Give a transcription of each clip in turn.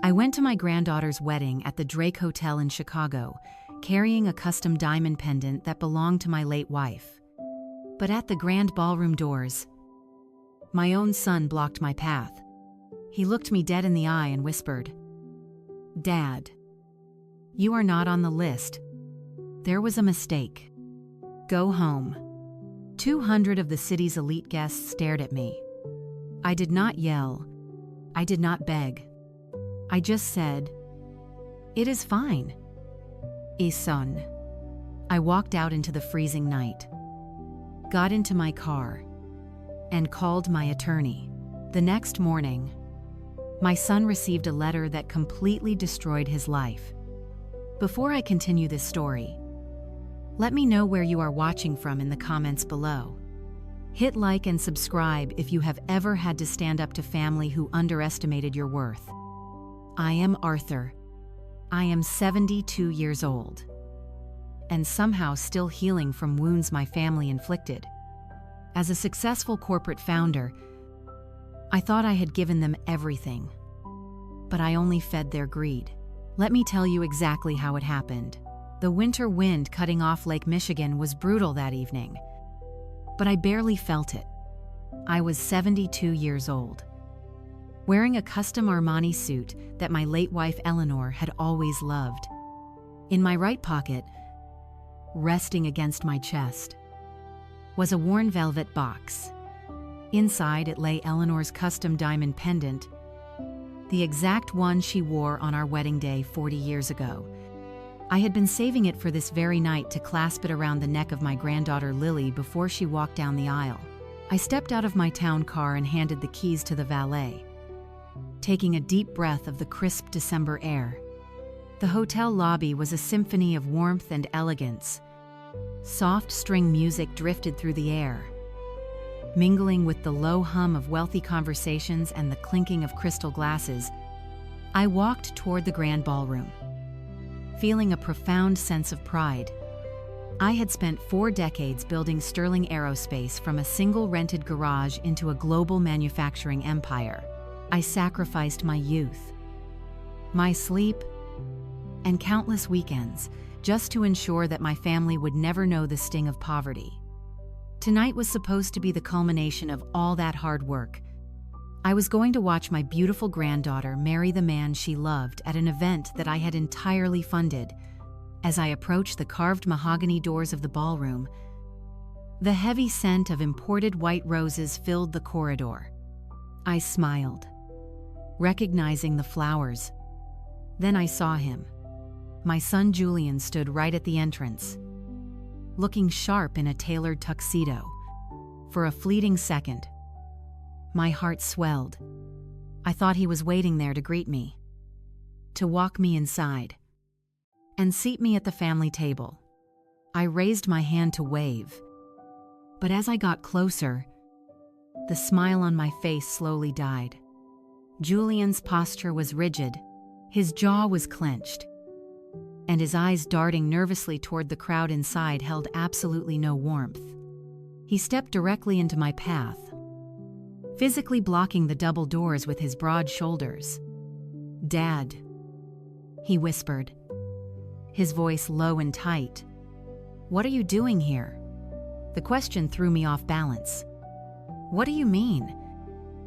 I went to my granddaughter's wedding at the Drake Hotel in Chicago, carrying a custom diamond pendant that belonged to my late wife. But at the grand ballroom doors, my own son blocked my path. He looked me dead in the eye and whispered, "Dad, you are not on the list. There was a mistake. Go home." 200 of the city's elite guests stared at me. I did not yell. I did not beg. I just said, "It is fine." Son. I walked out into the freezing night, got into my car, and called my attorney. The next morning, my son received a letter that completely destroyed his life. Before I continue this story, let me know where you are watching from in the comments below. Hit like and subscribe if you have ever had to stand up to family who underestimated your worth. I am Arthur. I am 72 years old, and somehow still healing from wounds my family inflicted. As a successful corporate founder, I thought I had given them everything, but I only fed their greed. Let me tell you exactly how it happened. The winter wind cutting off Lake Michigan was brutal that evening, but I barely felt it. I was 72 years old, wearing a custom Armani suit that my late wife Eleanor had always loved. In my right pocket, resting against my chest, was a worn velvet box. Inside it lay Eleanor's custom diamond pendant, the exact one she wore on our wedding day 40 years ago. I had been saving it for this very night to clasp it around the neck of my granddaughter Lily before she walked down the aisle. I stepped out of my town car and handed the keys to the valet, taking a deep breath of the crisp December air. The hotel lobby was a symphony of warmth and elegance. Soft string music drifted through the air, mingling with the low hum of wealthy conversations and the clinking of crystal glasses. I walked toward the grand ballroom, feeling a profound sense of pride. I had spent 4 decades building sterling aerospace from a single rented garage into a global manufacturing empire. I sacrificed my youth, my sleep, and countless weekends just to ensure that my family would never know the sting of poverty. Tonight was supposed to be the culmination of all that hard work. I was going to watch my beautiful granddaughter marry the man she loved at an event that I had entirely funded. As I approached the carved mahogany doors of the ballroom, the heavy scent of imported white roses filled the corridor. I smiled, recognizing the flowers. Then I saw him. My son Julian stood right at the entrance, looking sharp in a tailored tuxedo. For a fleeting second, my heart swelled. I thought he was waiting there to greet me, to walk me inside, and seat me at the family table. I raised my hand to wave, but as I got closer, the smile on my face slowly died. Julian's posture was rigid, his jaw was clenched, and his eyes darting nervously toward the crowd inside held absolutely no warmth. He stepped directly into my path, physically blocking the double doors with his broad shoulders. "Dad," he whispered, his voice low and tight. "What are you doing here?" The question threw me off balance. "What do you mean?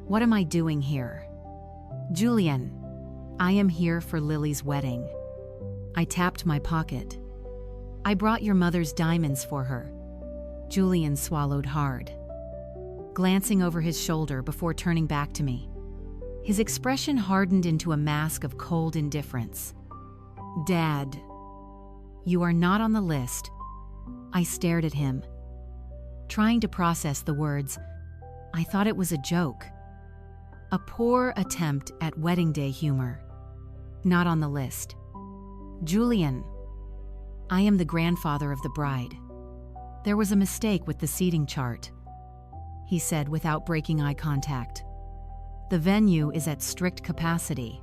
What am I doing here?" "Julian, I am here for Lily's wedding." I tapped my pocket. "I brought your mother's diamonds for her." Julian swallowed hard, glancing over his shoulder before turning back to me. His expression hardened into a mask of cold indifference. "Dad, you are not on the list." I stared at him, trying to process the words. I thought it was a joke, a poor attempt at wedding day humor. "Not on the list." "Julian, I am the grandfather of the bride. There was a mistake with the seating chart," he said without breaking eye contact. "The venue is at strict capacity.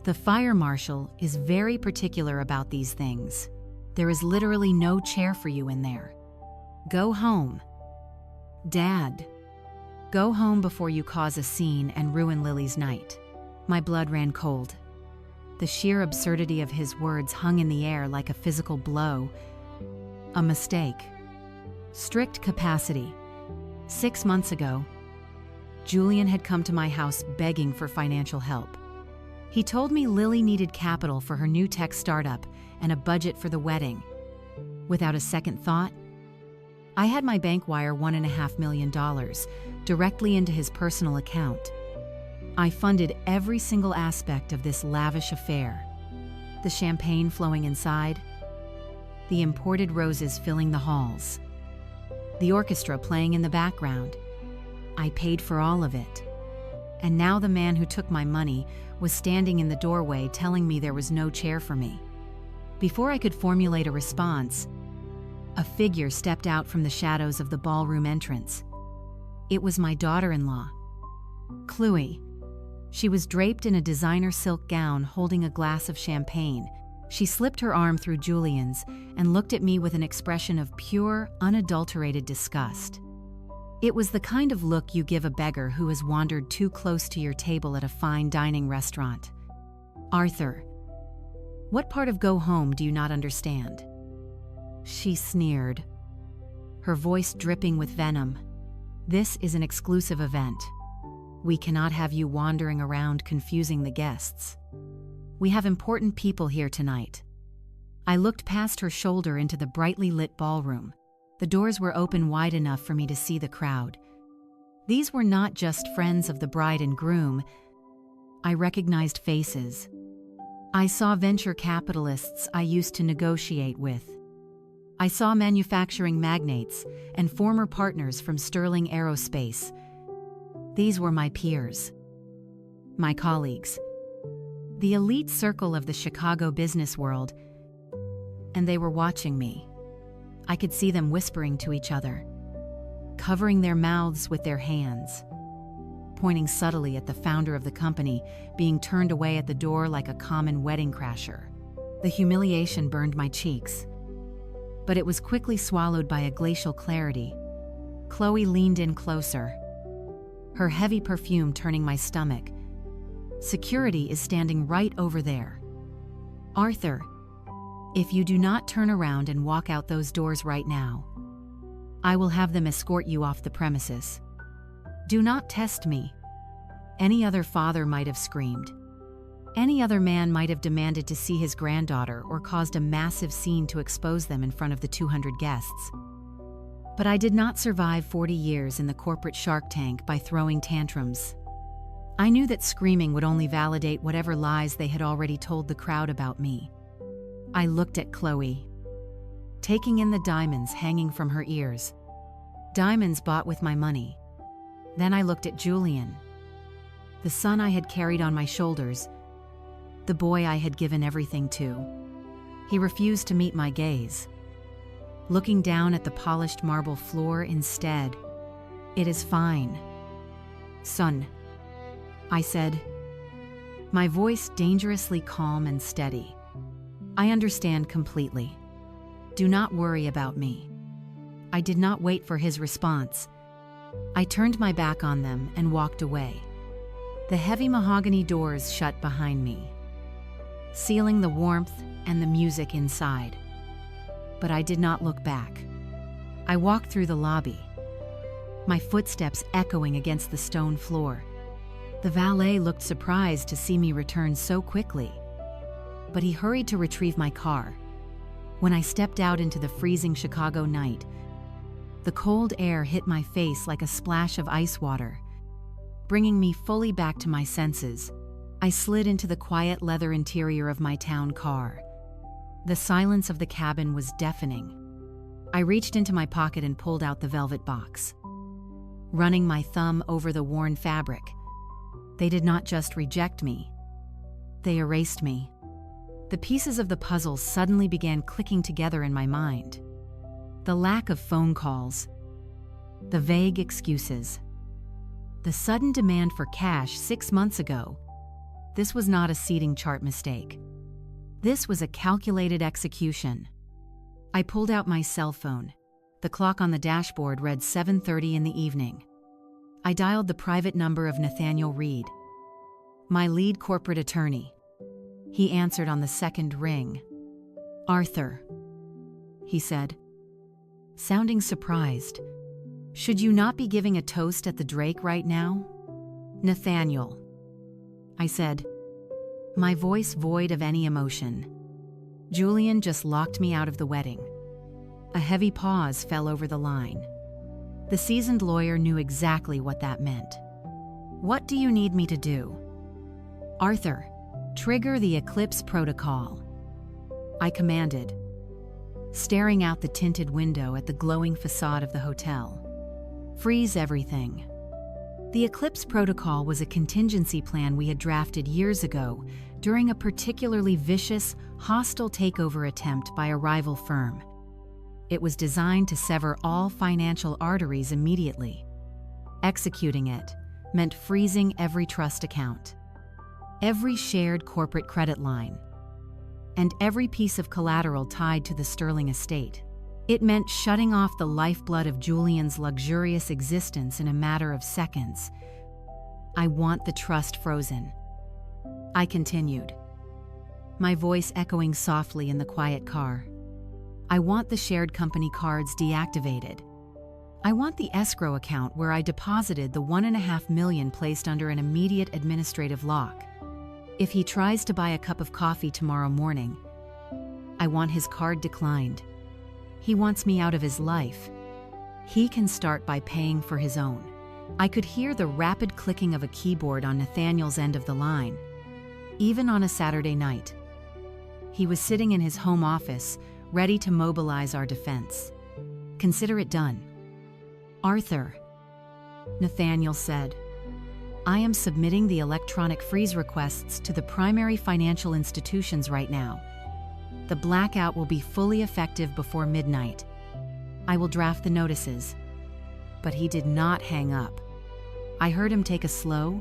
The fire marshal is very particular about these things. There is literally no chair for you in there. Go home. Dad, go home before you cause a scene and ruin Lily's night." My blood ran cold. The sheer absurdity of his words hung in the air like a physical blow. A mistake. Strict capacity. 6 months ago, Julian had come to my house begging for financial help. He told me Lily needed capital for her new tech startup and a budget for the wedding. Without a second thought, I had my bank wire $1.5 million directly into his personal account. I funded every single aspect of this lavish affair. The champagne flowing inside, the imported roses filling the halls, the orchestra playing in the background. I paid for all of it. And now the man who took my money was standing in the doorway telling me there was no chair for me. Before I could formulate a response, a figure stepped out from the shadows of the ballroom entrance. It was my daughter-in-law, Chloe. She was draped in a designer silk gown holding a glass of champagne. She slipped her arm through Julian's and looked at me with an expression of pure, unadulterated disgust. It was the kind of look you give a beggar who has wandered too close to your table at a fine dining restaurant. "Arthur, what part of go home do you not understand?" She sneered, her voice dripping with venom. "This is an exclusive event. We cannot have you wandering around confusing the guests. We have important people here tonight." I looked past her shoulder into the brightly lit ballroom. The doors were open wide enough for me to see the crowd. These were not just friends of the bride and groom. I recognized faces. I saw venture capitalists I used to negotiate with. I saw manufacturing magnates and former partners from Sterling Aerospace. These were my peers, my colleagues, the elite circle of the Chicago business world, and they were watching me. I could see them whispering to each other, covering their mouths with their hands, pointing subtly at the founder of the company, being turned away at the door like a common wedding crasher. The humiliation burned my cheeks, but it was quickly swallowed by a glacial clarity. Chloe leaned in closer, her heavy perfume turning my stomach. "Security is standing right over there. Arthur, if you do not turn around and walk out those doors right now, I will have them escort you off the premises. Do not test me." Any other father might have screamed. Any other man might have demanded to see his granddaughter or caused a massive scene to expose them in front of the 200 guests. But I did not survive 40 years in the corporate Shark Tank by throwing tantrums. I knew that screaming would only validate whatever lies they had already told the crowd about me. I looked at Chloe, taking in the diamonds hanging from her ears. Diamonds bought with my money. Then I looked at Julian, the son I had carried on my shoulders, the boy I had given everything to. He refused to meet my gaze, looking down at the polished marble floor instead. "It is fine, son," I said, my voice dangerously calm and steady. "I understand completely. Do not worry about me." I did not wait for his response. I turned my back on them and walked away. The heavy mahogany doors shut behind me, sealing the warmth and the music inside. But I did not look back. I walked through the lobby, my footsteps echoing against the stone floor. The valet looked surprised to see me return so quickly, but he hurried to retrieve my car. When I stepped out into the freezing Chicago night, the cold air hit my face like a splash of ice water, bringing me fully back to my senses. I slid into the quiet leather interior of my town car. The silence of the cabin was deafening. I reached into my pocket and pulled out the velvet box. Running my thumb over the worn fabric, they did not just reject me, they erased me. The pieces of the puzzle suddenly began clicking together in my mind. The lack of phone calls, the vague excuses, the sudden demand for cash 6 months ago. This was not a seating chart mistake. This was a calculated execution. I pulled out my cell phone. The clock on the dashboard read 7:30 in the evening. I dialed the private number of Nathaniel Reed, my lead corporate attorney. He answered on the second ring. "Arthur," he said, sounding surprised. "Should you not be giving a toast at the Drake right now?" "Nathaniel," I said, my voice void of any emotion. "Julian just locked me out of the wedding." A heavy pause fell over the line. The seasoned lawyer knew exactly what that meant. "What do you need me to do?" "Arthur, trigger the Eclipse Protocol," I commanded, staring out the tinted window at the glowing facade of the hotel. "Freeze everything." The Eclipse Protocol was a contingency plan we had drafted years ago during a particularly vicious, hostile takeover attempt by a rival firm. It was designed to sever all financial arteries immediately. Executing it meant freezing every trust account, every shared corporate credit line, and every piece of collateral tied to the Sterling estate. It meant shutting off the lifeblood of Julian's luxurious existence in a matter of seconds. "I want the trust frozen," I continued, my voice echoing softly in the quiet car. "I want the shared company cards deactivated. I want the escrow account where I deposited the $1.5 million placed under an immediate administrative lock. If he tries to buy a cup of coffee tomorrow morning, I want his card declined. He wants me out of his life. He can start by paying for his own." I could hear the rapid clicking of a keyboard on Nathaniel's end of the line. Even on a Saturday night, he was sitting in his home office, ready to mobilize our defense. "Consider it done." "Arthur," Nathaniel said, "I am submitting the electronic freeze requests to the primary financial institutions right now. The blackout will be fully effective before midnight. I will draft the notices." But he did not hang up. I heard him take a slow,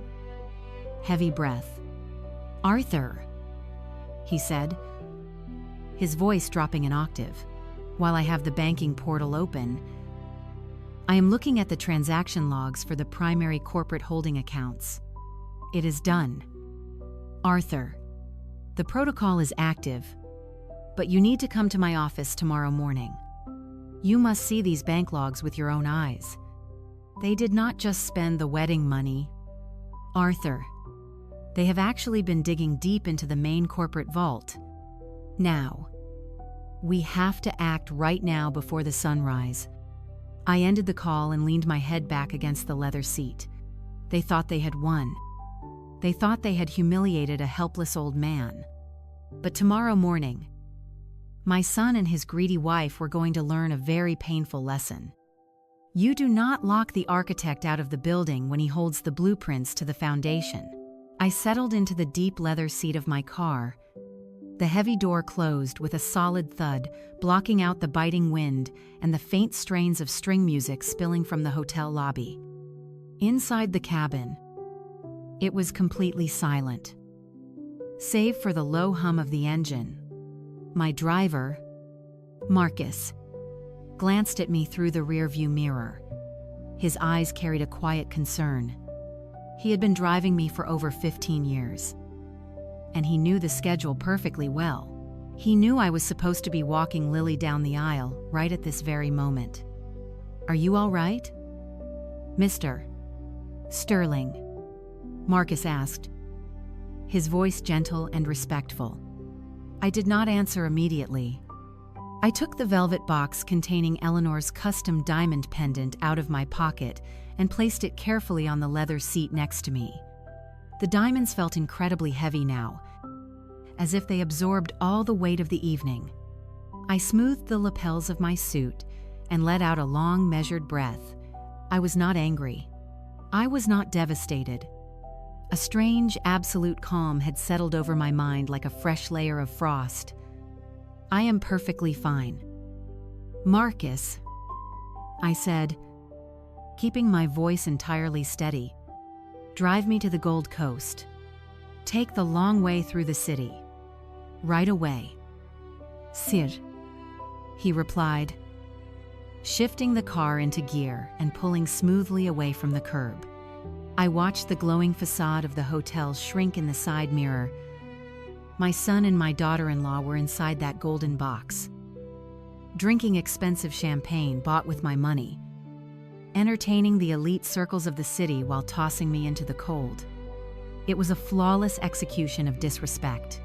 heavy breath. "Arthur," he said, his voice dropping an octave. "While I have the banking portal open, I am looking at the transaction logs for the primary corporate holding accounts. It is done. Arthur, the protocol is active, but you need to come to my office tomorrow morning. You must see these bank logs with your own eyes. They did not just spend the wedding money. Arthur, they have actually been digging deep into the main corporate vault. Now, we have to act right now before the sunrise." I ended the call and leaned my head back against the leather seat. They thought they had won. They thought they had humiliated a helpless old man. But tomorrow morning, my son and his greedy wife were going to learn a very painful lesson. You do not lock the architect out of the building when he holds the blueprints to the foundation. I settled into the deep leather seat of my car. The heavy door closed with a solid thud, blocking out the biting wind and the faint strains of string music spilling from the hotel lobby. Inside the cabin, it was completely silent. Save for the low hum of the engine, my driver, Marcus, glanced at me through the rearview mirror. His eyes carried a quiet concern. He had been driving me for over 15 years. And he knew the schedule perfectly well. He knew I was supposed to be walking Lily down the aisle right at this very moment. "Are you all right, Mr. Sterling?" Marcus asked, his voice gentle and respectful. I did not answer immediately. I took the velvet box containing Eleanor's custom diamond pendant out of my pocket and placed it carefully on the leather seat next to me. The diamonds felt incredibly heavy now, as if they absorbed all the weight of the evening. I smoothed the lapels of my suit and let out a long, measured breath. I was not angry. I was not devastated. A strange, absolute calm had settled over my mind like a fresh layer of frost. I am perfectly fine. "Marcus," I said, keeping my voice entirely steady, "drive me to the Gold Coast. Take the long way through the city. Right away." "Sir," he replied, shifting the car into gear and pulling smoothly away from the curb. I watched the glowing facade of the hotel shrink in the side mirror, My son and my daughter-in-law were inside that golden box, drinking expensive champagne bought with my money, entertaining the elite circles of the city while tossing me into the cold. It was a flawless execution of disrespect,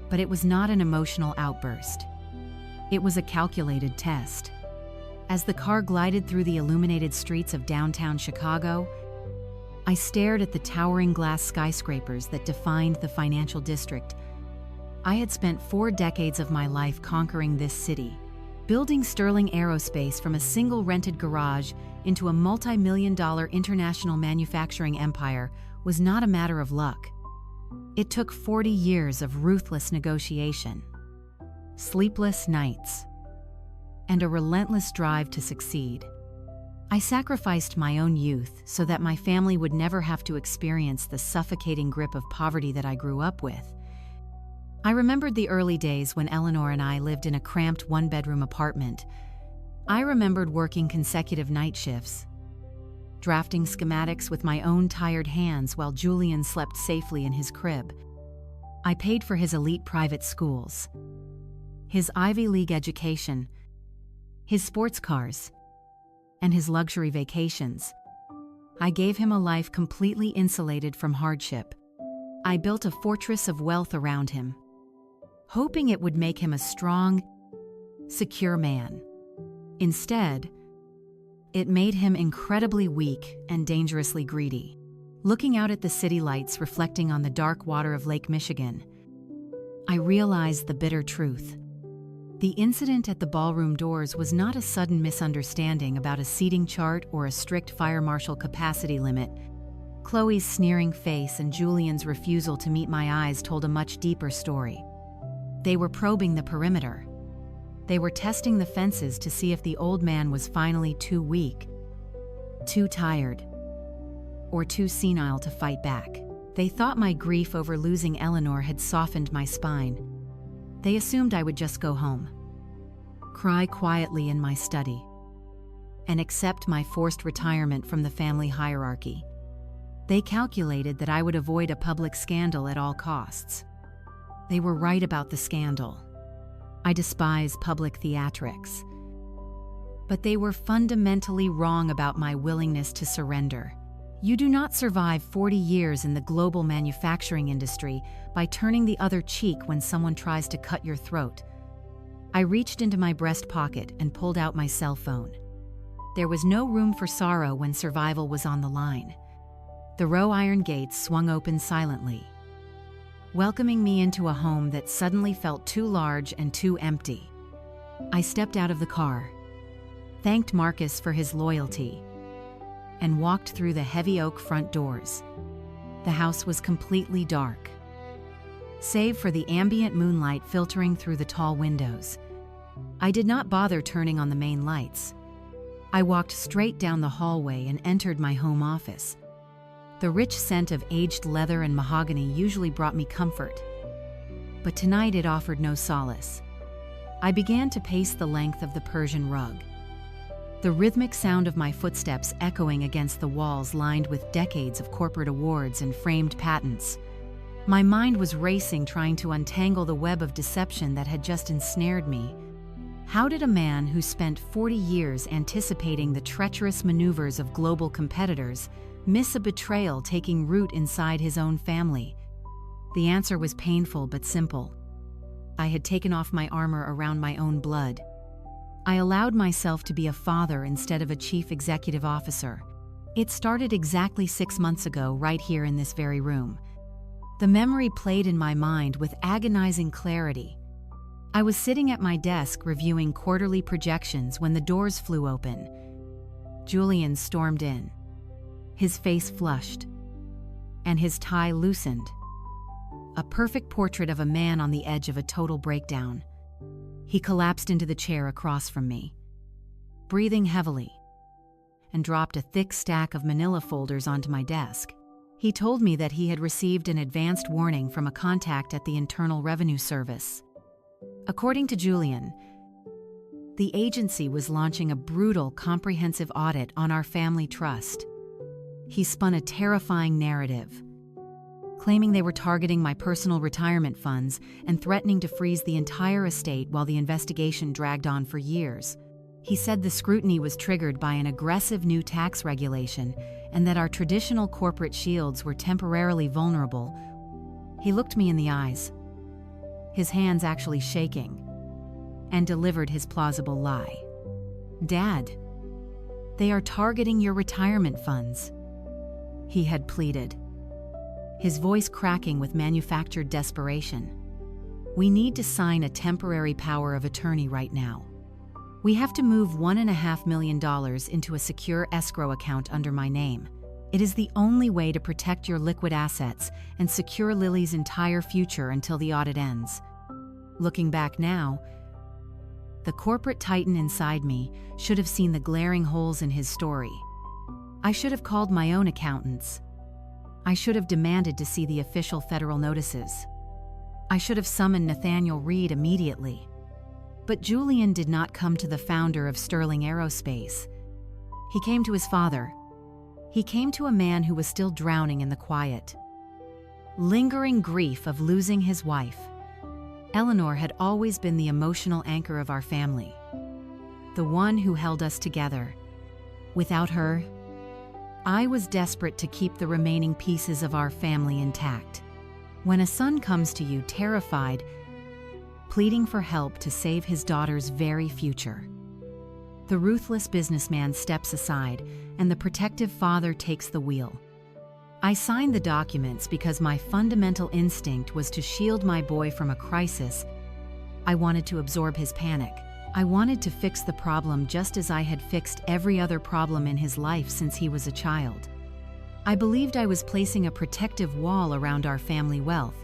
but it was not an emotional outburst. It was a calculated test. As the car glided through the illuminated streets of downtown Chicago, I stared at the towering glass skyscrapers that defined the financial district. I had spent 4 decades of my life conquering this city, building sterling aerospace from a single rented garage into a multi-million-dollar international manufacturing empire was not a matter of luck. It took 40 years of ruthless negotiation, sleepless nights, and a relentless drive to succeed. I sacrificed my own youth so that my family would never have to experience the suffocating grip of poverty that I grew up with. I remembered the early days when Eleanor and I lived in a cramped one-bedroom apartment. I remembered working consecutive night shifts, drafting schematics with my own tired hands while Julian slept safely in his crib. I paid for his elite private schools, his Ivy League education, his sports cars, and his luxury vacations. I gave him a life completely insulated from hardship. I built a fortress of wealth around him, hoping it would make him a strong, secure man. Instead, it made him incredibly weak and dangerously greedy. Looking out at the city lights reflecting on the dark water of Lake Michigan, I realized the bitter truth. The incident at the ballroom doors was not a sudden misunderstanding about a seating chart or a strict fire marshal capacity limit. Chloe's sneering face and Julian's refusal to meet my eyes told a much deeper story. They were probing the perimeter. They were testing the fences to see if the old man was finally too weak, too tired, or too senile to fight back. They thought my grief over losing Eleanor had softened my spine. They assumed I would just go home, cry quietly in my study, and accept my forced retirement from the family hierarchy. They calculated that I would avoid a public scandal at all costs. They were right about the scandal. I despise public theatrics. But they were fundamentally wrong about my willingness to surrender. You do not survive 40 years in the global manufacturing industry by turning the other cheek when someone tries to cut your throat. I reached into my breast pocket and pulled out my cell phone. There was no room for sorrow when survival was on the line. The row iron gates swung open silently, welcoming me into a home that suddenly felt too large and too empty. I stepped out of the car, thanked Marcus for his loyalty, and walked through the heavy oak front doors. The house was completely dark, save for the ambient moonlight filtering through the tall windows. I did not bother turning on the main lights. I walked straight down the hallway and entered my home office. The rich scent of aged leather and mahogany usually brought me comfort, but tonight it offered no solace. I began to pace the length of the Persian rug, the rhythmic sound of my footsteps echoing against the walls lined with decades of corporate awards and framed patents. My mind was racing, trying to untangle the web of deception that had just ensnared me. How did a man who spent 40 years anticipating the treacherous maneuvers of global competitors miss a betrayal taking root inside his own family? The answer was painful but simple. I had taken off my armor around my own blood. I allowed myself to be a father instead of a chief executive officer. It started exactly 6 months ago, right here in this very room. The memory played in my mind with agonizing clarity. I was sitting at my desk reviewing quarterly projections when the doors flew open. Julian stormed in, his face flushed, and his tie loosened. A perfect portrait of a man on the edge of a total breakdown. He collapsed into the chair across from me, breathing heavily, and dropped a thick stack of manila folders onto my desk. He told me that he had received an advanced warning from a contact at the Internal Revenue Service. According to Julian, the agency was launching a brutal, comprehensive audit on our family trust. He spun a terrifying narrative, claiming they were targeting my personal retirement funds and threatening to freeze the entire estate while the investigation dragged on for years. He said the scrutiny was triggered by an aggressive new tax regulation and that our traditional corporate shields were temporarily vulnerable. He looked me in the eyes, his hands actually shaking, and delivered his plausible lie. "Dad, they are targeting your retirement funds," he had pleaded, his voice cracking with manufactured desperation. "We need to sign a temporary power of attorney right now. We have to move $1.5 million into a secure escrow account under my name. It is the only way to protect your liquid assets and secure Lily's entire future until the audit ends." Looking back now, the corporate titan inside me should have seen the glaring holes in his story. I should have called my own accountants. I should have demanded to see the official federal notices. I should have summoned Nathaniel Reed immediately. But Julian did not come to the founder of Sterling Aerospace. He came to his father. He came to a man who was still drowning in the quiet, lingering grief of losing his wife. Eleanor had always been the emotional anchor of our family, the one who held us together. Without her, I was desperate to keep the remaining pieces of our family intact. When a son comes to you terrified, pleading for help to save his daughter's very future, the ruthless businessman steps aside and the protective father takes the wheel. I signed the documents because my fundamental instinct was to shield my boy from a crisis. I wanted to absorb his panic. I wanted to fix the problem just as I had fixed every other problem in his life since he was a child. I believed I was placing a protective wall around our family wealth,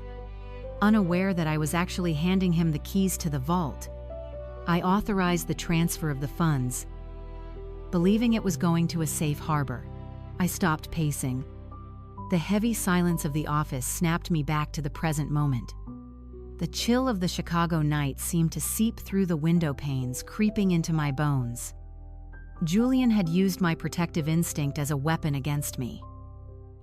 unaware that I was actually handing him the keys to the vault. I authorized the transfer of the funds, believing it was going to a safe harbor. I stopped pacing. The heavy silence of the office snapped me back to the present moment. The chill of the Chicago night seemed to seep through the window panes, creeping into my bones. Julian had used my protective instinct as a weapon against me.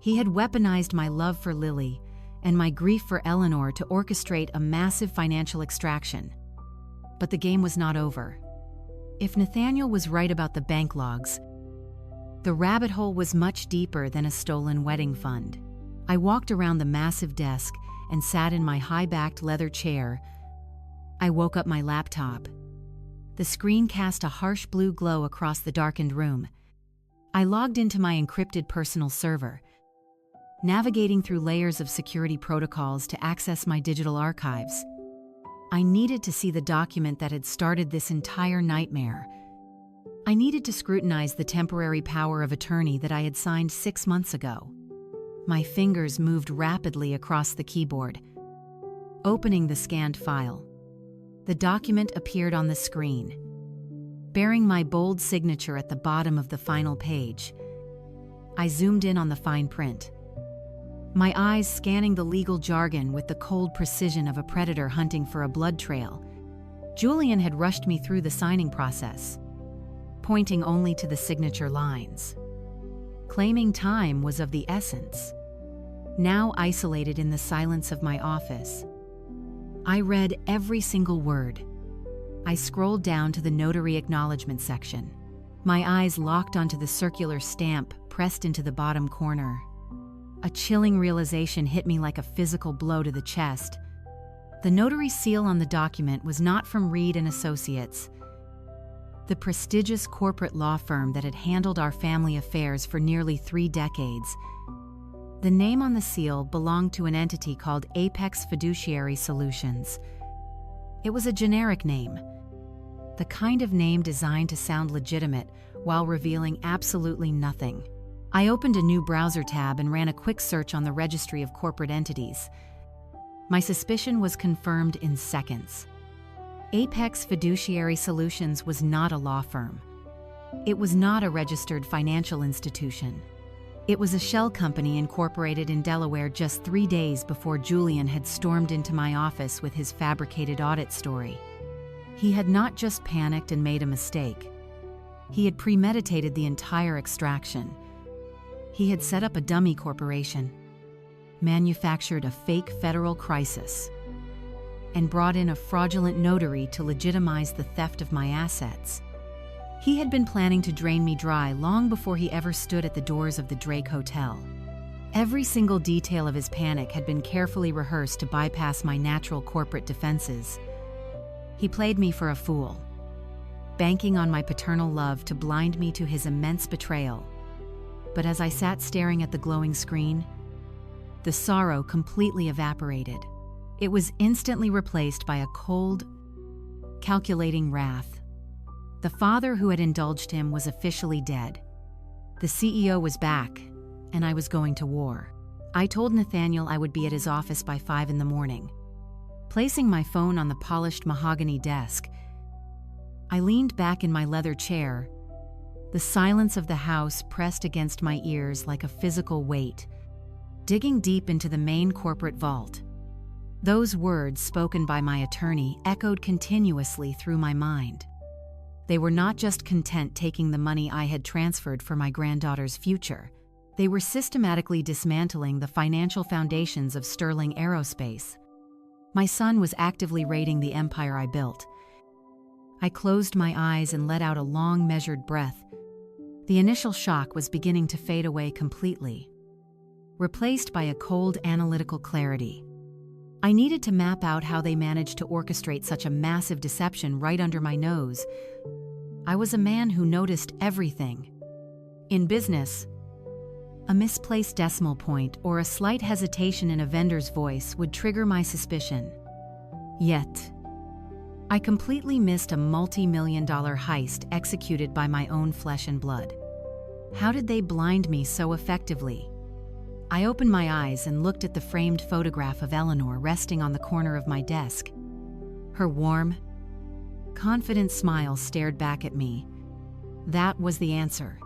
He had weaponized my love for Lily and my grief for Eleanor to orchestrate a massive financial extraction. But the game was not over. If Nathaniel was right about the bank logs, the rabbit hole was much deeper than a stolen wedding fund. I walked around the massive desk and sat in my high-backed leather chair. I woke up my laptop. The screen cast a harsh blue glow across the darkened room. I logged into my encrypted personal server, navigating through layers of security protocols to access my digital archives. I needed to see the document that had started this entire nightmare. I needed to scrutinize the temporary power of attorney that I had signed 6 months ago. My fingers moved rapidly across the keyboard, opening the scanned file. The document appeared on the screen, bearing my bold signature at the bottom of the final page. I zoomed in on the fine print, my eyes scanning the legal jargon with the cold precision of a predator hunting for a blood trail. Julian had rushed me through the signing process, pointing only to the signature lines, claiming time was of the essence. Now isolated in the silence of my office, I read every single word. I scrolled down to the notary acknowledgement section. My eyes locked onto the circular stamp pressed into the bottom corner. A chilling realization hit me like a physical blow to the chest. The notary seal on the document was not from Reed & Associates, the prestigious corporate law firm that had handled our family affairs for nearly 3 decades. The name on the seal belonged to an entity called Apex Fiduciary Solutions. It was a generic name, the kind of name designed to sound legitimate while revealing absolutely nothing. I opened a new browser tab and ran a quick search on the registry of corporate entities. My suspicion was confirmed in seconds. Apex Fiduciary Solutions was not a law firm. It was not a registered financial institution. It was a shell company incorporated in Delaware just 3 days before Julian had stormed into my office with his fabricated audit story. He had not just panicked and made a mistake. He had premeditated the entire extraction. He had set up a dummy corporation. manufactured a fake federal crisis, and brought in a fraudulent notary to legitimize the theft of my assets. He had been planning to drain me dry long before he ever stood at the doors of the Drake Hotel. Every single detail of his panic had been carefully rehearsed to bypass my natural corporate defenses. He played me for a fool, banking on my paternal love to blind me to his immense betrayal. But as I sat staring at the glowing screen, the sorrow completely evaporated. It was instantly replaced by a cold, calculating wrath. The father who had indulged him was officially dead. The CEO was back, and I was going to war. I told Nathaniel I would be at his office by 5 in the morning. Placing my phone on the polished mahogany desk, I leaned back in my leather chair, the silence of the house pressed against my ears like a physical weight, digging deep into the main corporate vault. Those words spoken by my attorney echoed continuously through my mind. They were not just content taking the money I had transferred for my granddaughter's future. They were systematically dismantling the financial foundations of Sterling Aerospace. My son was actively raiding the empire I built. I closed my eyes and let out a long, measured breath. The initial shock was beginning to fade away completely, replaced by a cold, analytical clarity. I needed to map out how they managed to orchestrate such a massive deception right under my nose. I was a man who noticed everything. In business, a misplaced decimal point or a slight hesitation in a vendor's voice would trigger my suspicion. Yet, I completely missed a multi-million-dollar heist executed by my own flesh and blood. How did they blind me so effectively? I opened my eyes and looked at the framed photograph of Eleanor resting on the corner of my desk. Her warm, confident smile stared back at me. That was the answer.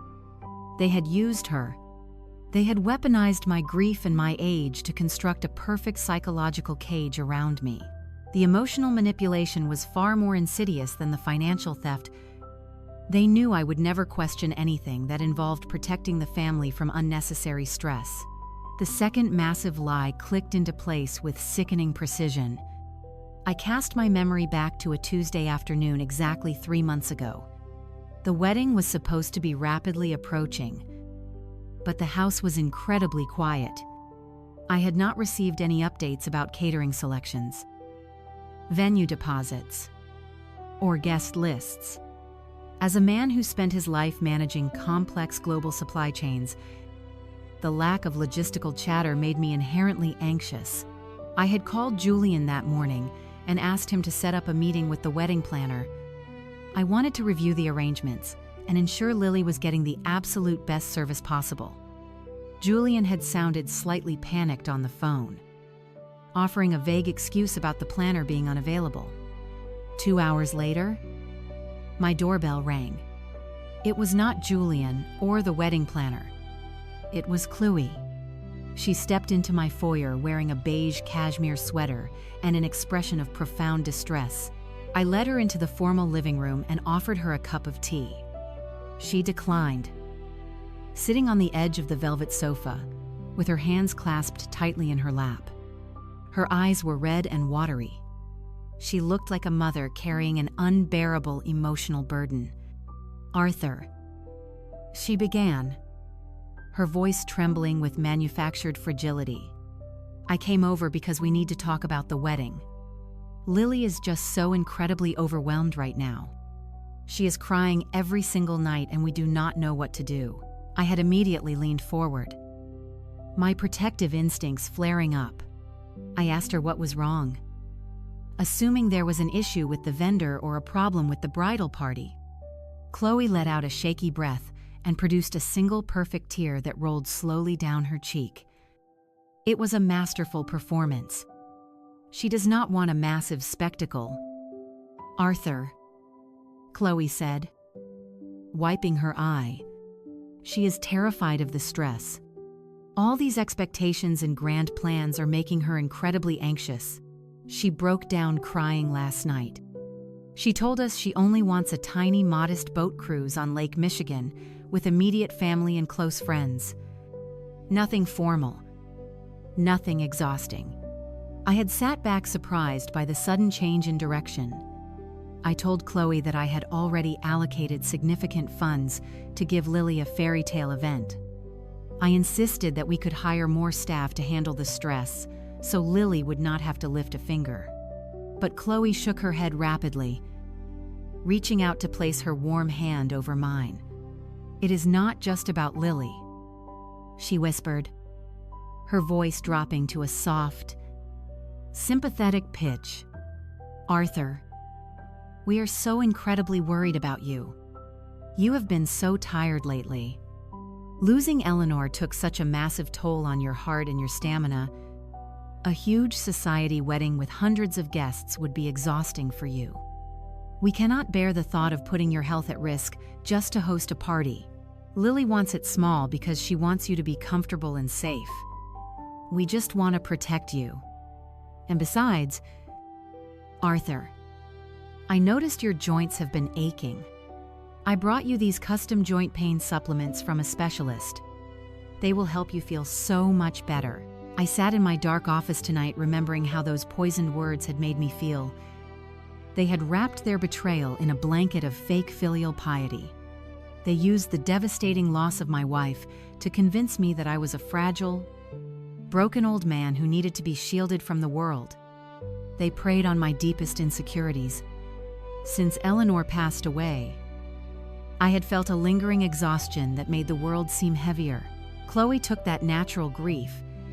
They had used her. They had weaponized my grief and my age to construct a perfect psychological cage around me. The emotional manipulation was far more insidious than the financial theft. They knew I would never question anything that involved protecting the family from unnecessary stress. The second massive lie clicked into place with sickening precision. I cast my memory back to a Tuesday afternoon exactly 3 months ago. The wedding was supposed to be rapidly approaching, but the house was incredibly quiet. I had not received any updates about catering selections, venue deposits, or guest lists. As a man who spent his life managing complex global supply chains, the lack of logistical chatter made me inherently anxious. I had called Julian that morning and asked him to set up a meeting with the wedding planner. I wanted to review the arrangements and ensure Lily was getting the absolute best service possible. Julian had sounded slightly panicked on the phone, offering a vague excuse about the planner being unavailable. 2 hours later, my doorbell rang. It was not Julian or the wedding planner. It was Chloe. She stepped into my foyer wearing a beige cashmere sweater and an expression of profound distress. I led her into the formal living room and offered her a cup of tea. She declined, sitting on the edge of the velvet sofa, with her hands clasped tightly in her lap. Her eyes were red and watery. She looked like a mother carrying an unbearable emotional burden. "Arthur," she began, her voice trembling with manufactured fragility. "I came over because we need to talk about the wedding. Lily is just so incredibly overwhelmed right now. She is crying every single night and we do not know what to do." I had immediately leaned forward, my protective instincts flaring up. I asked her what was wrong, assuming there was an issue with the vendor or a problem with the bridal party. Chloe let out a shaky breath and produced a single perfect tear that rolled slowly down her cheek. It was a masterful performance. She does not want a massive spectacle. "Arthur," Chloe said, wiping her eye. She is terrified of the stress. All these expectations and grand plans are making her incredibly anxious. She broke down crying last night. She told us she only wants a tiny, modest boat cruise on Lake Michigan with immediate family and close friends. Nothing formal. nothing exhausting. I had sat back surprised by the sudden change in direction. I told Chloe that I had already allocated significant funds to give Lily a fairy tale event. I insisted that we could hire more staff to handle the stress, so Lily would not have to lift a finger. But Chloe shook her head rapidly, reaching out to place her warm hand over mine. "It is not just about Lily," she whispered, her voice dropping to a soft, sympathetic pitch. "Arthur, we are so incredibly worried about you. You have been so tired lately. Losing Eleanor took such a massive toll on your heart and your stamina. A huge society wedding with hundreds of guests would be exhausting for you. We cannot bear the thought of putting your health at risk just to host a party. Lily wants it small because she wants you to be comfortable and safe. We just want to protect you. And besides, Arthur, I noticed your joints have been aching. I brought you these custom joint pain supplements from a specialist. They will help you feel so much better." I sat in my dark office tonight remembering how those poisoned words had made me feel. They had wrapped their betrayal in a blanket of fake filial piety. They used the devastating loss of my wife to convince me that I was a fragile, broken old man who needed to be shielded from the world. They preyed on my deepest insecurities. Since Eleanor passed away, I had felt a lingering exhaustion that made the world seem heavier. Chloe took that natural grief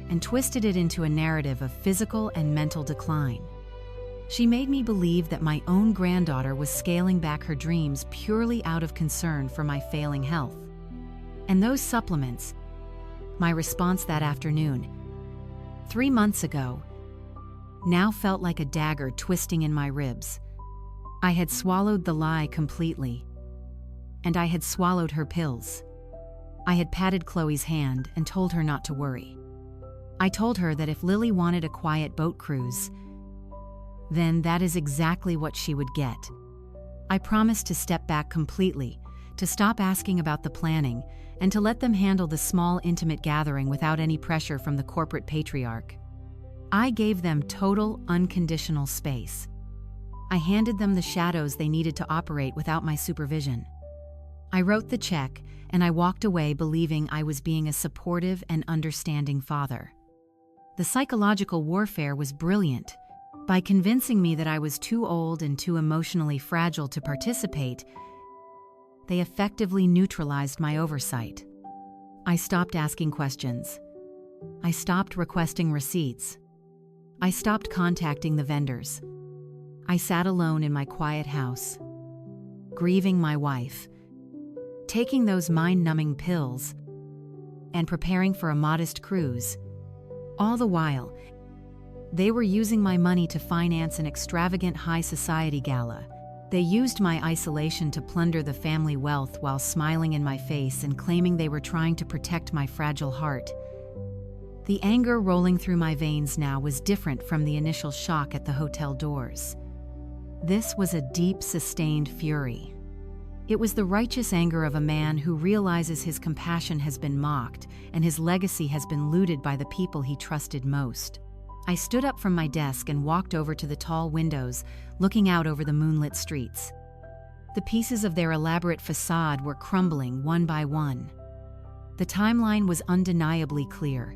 and twisted it into a narrative of physical and mental decline. She made me believe that my own granddaughter was scaling back her dreams purely out of concern for my failing health. And those supplements, my response that afternoon, 3 months ago, now felt like a dagger twisting in my ribs. I had swallowed the lie completely, and I had swallowed her pills. I had patted Chloe's hand and told her not to worry. I told her that if Lily wanted a quiet boat cruise, then that is exactly what she would get. I promised to step back completely, to stop asking about the planning, and to let them handle the small, intimate gathering without any pressure from the corporate patriarch. I gave them total, unconditional space. I handed them the shadows they needed to operate without my supervision. I wrote the check, and I walked away believing I was being a supportive and understanding father. The psychological warfare was brilliant. By convincing me that I was too old and too emotionally fragile to participate, they effectively neutralized my oversight. I stopped asking questions. I stopped requesting receipts. I stopped contacting the vendors. I sat alone in my quiet house, grieving my wife, taking those mind-numbing pills, and preparing for a modest cruise. All the while, they were using my money to finance an extravagant high society gala. They used my isolation to plunder the family wealth while smiling in my face and claiming they were trying to protect my fragile heart. The anger rolling through my veins now was different from the initial shock at the hotel doors. This was a deep, sustained fury. It was the righteous anger of a man who realizes his compassion has been mocked and his legacy has been looted by the people he trusted most. I stood up from my desk and walked over to the tall windows, looking out over the moonlit streets. The pieces of their elaborate facade were crumbling one by one. The timeline was undeniably clear.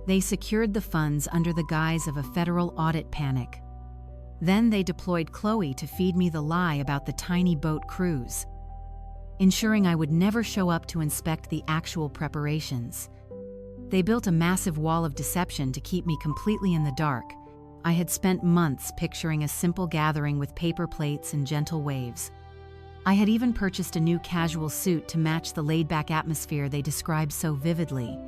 They secured the funds under the guise of a federal audit panic. Then they deployed Chloe to feed me the lie about the tiny boat cruise, ensuring I would never show up to inspect the actual preparations. They built a massive wall of deception to keep me completely in the dark. I had spent months picturing a simple gathering with paper plates and gentle waves. I had even purchased a new casual suit to match the laid-back atmosphere they described so vividly.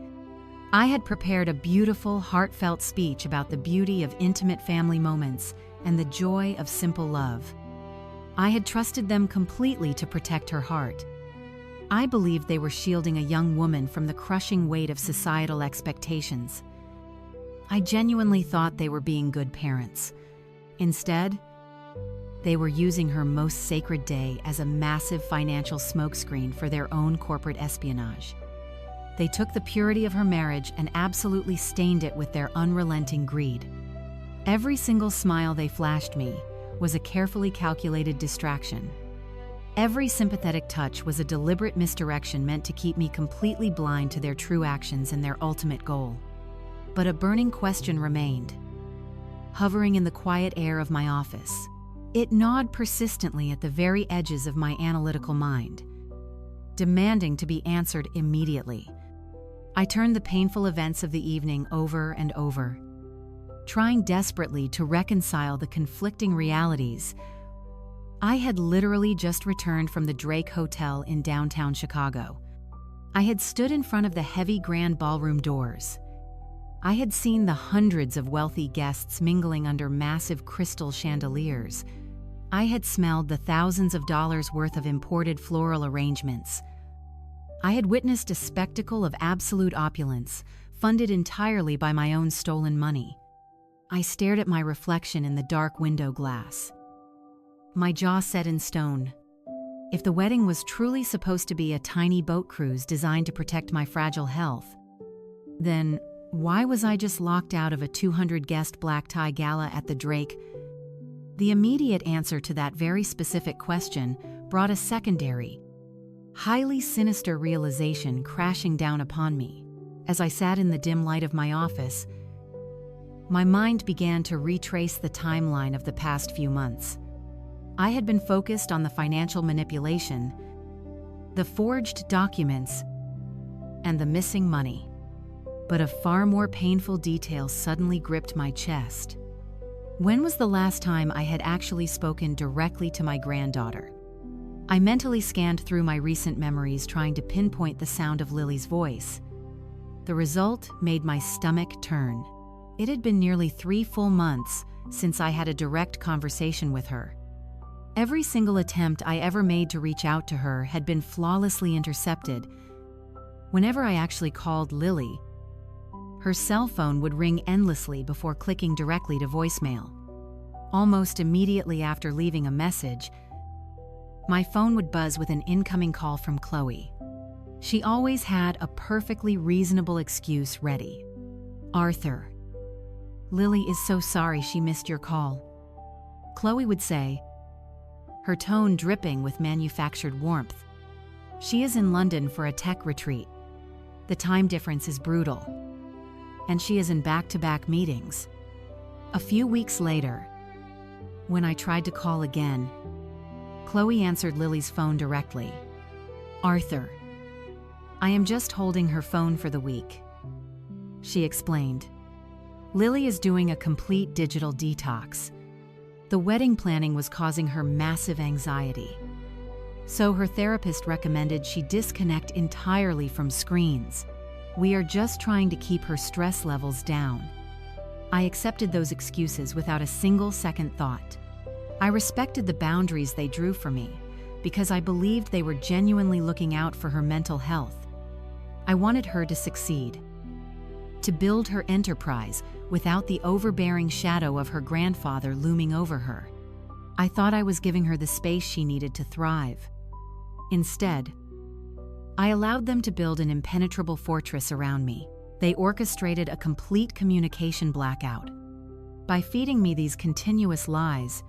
I had prepared a beautiful, heartfelt speech about the beauty of intimate family moments and the joy of simple love. I had trusted them completely to protect her heart. I believed they were shielding a young woman from the crushing weight of societal expectations. I genuinely thought they were being good parents. Instead, they were using her most sacred day as a massive financial smokescreen for their own corporate espionage. They took the purity of her marriage and absolutely stained it with their unrelenting greed. Every single smile they flashed me was a carefully calculated distraction. Every sympathetic touch was a deliberate misdirection meant to keep me completely blind to their true actions and their ultimate goal. But a burning question remained, hovering in the quiet air of my office. It gnawed persistently at the very edges of my analytical mind, demanding to be answered immediately. I turned the painful events of the evening over and over, trying desperately to reconcile the conflicting realities. I had literally just returned from the Drake Hotel in downtown Chicago. I had stood in front of the heavy grand ballroom doors. I had seen the hundreds of wealthy guests mingling under massive crystal chandeliers. I had smelled the thousands of dollars worth of imported floral arrangements. I had witnessed a spectacle of absolute opulence, funded entirely by my own stolen money. I stared at my reflection in the dark window glass, my jaw set in stone. If the wedding was truly supposed to be a tiny boat cruise designed to protect my fragile health, then why was I just locked out of a 200-guest black tie gala at the Drake? The immediate answer to that very specific question brought a secondary, highly sinister realization crashing down upon me. As I sat in the dim light of my office, my mind began to retrace the timeline of the past few months. I had been focused on the financial manipulation, the forged documents, and the missing money. But a far more painful detail suddenly gripped my chest. When was the last time I had actually spoken directly to my granddaughter? I mentally scanned through my recent memories, trying to pinpoint the sound of Lily's voice. The result made my stomach turn. It had been nearly 3 full months since I had a direct conversation with her. Every single attempt I ever made to reach out to her had been flawlessly intercepted. Whenever I actually called Lily, her cell phone would ring endlessly before clicking directly to voicemail. Almost immediately after leaving a message, my phone would buzz with an incoming call from Chloe. She always had a perfectly reasonable excuse ready. "Arthur, Lily is so sorry she missed your call," Chloe would say, her tone dripping with manufactured warmth. "She is in London for a tech retreat. The time difference is brutal, and she is in back-to-back meetings." A few weeks later, when I tried to call again, Chloe answered Lily's phone directly. "Arthur, I am just holding her phone for the week," she explained. "Lily is doing a complete digital detox. The wedding planning was causing her massive anxiety, so her therapist recommended she disconnect entirely from screens. We are just trying to keep her stress levels down." I accepted those excuses without a single second thought. I respected the boundaries they drew for me because I believed they were genuinely looking out for her mental health. I wanted her to succeed, to build her enterprise without the overbearing shadow of her grandfather looming over her. I thought I was giving her the space she needed to thrive. Instead, I allowed them to build an impenetrable fortress around me. They orchestrated a complete communication blackout. By feeding me these continuous lies,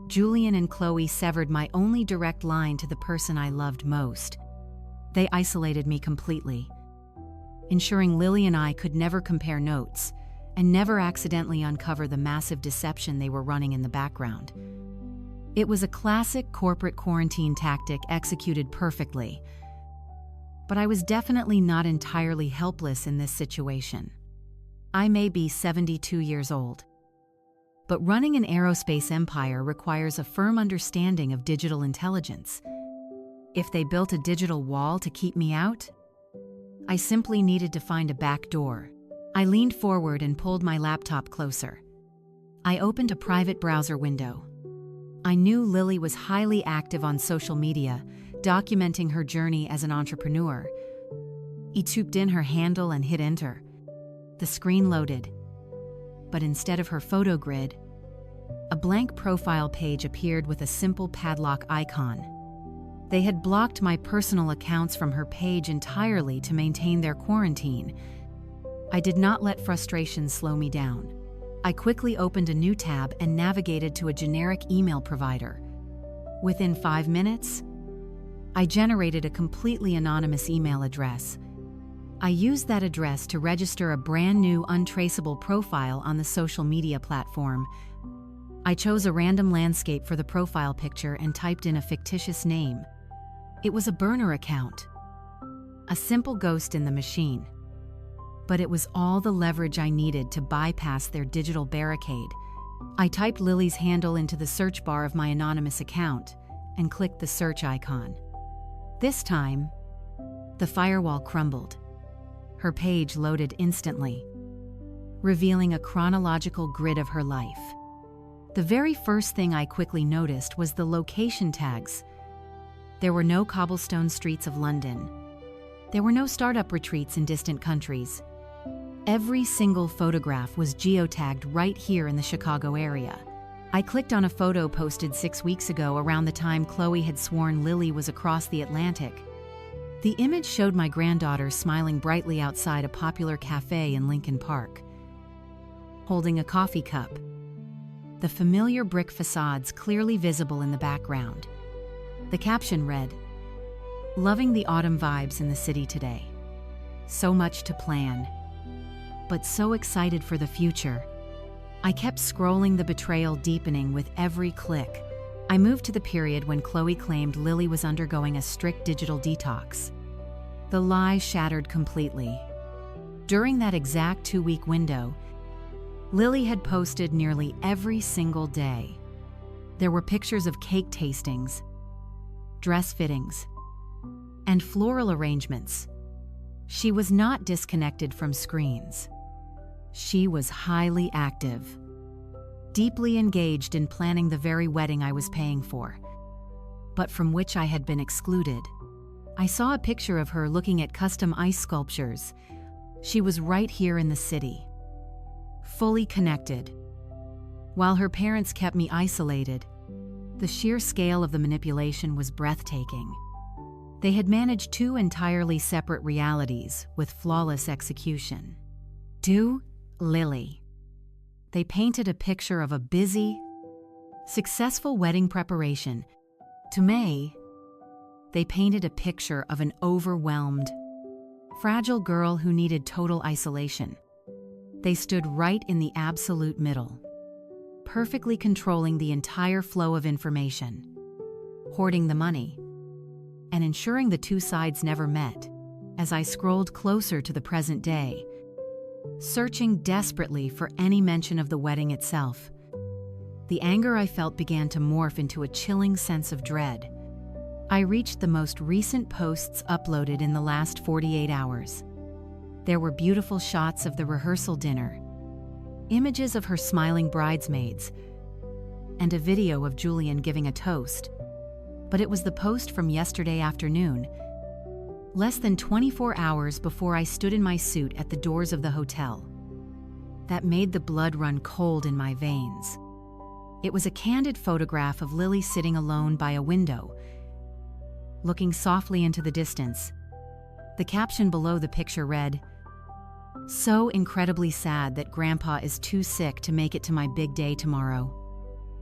Julian and Chloe severed my only direct line to the person I loved most. They isolated me completely, ensuring Lily and I could never compare notes and never accidentally uncover the massive deception they were running in the background. It was a classic corporate quarantine tactic executed perfectly, but I was definitely not entirely helpless in this situation. I may be 72 years old, but running an aerospace empire requires a firm understanding of digital intelligence. If they built a digital wall to keep me out, I simply needed to find a back door. I leaned forward and pulled my laptop closer. I opened a private browser window. I knew Lily was highly active on social media, documenting her journey as an entrepreneur. I typed in her handle and hit enter. The screen loaded, but instead of her photo grid, a blank profile page appeared with a simple padlock icon. They had blocked my personal accounts from her page entirely to maintain their quarantine. I did not let frustration slow me down. I quickly opened a new tab and navigated to a generic email provider. Within 5 minutes, I generated a completely anonymous email address. I used that address to register a brand new untraceable profile on the social media platform. I chose a random landscape for the profile picture and typed in a fictitious name. It was a burner account, a simple ghost in the machine. But it was all the leverage I needed to bypass their digital barricade. I typed Lily's handle into the search bar of my anonymous account and clicked the search icon. This time, the firewall crumbled. Her page loaded instantly, revealing a chronological grid of her life. The very first thing I quickly noticed was the location tags. There were no cobblestone streets of London. There were no startup retreats in distant countries. Every single photograph was geotagged right here in the Chicago area. I clicked on a photo posted 6 weeks ago around the time Chloe had sworn Lily was across the Atlantic. The image showed my granddaughter smiling brightly outside a popular cafe in Lincoln Park, holding a coffee cup. The familiar brick facades clearly visible in the background. The caption read, "Loving the autumn vibes in the city today. So much to plan, but so excited for the future." I kept scrolling, the betrayal deepening with every click. I moved to the period when Chloe claimed Lily was undergoing a strict digital detox. The lie shattered completely. During that exact 2-week window, Lily had posted nearly every single day. There were pictures of cake tastings, dress fittings, and floral arrangements. She was not disconnected from screens. She was highly active, deeply engaged in planning the very wedding I was paying for, but from which I had been excluded. I saw a picture of her looking at custom ice sculptures. She was right here in the city, fully connected. While her parents kept me isolated, the sheer scale of the manipulation was breathtaking. They had managed 2 entirely separate realities with flawless execution. To Lily, they painted a picture of a busy, successful wedding preparation. To May, they painted a picture of an overwhelmed, fragile girl who needed total isolation. They stood right in the absolute middle, perfectly controlling the entire flow of information, hoarding the money, and ensuring the 2 sides never met. As I scrolled closer to the present day, searching desperately for any mention of the wedding itself, the anger I felt began to morph into a chilling sense of dread. I reached the most recent posts uploaded in the last 48 hours. There were beautiful shots of the rehearsal dinner, images of her smiling bridesmaids, and a video of Julian giving a toast. But it was the post from yesterday afternoon, less than 24 hours before I stood in my suit at the doors of the hotel, that made the blood run cold in my veins. It was a candid photograph of Lily sitting alone by a window, looking softly into the distance. The caption below the picture read, "So incredibly sad that Grandpa is too sick to make it to my big day tomorrow.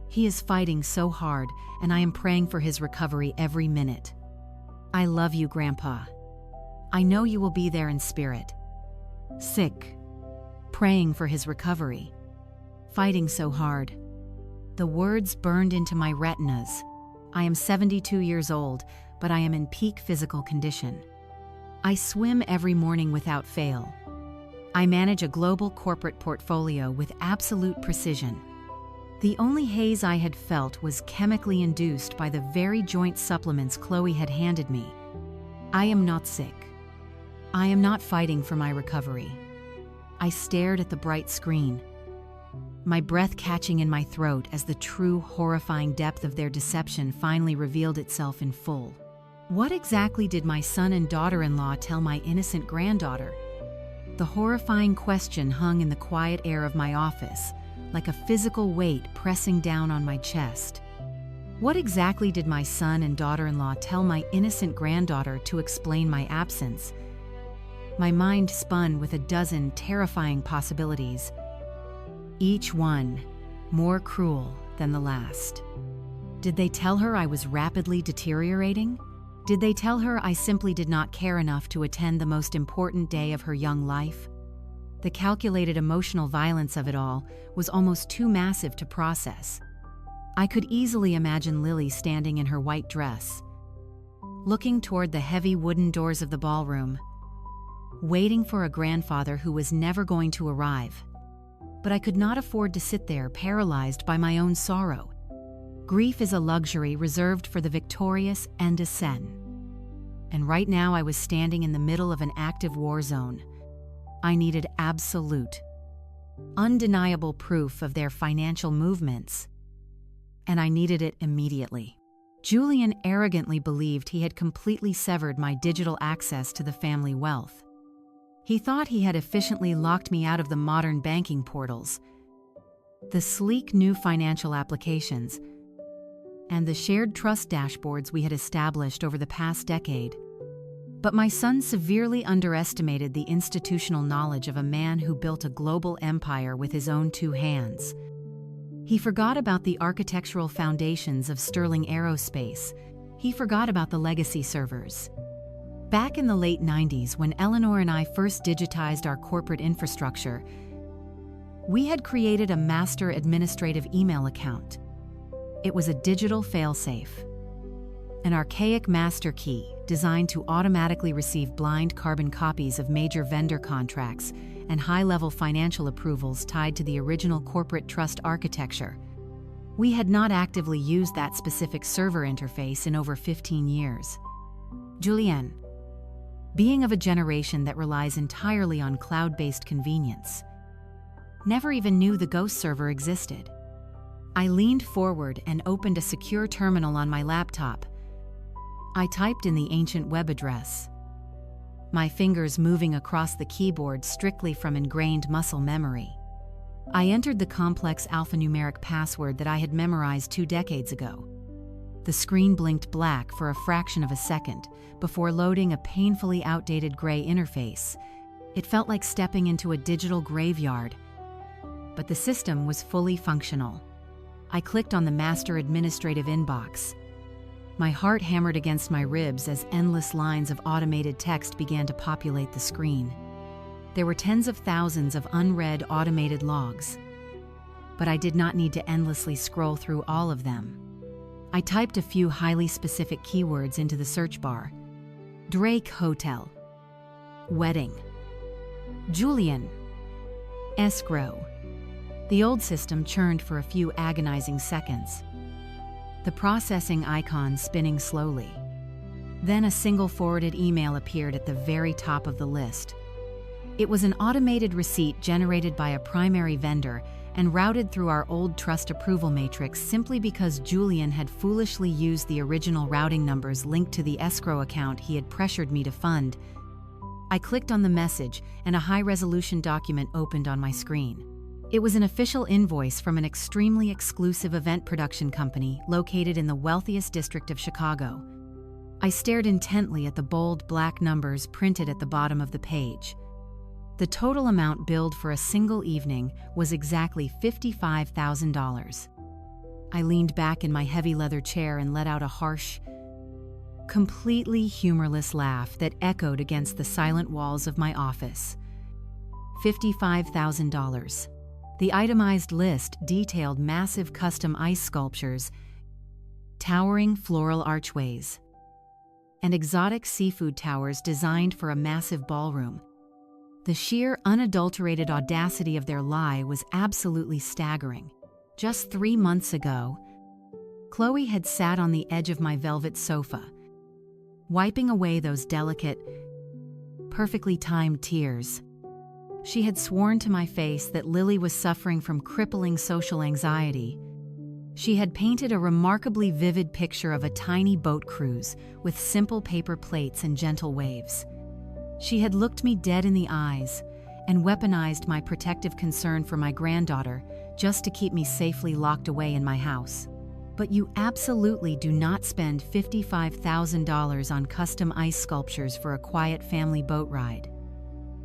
He is fighting so hard, and I am praying for his recovery every minute. I love you, Grandpa. I know you will be there in spirit. Sick. Praying for his recovery. Fighting so hard." The words burned into my retinas. I am 72 years old, but I am in peak physical condition. I swim every morning without fail. I manage a global corporate portfolio with absolute precision. The only haze I had felt was chemically induced by the very joint supplements Chloe had handed me. I am not sick. I am not fighting for my recovery. I stared at the bright screen, my breath catching in my throat as the true, horrifying depth of their deception finally revealed itself in full. What exactly did my son and daughter-in-law tell my innocent granddaughter? The horrifying question hung in the quiet air of my office, like a physical weight pressing down on my chest. What exactly did my son and daughter-in-law tell my innocent granddaughter to explain my absence? My mind spun with a dozen terrifying possibilities, each one more cruel than the last. Did they tell her I was rapidly deteriorating? Did they tell her I simply did not care enough to attend the most important day of her young life? The calculated emotional violence of it all was almost too massive to process. I could easily imagine Lily standing in her white dress, looking toward the heavy wooden doors of the ballroom, waiting for a grandfather who was never going to arrive. But I could not afford to sit there paralyzed by my own sorrow. Grief is a luxury reserved for the victorious and a sin. And right now I was standing in the middle of an active war zone. I needed absolute, undeniable proof of their financial movements. And I needed it immediately. Julian arrogantly believed he had completely severed my digital access to the family wealth. He thought he had efficiently locked me out of the modern banking portals, the sleek new financial applications, and the shared trust dashboards we had established over the past decade. But my son severely underestimated the institutional knowledge of a man who built a global empire with his own two hands. He forgot about the architectural foundations of sterling aerospace. He forgot about the legacy servers. Back in the late 90s, when Eleanor and I first digitized our corporate infrastructure, we had created a master administrative email account. It was a digital failsafe, an archaic master key designed to automatically receive blind carbon copies of major vendor contracts and high-level financial approvals tied to the original corporate trust architecture. We had not actively used that specific server interface in over 15 years. Julian, being of a generation that relies entirely on cloud-based convenience, never even knew the ghost server existed. I leaned forward and opened a secure terminal on my laptop. I typed in the ancient web address, my fingers moving across the keyboard strictly from ingrained muscle memory. I entered the complex alphanumeric password that I had memorized 2 decades ago. The screen blinked black for a fraction of a second before loading a painfully outdated gray interface. It felt like stepping into a digital graveyard, but the system was fully functional. I clicked on the master administrative inbox. My heart hammered against my ribs as endless lines of automated text began to populate the screen. There were tens of thousands of unread automated logs, but I did not need to endlessly scroll through all of them. I typed a few highly specific keywords into the search bar. Drake Hotel, wedding, Julian, escrow. The old system churned for a few agonizing seconds, the processing icon spinning slowly. Then a single forwarded email appeared at the very top of the list. It was an automated receipt generated by a primary vendor and routed through our old trust approval matrix simply because Julian had foolishly used the original routing numbers linked to the escrow account he had pressured me to fund. I clicked on the message and a high-resolution document opened on my screen. It was an official invoice from an extremely exclusive event production company located in the wealthiest district of Chicago. I stared intently at the bold black numbers printed at the bottom of the page. The total amount billed for a single evening was exactly $55,000. I leaned back in my heavy leather chair and let out a harsh, completely humorless laugh that echoed against the silent walls of my office. $55,000. The itemized list detailed massive custom ice sculptures, towering floral archways, and exotic seafood towers designed for a massive ballroom. The sheer, unadulterated audacity of their lie was absolutely staggering. Just 3 months ago, Chloe had sat on the edge of my velvet sofa, wiping away those delicate, perfectly timed tears. She had sworn to my face that Lily was suffering from crippling social anxiety. She had painted a remarkably vivid picture of a tiny boat cruise with simple paper plates and gentle waves. She had looked me dead in the eyes and weaponized my protective concern for my granddaughter just to keep me safely locked away in my house. But you absolutely do not spend $55,000 on custom ice sculptures for a quiet family boat ride.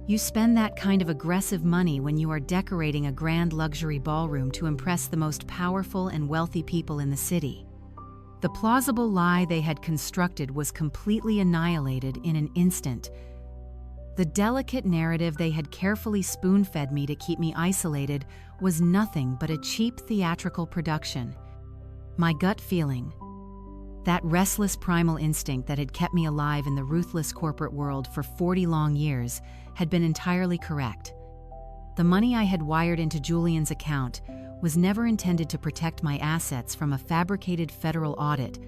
You spend that kind of aggressive money when you are decorating a grand luxury ballroom to impress the most powerful and wealthy people in the city. The plausible lie they had constructed was completely annihilated in an instant. The delicate narrative they had carefully spoon-fed me to keep me isolated was nothing but a cheap theatrical production. My gut feeling, that restless primal instinct that had kept me alive in the ruthless corporate world for 40 long years, had been entirely correct. The money I had wired into Julian's account was never intended to protect my assets from a fabricated federal audit.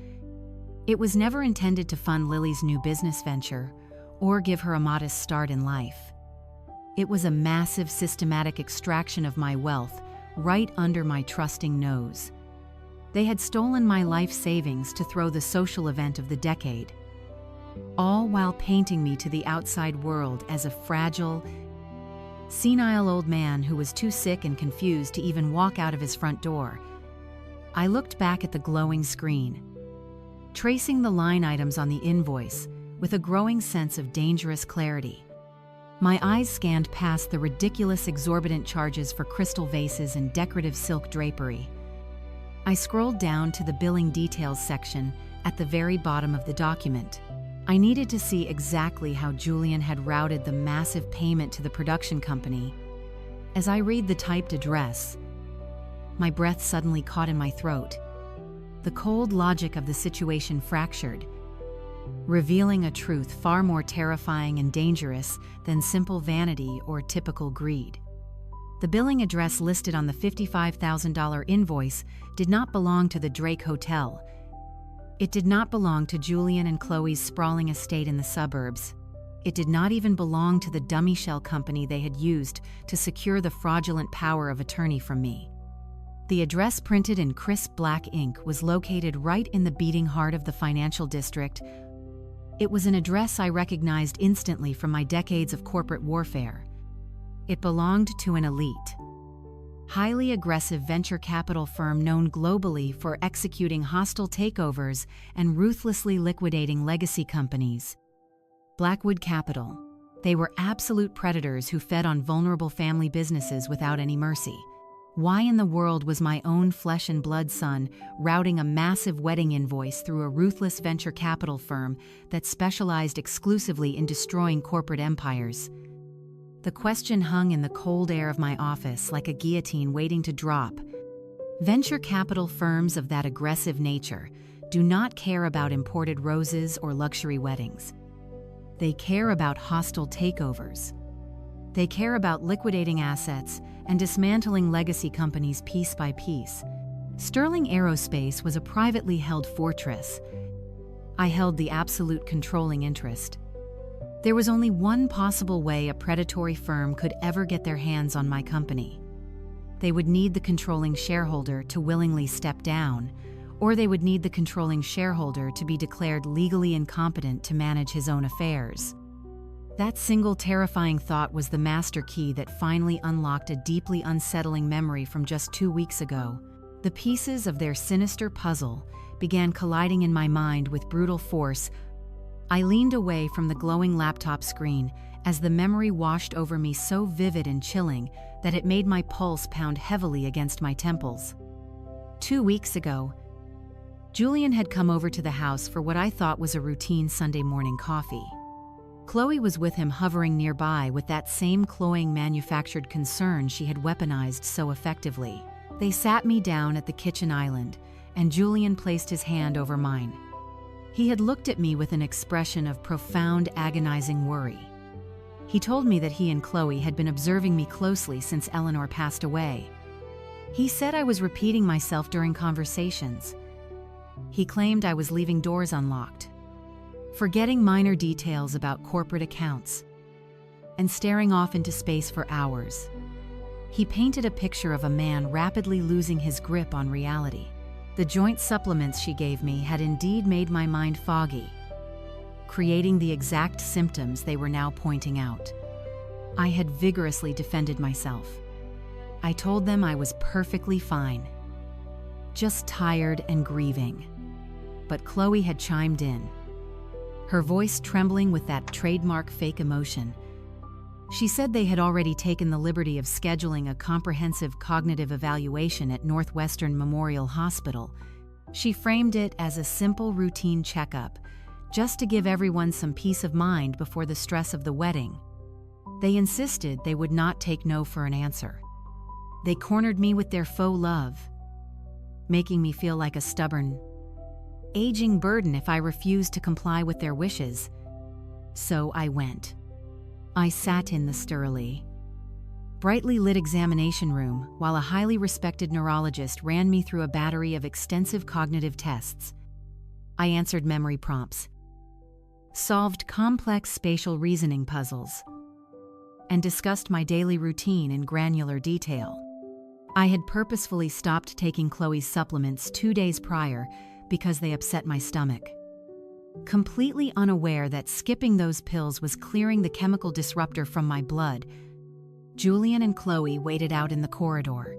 It was never intended to fund Lily's new business venture or give her a modest start in life. It was a massive systematic extraction of my wealth right under my trusting nose. They had stolen my life savings to throw the social event of the decade, all while painting me to the outside world as a fragile, senile old man who was too sick and confused to even walk out of his front door. I looked back at the glowing screen, tracing the line items on the invoice with a growing sense of dangerous clarity. My eyes scanned past the ridiculous exorbitant charges for crystal vases and decorative silk drapery. I scrolled down to the billing details section at the very bottom of the document. I needed to see exactly how Julian had routed the massive payment to the production company. As I read the typed address, my breath suddenly caught in my throat. The cold logic of the situation fractured, revealing a truth far more terrifying and dangerous than simple vanity or typical greed. The billing address listed on the $55,000 invoice did not belong to the Drake Hotel. It did not belong to Julian and Chloe's sprawling estate in the suburbs. It did not even belong to the dummy shell company they had used to secure the fraudulent power of attorney from me. The address, printed in crisp black ink, was located right in the beating heart of the financial district. It was an address I recognized instantly from my decades of corporate warfare. It belonged to an elite, highly aggressive venture capital firm known globally for executing hostile takeovers and ruthlessly liquidating legacy companies. Blackwood Capital. They were absolute predators who fed on vulnerable family businesses without any mercy. Why in the world was my own flesh and blood son routing a massive wedding invoice through a ruthless venture capital firm that specialized exclusively in destroying corporate empires? The question hung in the cold air of my office like a guillotine waiting to drop. Venture capital firms of that aggressive nature do not care about imported roses or luxury weddings. They care about hostile takeovers. They care about liquidating assets and dismantling legacy companies piece by piece. Sterling Aerospace was a privately held fortress. I held the absolute controlling interest. There was only one possible way a predatory firm could ever get their hands on my company. They would need the controlling shareholder to willingly step down, or they would need the controlling shareholder to be declared legally incompetent to manage his own affairs. That single terrifying thought was the master key that finally unlocked a deeply unsettling memory from just 2 weeks ago. The pieces of their sinister puzzle began colliding in my mind with brutal force. I leaned away from the glowing laptop screen as the memory washed over me, so vivid and chilling that it made my pulse pound heavily against my temples. 2 weeks ago, Julian had come over to the house for what I thought was a routine Sunday morning coffee. Chloe was with him, hovering nearby with that same cloying manufactured concern she had weaponized so effectively. They sat me down at the kitchen island, and Julian placed his hand over mine. He had looked at me with an expression of profound, agonizing worry. He told me that he and Chloe had been observing me closely since Eleanor passed away. He said I was repeating myself during conversations. He claimed I was leaving doors unlocked, forgetting minor details about corporate accounts, and staring off into space for hours. He painted a picture of a man rapidly losing his grip on reality. The joint supplements she gave me had indeed made my mind foggy, creating the exact symptoms they were now pointing out. I had vigorously defended myself. I told them I was perfectly fine. just tired and grieving. But Chloe had chimed in, her voice trembling with that trademark fake emotion. She said they had already taken the liberty of scheduling a comprehensive cognitive evaluation at Northwestern Memorial Hospital. She framed it as a simple routine checkup, just to give everyone some peace of mind before the stress of the wedding. They insisted they would not take no for an answer. They cornered me with their faux love, making me feel like a stubborn, aging burden if I refused to comply with their wishes. So I went. I sat in the sterile, brightly lit examination room while a highly respected neurologist ran me through a battery of extensive cognitive tests. I answered memory prompts, solved complex spatial reasoning puzzles, and discussed my daily routine in granular detail. I had purposefully stopped taking Chloe's supplements 2 days prior because they upset my stomach. Completely unaware that skipping those pills was clearing the chemical disruptor from my blood, Julian and Chloe waited out in the corridor,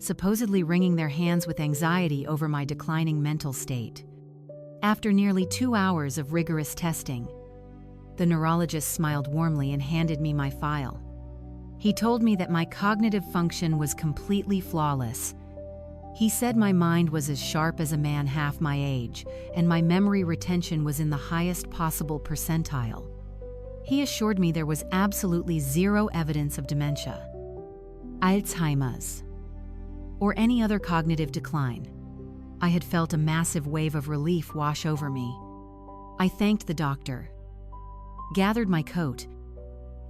supposedly wringing their hands with anxiety over my declining mental state. After nearly 2 hours of rigorous testing, the neurologist smiled warmly and handed me my file. He told me that my cognitive function was completely flawless. He said my mind was as sharp as a man half my age, and my memory retention was in the highest possible percentile. He assured me there was absolutely zero evidence of dementia, Alzheimer's, or any other cognitive decline. I had felt a massive wave of relief wash over me. I thanked the doctor, gathered my coat,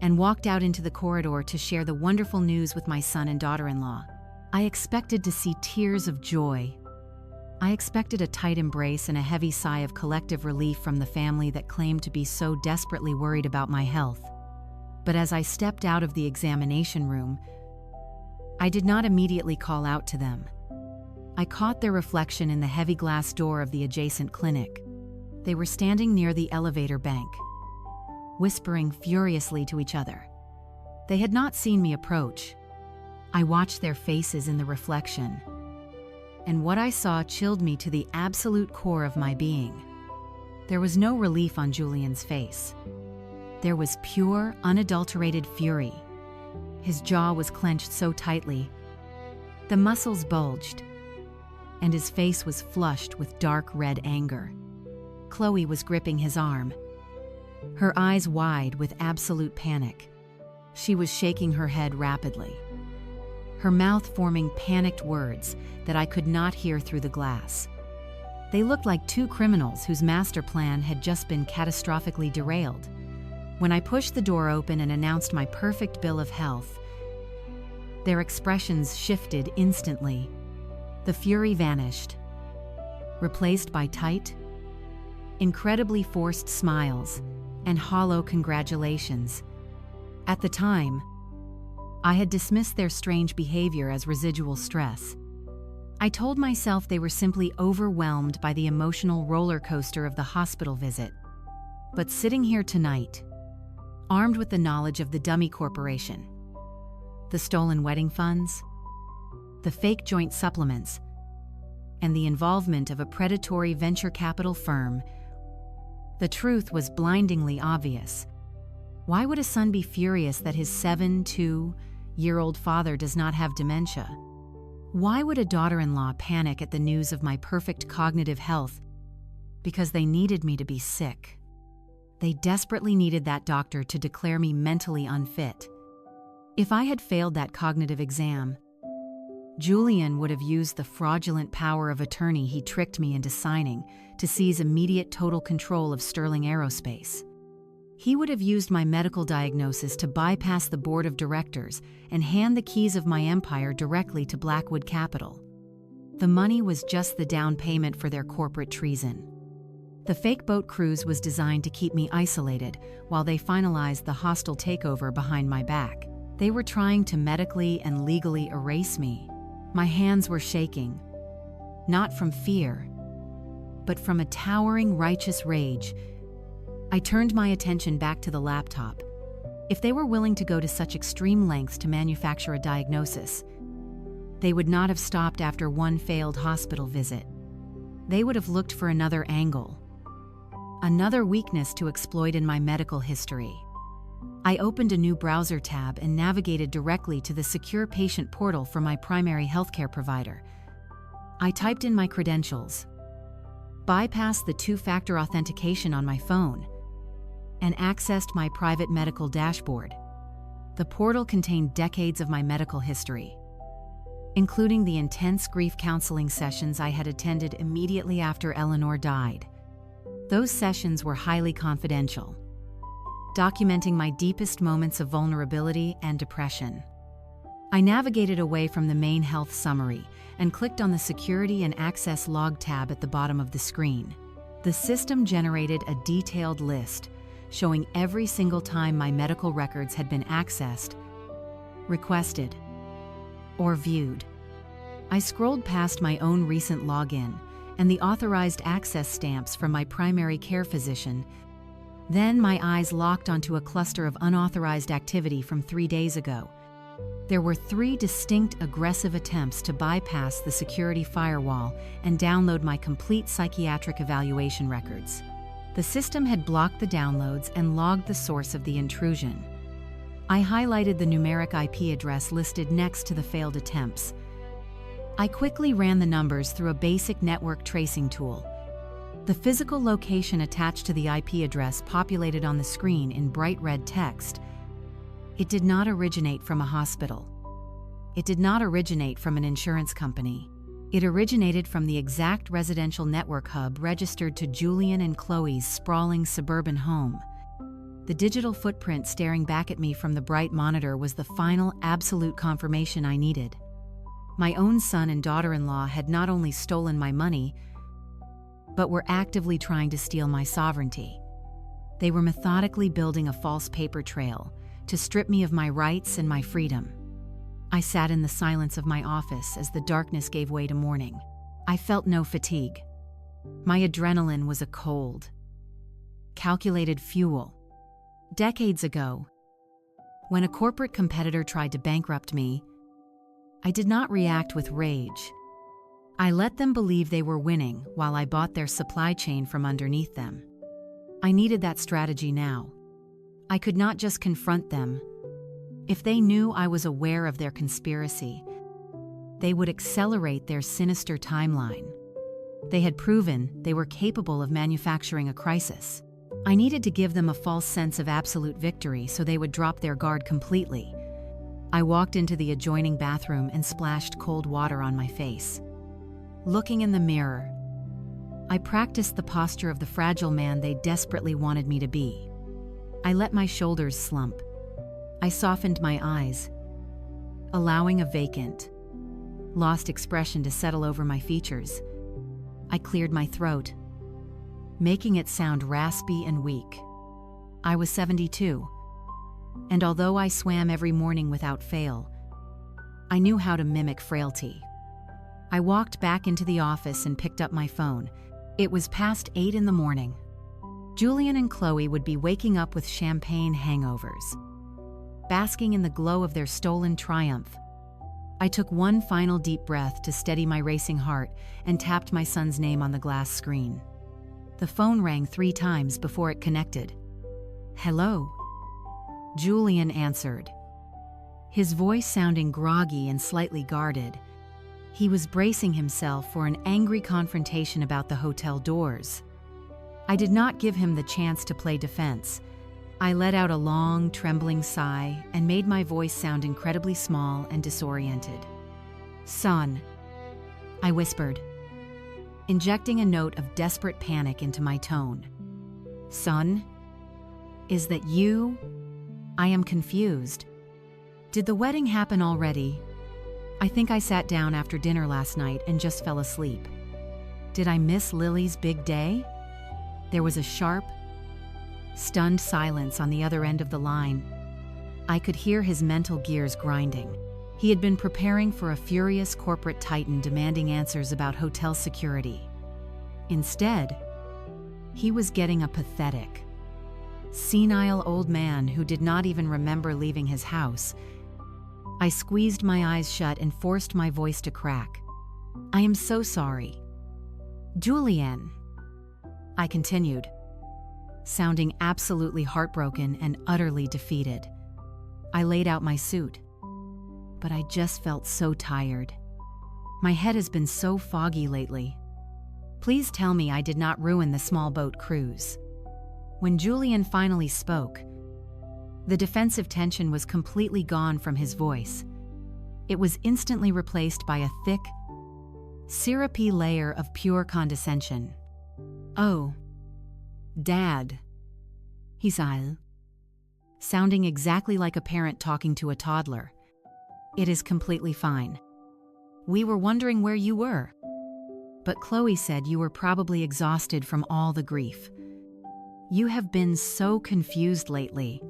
and walked out into the corridor to share the wonderful news with my son and daughter-in-law. I expected to see tears of joy. I expected a tight embrace and a heavy sigh of collective relief from the family that claimed to be so desperately worried about my health. But as I stepped out of the examination room, I did not immediately call out to them. I caught their reflection in the heavy glass door of the adjacent clinic. They were standing near the elevator bank, whispering furiously to each other. They had not seen me approach. I watched their faces in the reflection, and what I saw chilled me to the absolute core of my being. There was no relief on Julian's face. There was pure, unadulterated fury. His jaw was clenched so tightly, the muscles bulged, and his face was flushed with dark red anger. Chloe was gripping his arm, her eyes wide with absolute panic. She was shaking her head rapidly, her mouth forming panicked words that I could not hear through the glass. They looked like two criminals whose master plan had just been catastrophically derailed. When I pushed the door open and announced my perfect bill of health, their expressions shifted instantly. The fury vanished, replaced by tight, incredibly forced smiles and hollow congratulations. At the time, I had dismissed their strange behavior as residual stress. I told myself they were simply overwhelmed by the emotional roller coaster of the hospital visit. But sitting here tonight, armed with the knowledge of the dummy corporation, the stolen wedding funds, the fake joint supplements, and the involvement of a predatory venture capital firm, the truth was blindingly obvious. Why would a son be furious that his 72-year-old father does not have dementia? Why would a daughter-in-law panic at the news of my perfect cognitive health? Because they needed me to be sick. They desperately needed that doctor to declare me mentally unfit. If I had failed that cognitive exam, Julian would have used the fraudulent power of attorney he tricked me into signing to seize immediate total control of Sterling Aerospace. He would have used my medical diagnosis to bypass the board of directors and hand the keys of my empire directly to Blackwood Capital. The money was just the down payment for their corporate treason. The fake boat cruise was designed to keep me isolated while they finalized the hostile takeover behind my back. They were trying to medically and legally erase me. My hands were shaking, not from fear, but from a towering righteous rage. I turned my attention back to the laptop. If they were willing to go to such extreme lengths to manufacture a diagnosis, They would not have stopped after one failed hospital visit. They would have looked for another angle, another weakness to exploit in my medical history. I opened a new browser tab and navigated directly to the secure patient portal for my primary healthcare provider. I typed in my credentials, bypassed the two-factor authentication on my phone, and accessed my private medical dashboard. The portal contained decades of my medical history, including the intense grief counseling sessions I had attended immediately after Eleanor died. Those sessions were highly confidential, documenting my deepest moments of vulnerability and depression. I navigated away from the main health summary and clicked on the Security and Access Log tab at the bottom of the screen. The system generated a detailed list showing every single time my medical records had been accessed, requested, or viewed. I scrolled past my own recent login and the authorized access stamps from my primary care physician. Then my eyes locked onto a cluster of unauthorized activity from 3 days ago. There were 3 distinct aggressive attempts to bypass the security firewall and download my complete psychiatric evaluation records. The system had blocked the downloads and logged the source of the intrusion. I highlighted the numeric IP address listed next to the failed attempts. I quickly ran the numbers through a basic network tracing tool. The physical location attached to the IP address populated on the screen in bright red text. It did not originate from a hospital. It did not originate from an insurance company. It originated from the exact residential network hub registered to Julian and Chloe's sprawling suburban home. The digital footprint staring back at me from the bright monitor was the final, absolute confirmation I needed. My own son and daughter-in-law had not only stolen my money, but were actively trying to steal my sovereignty. They were methodically building a false paper trail to strip me of my rights and my freedom. I sat in the silence of my office as the darkness gave way to morning. I felt no fatigue. My adrenaline was a cold, calculated fuel. Decades ago, when a corporate competitor tried to bankrupt me, I did not react with rage. I let them believe they were winning while I bought their supply chain from underneath them. I needed that strategy now. I could not just confront them. If they knew I was aware of their conspiracy, they would accelerate their sinister timeline. They had proven they were capable of manufacturing a crisis. I needed to give them a false sense of absolute victory so they would drop their guard completely. I walked into the adjoining bathroom and splashed cold water on my face. Looking in the mirror, I practiced the posture of the fragile man they desperately wanted me to be. I let my shoulders slump. I softened my eyes, allowing a vacant, lost expression to settle over my features. I cleared my throat, making it sound raspy and weak. I was 72, and although I swam every morning without fail, I knew how to mimic frailty. I walked back into the office and picked up my phone. It was past 8 in the morning. Julian and Chloe would be waking up with champagne hangovers, basking in the glow of their stolen triumph. I took one final deep breath to steady my racing heart and tapped my son's name on the glass screen. The phone rang 3 times before it connected. "Hello?" Julian answered, his voice sounding groggy and slightly guarded. He was bracing himself for an angry confrontation about the hotel doors. I did not give him the chance to play defense. I let out a long, trembling sigh and made my voice sound incredibly small and disoriented. "Son," I whispered, injecting a note of desperate panic into my tone. "Son? Is that you? I am confused. Did the wedding happen already? I think I sat down after dinner last night and just fell asleep. Did I miss Lily's big day?" There was a sharp, stunned silence on the other end of the line. I could hear his mental gears grinding. He had been preparing for a furious corporate titan demanding answers about hotel security. Instead, he was getting a pathetic, senile old man who did not even remember leaving his house, I squeezed my eyes shut and forced my voice to crack. I am so sorry. Julian, I continued, sounding absolutely heartbroken and utterly defeated. I laid out my suit, but I just felt so tired. My head has been so foggy lately. Please tell me I did not ruin the small boat cruise. When Julian finally spoke, the defensive tension was completely gone from his voice. It was instantly replaced by a thick, syrupy layer of pure condescension. Oh, Dad, he sighed, sounding exactly like a parent talking to a toddler. It is completely fine. We were wondering where you were. But Chloe said you were probably exhausted from all the grief. You have been so confused lately.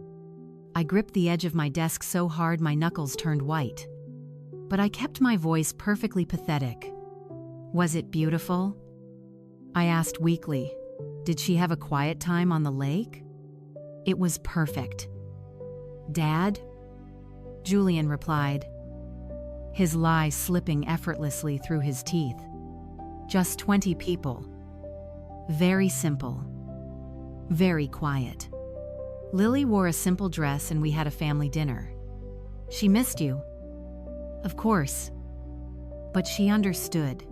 I gripped the edge of my desk so hard my knuckles turned white. But I kept my voice perfectly pathetic. Was it beautiful? I asked weakly. Did she have a quiet time on the lake? It was perfect. Dad? Julian replied, his lie slipping effortlessly through his teeth. Just 20 people. Very simple. Very quiet. Lily wore a simple dress and we had a family dinner. She missed you. Of course. But she understood.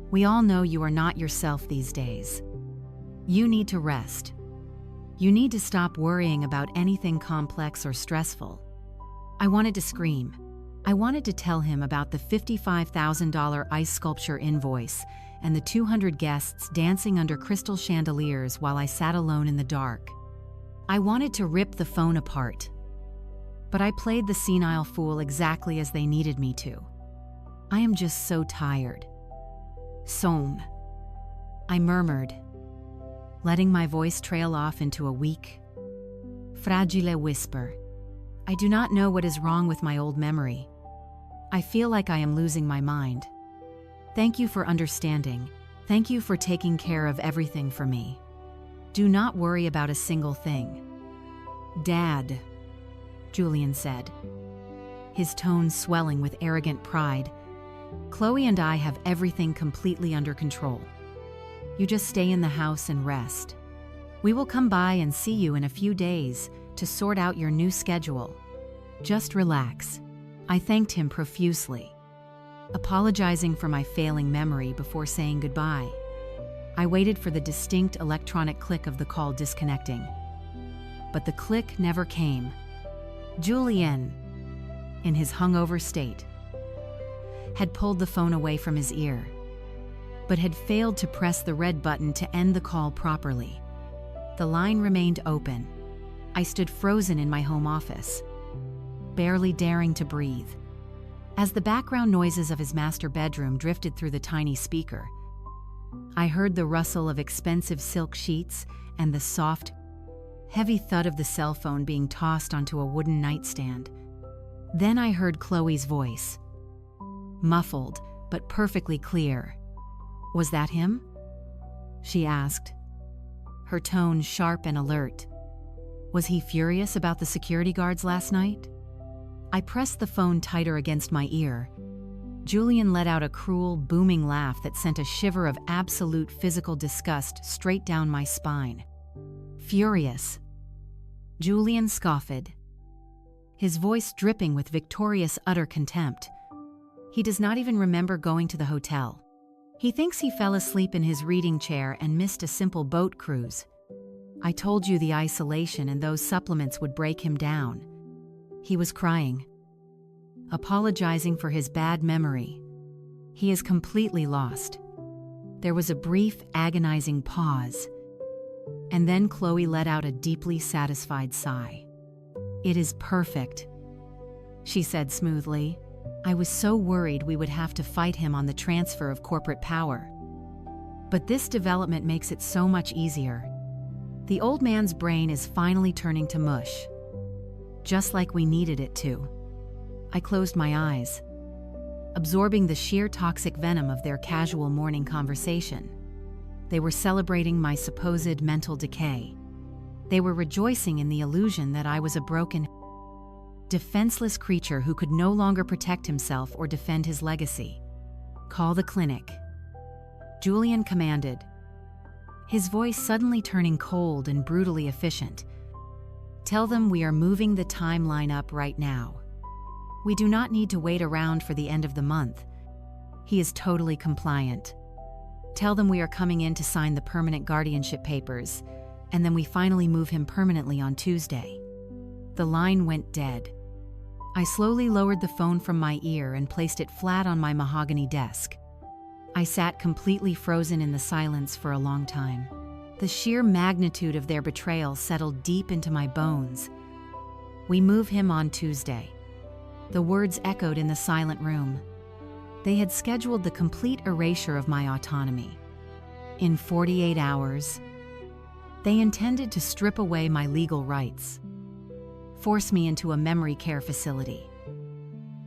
We all know you are not yourself these days. You need to rest. You need to stop worrying about anything complex or stressful. I wanted to scream. I wanted to tell him about the $55,000 ice sculpture invoice and the 200 guests dancing under crystal chandeliers while I sat alone in the dark. I wanted to rip the phone apart. But I played the senile fool exactly as they needed me to. I am just so tired. Somme, I murmured, letting my voice trail off into a weak, fragile whisper. I do not know what is wrong with my old memory. I feel like I am losing my mind. Thank you for understanding. Thank you for taking care of everything for me. Do not worry about a single thing. Dad, Julian said, his tone swelling with arrogant pride. Chloe and I have everything completely under control. You just stay in the house and rest. We will come by and see you in a few days to sort out your new schedule. Just relax. I thanked him profusely, apologizing for my failing memory before saying goodbye. I waited for the distinct electronic click of the call disconnecting. But the click never came. Julian, in his hungover state, had pulled the phone away from his ear, but had failed to press the red button to end the call properly. The line remained open. I stood frozen in my home office, barely daring to breathe. As the background noises of his master bedroom drifted through the tiny speaker, I heard the rustle of expensive silk sheets and the soft, heavy thud of the cell phone being tossed onto a wooden nightstand. Then I heard Chloe's voice, muffled but perfectly clear. Was that him? She asked, her tone sharp and alert. Was he furious about the security guards last night? I pressed the phone tighter against my ear. Julian let out a cruel, booming laugh that sent a shiver of absolute physical disgust straight down my spine. Furious. Julian scoffed, his voice dripping with victorious utter contempt. He does not even remember going to the hotel. He thinks he fell asleep in his reading chair and missed a simple boat cruise. I told you the isolation and those supplements would break him down. He was crying, apologizing for his bad memory. He is completely lost. There was a brief, agonizing pause, and then Chloe let out a deeply satisfied sigh. It is perfect, she said smoothly. I was so worried we would have to fight him on the transfer of corporate power. But this development makes it so much easier. The old man's brain is finally turning to mush, just like we needed it to. I closed my eyes, absorbing the sheer toxic venom of their casual morning conversation. They were celebrating my supposed mental decay. They were rejoicing in the illusion that I was a broken defenseless creature who could no longer protect himself or defend his legacy. "Call the clinic," Julian commanded, his voice suddenly turning cold and brutally efficient. "Tell them we are moving the timeline up right now. We do not need to wait around for the end of the month." He is totally compliant. "Tell them we are coming in to sign the permanent guardianship papers, and then we finally move him permanently on Tuesday." The line went dead. I slowly lowered the phone from my ear and placed it flat on my mahogany desk. I sat completely frozen in the silence for a long time. The sheer magnitude of their betrayal settled deep into my bones. "We move him on Tuesday." The words echoed in the silent room. They had scheduled the complete erasure of my autonomy. In 48 hours, they intended to strip away my legal rights, force me into a memory care facility,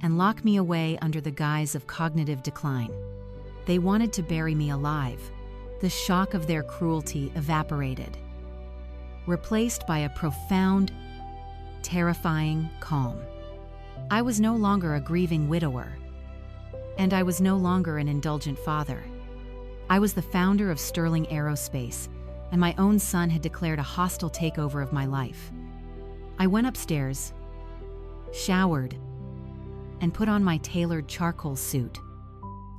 and lock me away under the guise of cognitive decline. They wanted to bury me alive. The shock of their cruelty evaporated, replaced by a profound, terrifying calm. I was no longer a grieving widower, and I was no longer an indulgent father. I was the founder of Sterling Aerospace, and my own son had declared a hostile takeover of my life. I went upstairs, showered, and put on my tailored charcoal suit.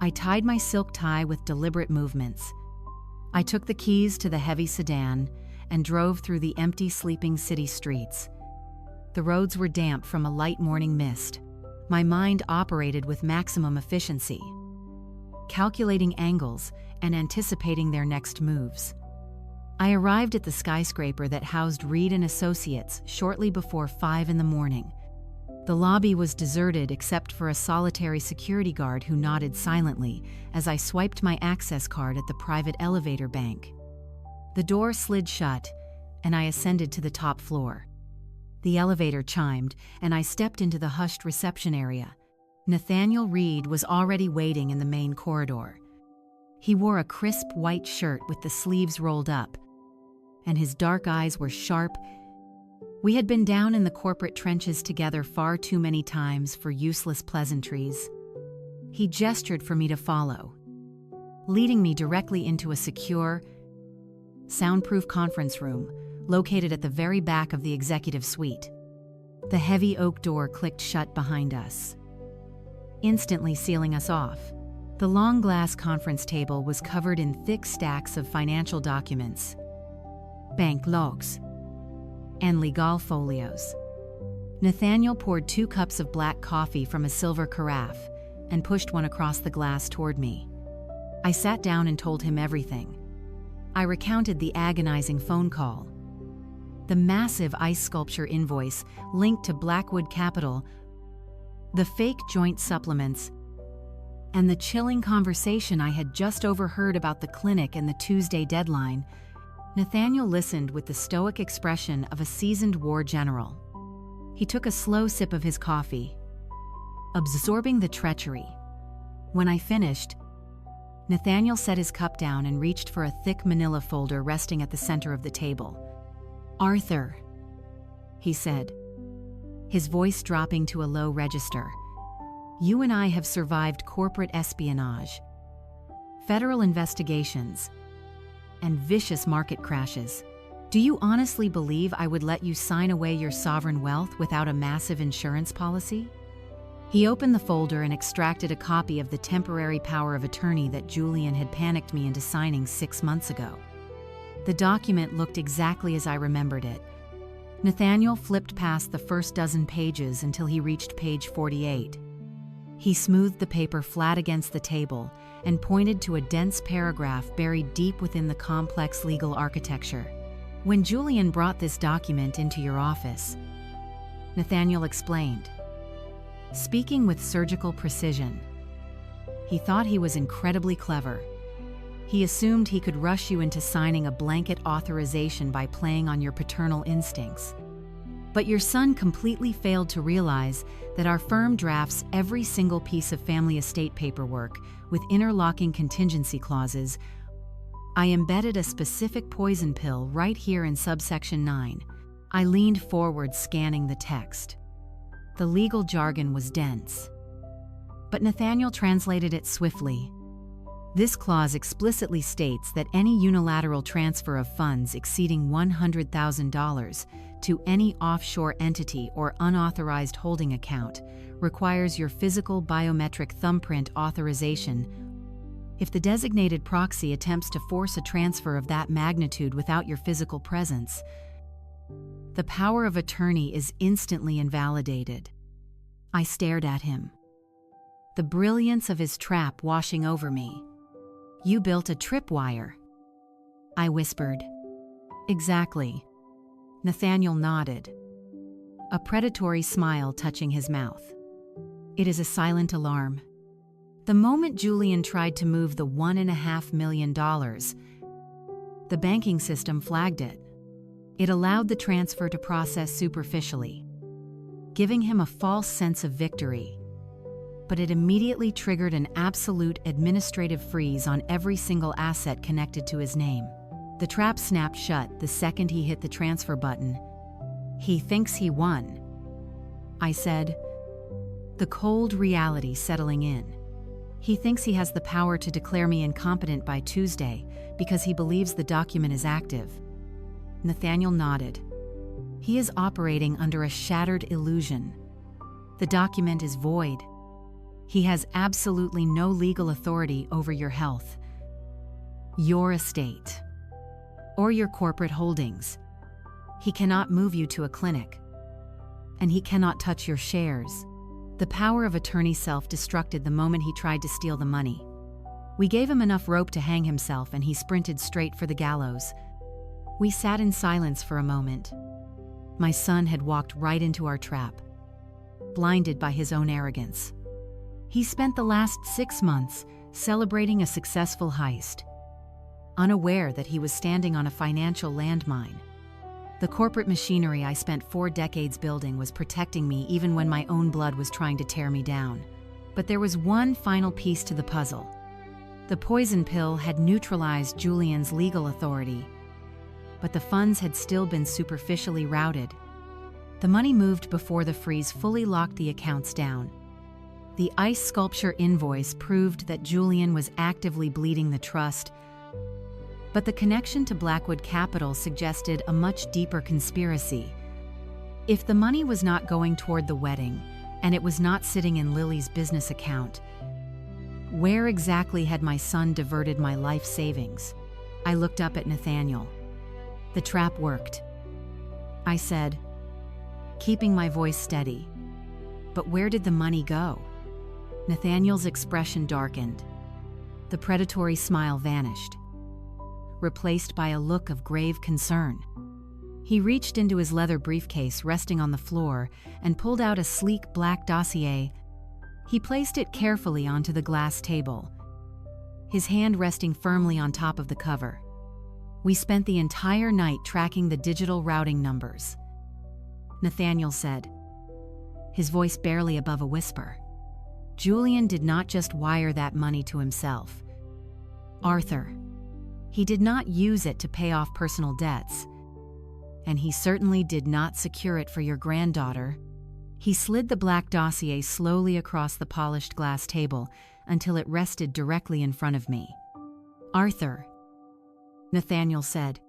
I tied my silk tie with deliberate movements. I took the keys to the heavy sedan and drove through the empty, sleeping city streets. The roads were damp from a light morning mist. My mind operated with maximum efficiency, calculating angles and anticipating their next moves. I arrived at the skyscraper that housed Reed & Associates shortly before 5 in the morning. The lobby was deserted except for a solitary security guard who nodded silently as I swiped my access card at the private elevator bank. The door slid shut, and I ascended to the top floor. The elevator chimed, and I stepped into the hushed reception area. Nathaniel Reed was already waiting in the main corridor. He wore a crisp white shirt with the sleeves rolled up, and his dark eyes were sharp. We had been down in the corporate trenches together far too many times for useless pleasantries. He gestured for me to follow, leading me directly into a secure, soundproof conference room located at the very back of the executive suite. The heavy oak door clicked shut behind us, instantly sealing us off. The long glass conference table was covered in thick stacks of financial documents, bank logs, and legal folios. Nathaniel poured 2 cups of black coffee from a silver carafe and pushed one across the glass toward me. I sat down and told him everything. I recounted the agonizing phone call, the massive ice sculpture invoice linked to Blackwood Capital, the fake joint supplements, and the chilling conversation I had just overheard about the clinic and the Tuesday deadline. Nathaniel listened with the stoic expression of a seasoned war general. He took a slow sip of his coffee, absorbing the treachery. When I finished, Nathaniel set his cup down and reached for a thick manila folder resting at the center of the table. "Arthur," he said, his voice dropping to a low register, "you and I have survived corporate espionage, federal investigations, and vicious market crashes. Do you honestly believe I would let you sign away your sovereign wealth without a massive insurance policy?" He opened the folder and extracted a copy of the temporary power of attorney that Julian had panicked me into signing 6 months ago. The document looked exactly as I remembered it. Nathaniel flipped past the first dozen pages until he reached page 48. He smoothed the paper flat against the table and pointed to a dense paragraph buried deep within the complex legal architecture. "When Julian brought this document into your office," Nathaniel explained, speaking with surgical precision, "he thought he was incredibly clever. He assumed he could rush you into signing a blanket authorization by playing on your paternal instincts. But your son completely failed to realize that our firm drafts every single piece of family estate paperwork with interlocking contingency clauses. I embedded a specific poison pill right here in subsection 9. I leaned forward, scanning the text. The legal jargon was dense, but Nathaniel translated it swiftly. This clause explicitly states that any unilateral transfer of funds exceeding $100,000 to any offshore entity or unauthorized holding account requires your physical biometric thumbprint authorization. If the designated proxy attempts to force a transfer of that magnitude without your physical presence, the power of attorney is instantly invalidated. I stared at him, the brilliance of his trap washing over me. "You built a tripwire," I whispered. "Exactly." Nathaniel nodded, a predatory smile touching his mouth. "It is a silent alarm. The moment Julian tried to move the $1.5 million, the banking system flagged it. It allowed the transfer to process superficially, giving him a false sense of victory. But it immediately triggered an absolute administrative freeze on every single asset connected to his name. The trap snapped shut the second he hit the transfer button. He thinks he won," I said, the cold reality settling in. "He thinks he has the power to declare me incompetent by Tuesday because he believes the document is active." Nathaniel nodded. "He is operating under a shattered illusion. The document is void. He has absolutely no legal authority over your health, your estate, or your corporate holdings. He cannot move you to a clinic, and he cannot touch your shares." The power of attorney self-destructed the moment he tried to steal the money. We gave him enough rope to hang himself, and he sprinted straight for the gallows. We sat in silence for a moment. My son had walked right into our trap, blinded by his own arrogance. He spent the last 6 months celebrating a successful heist, unaware that he was standing on a financial landmine. The corporate machinery I spent 4 decades building was protecting me even when my own blood was trying to tear me down. But there was one final piece to the puzzle. The poison pill had neutralized Julian's legal authority, but the funds had still been superficially routed. The money moved before the freeze fully locked the accounts down. The ice sculpture invoice proved that Julian was actively bleeding the trust, but the connection to Blackwood Capital suggested a much deeper conspiracy. If the money was not going toward the wedding, and it was not sitting in Lily's business account, where exactly had my son diverted my life savings? I looked up at Nathaniel. "The trap worked," I said, keeping my voice steady. "But where did the money go?" Nathaniel's expression darkened. The predatory smile vanished, replaced by a look of grave concern. He reached into his leather briefcase resting on the floor and pulled out a sleek black dossier. He placed it carefully onto the glass table, his hand resting firmly on top of the cover. "We spent the entire night tracking the digital routing numbers," Nathaniel said, his voice barely above a whisper. "Julian did not just wire that money to himself, Arthur. He did not use it to pay off personal debts, and he certainly did not secure it for your granddaughter." He slid the black dossier slowly across the polished glass table until it rested directly in front of me. "Arthur," Nathaniel said,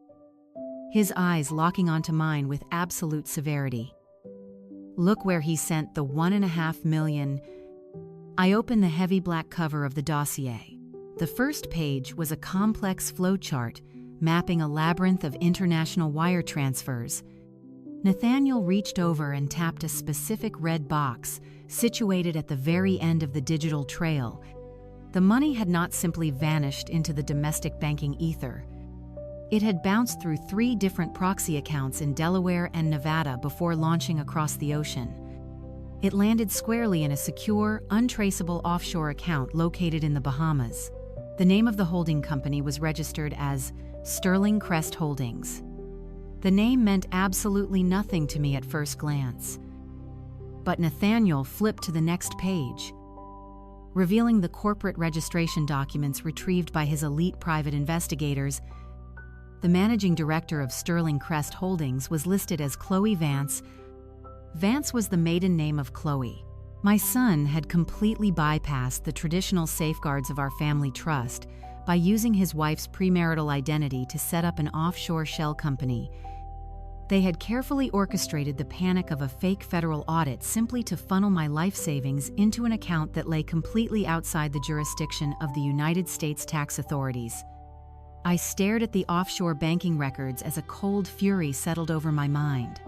his eyes locking onto mine with absolute severity. "Look where he sent the $1.5 million. I opened the heavy black cover of the dossier. The first page was a complex flowchart mapping a labyrinth of international wire transfers. Nathaniel reached over and tapped a specific red box situated at the very end of the digital trail. The money had not simply vanished into the domestic banking ether. It had bounced through 3 different proxy accounts in Delaware and Nevada before launching across the ocean. It landed squarely in a secure, untraceable offshore account located in the Bahamas. The name of the holding company was registered as Sterling Crest Holdings. The name meant absolutely nothing to me at first glance. But Nathaniel flipped to the next page, revealing the corporate registration documents retrieved by his elite private investigators. The managing director of Sterling Crest Holdings was listed as Chloe Vance, Vance was the maiden name of Chloe. My son had completely bypassed the traditional safeguards of our family trust by using his wife's premarital identity to set up an offshore shell company. They had carefully orchestrated the panic of a fake federal audit simply to funnel my life savings into an account that lay completely outside the jurisdiction of the United States tax authorities. I stared at the offshore banking records as a cold fury settled over my mind.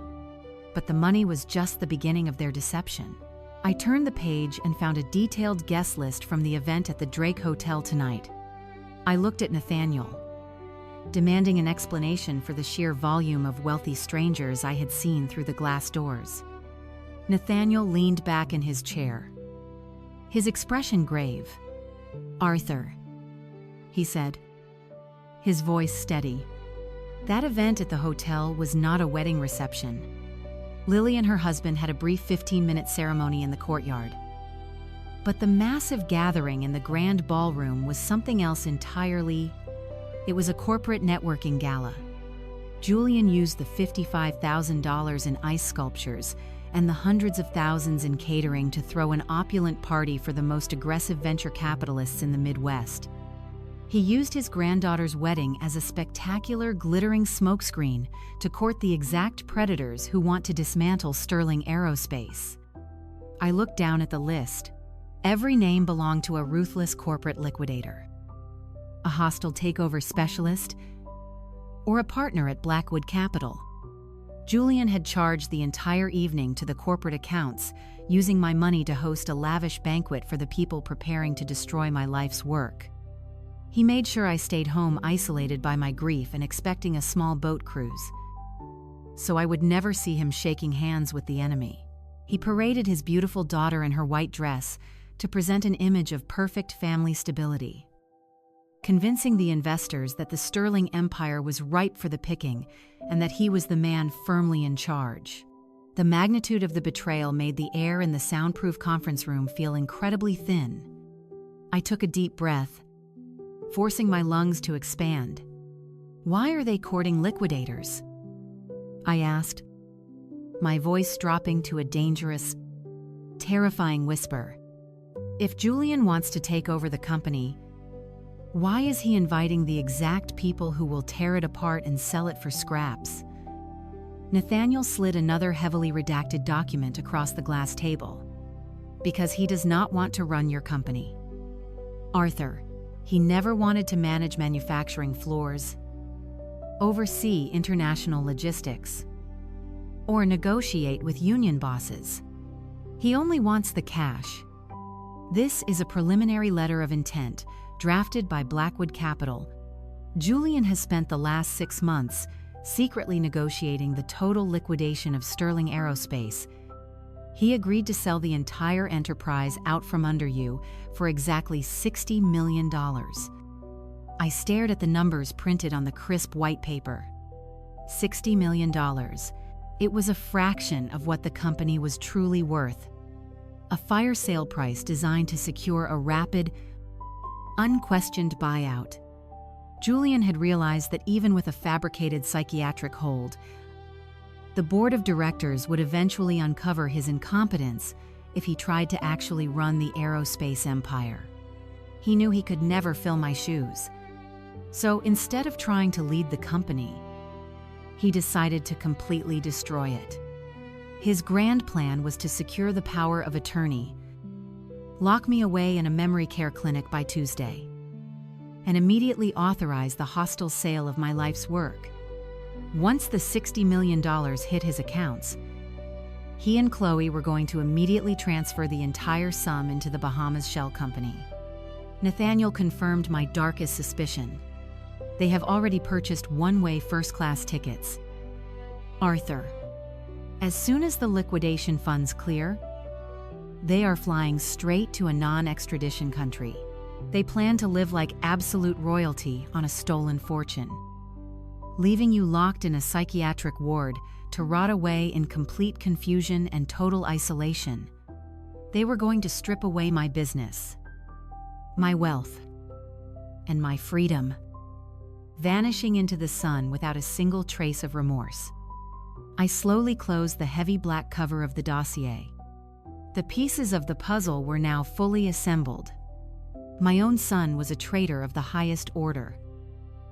But the money was just the beginning of their deception. I turned the page and found a detailed guest list from the event at the Drake Hotel tonight. I looked at Nathaniel, demanding an explanation for the sheer volume of wealthy strangers I had seen through the glass doors. Nathaniel leaned back in his chair, his expression grave. "Arthur," he said, his voice steady. That event at the hotel was not a wedding reception. Lily and her husband had a brief 15-minute ceremony in the courtyard. But the massive gathering in the grand ballroom was something else entirely. It was a corporate networking gala. Julian used the $55,000 in ice sculptures and the hundreds of thousands in catering to throw an opulent party for the most aggressive venture capitalists in the Midwest. He used his granddaughter's wedding as a spectacular, glittering smokescreen to court the exact predators who want to dismantle Sterling Aerospace. I looked down at the list. Every name belonged to a ruthless corporate liquidator, a hostile takeover specialist, or a partner at Blackwood Capital. Julian had charged the entire evening to the corporate accounts, using my money to host a lavish banquet for the people preparing to destroy my life's work. He made sure I stayed home isolated by my grief and expecting a small boat cruise, so I would never see him shaking hands with the enemy. He paraded his beautiful daughter in her white dress to present an image of perfect family stability, convincing the investors that the Sterling Empire was ripe for the picking and that he was the man firmly in charge. The magnitude of the betrayal made the air in the soundproof conference room feel incredibly thin. I took a deep breath, forcing my lungs to expand. "Why are they courting liquidators?" I asked, my voice dropping to a dangerous, terrifying whisper. "If Julian wants to take over the company, why is he inviting the exact people who will tear it apart and sell it for scraps?" Nathaniel slid another heavily redacted document across the glass table. "Because he does not want to run your company, Arthur. He never wanted to manage manufacturing floors, oversee international logistics, or negotiate with union bosses. He only wants the cash. This is a preliminary letter of intent drafted by Blackwood Capital. Julian has spent the last 6 months secretly negotiating the total liquidation of Sterling Aerospace. He agreed to sell the entire enterprise out from under you for exactly $60 million. I stared at the numbers printed on the crisp white paper. $60 million. It was a fraction of what the company was truly worth. A fire sale price designed to secure a rapid, unquestioned buyout. Julian had realized that even with a fabricated psychiatric hold, the board of directors would eventually uncover his incompetence if he tried to actually run the aerospace empire. He knew he could never fill my shoes. So instead of trying to lead the company, he decided to completely destroy it. His grand plan was to secure the power of attorney, lock me away in a memory care clinic by Tuesday, and immediately authorize the hostile sale of my life's work. Once the $60 million hit his accounts, he and Chloe were going to immediately transfer the entire sum into the Bahamas Shell Company. Nathaniel confirmed my darkest suspicion. They have already purchased one-way first-class tickets. Arthur, as soon as the liquidation funds clear, they are flying straight to a non-extradition country. They plan to live like absolute royalty on a stolen fortune, leaving you locked in a psychiatric ward to rot away in complete confusion and total isolation. They were going to strip away my business, my wealth, and my freedom, vanishing into the sun without a single trace of remorse. I slowly closed the heavy black cover of the dossier. The pieces of the puzzle were now fully assembled. My own son was a traitor of the highest order.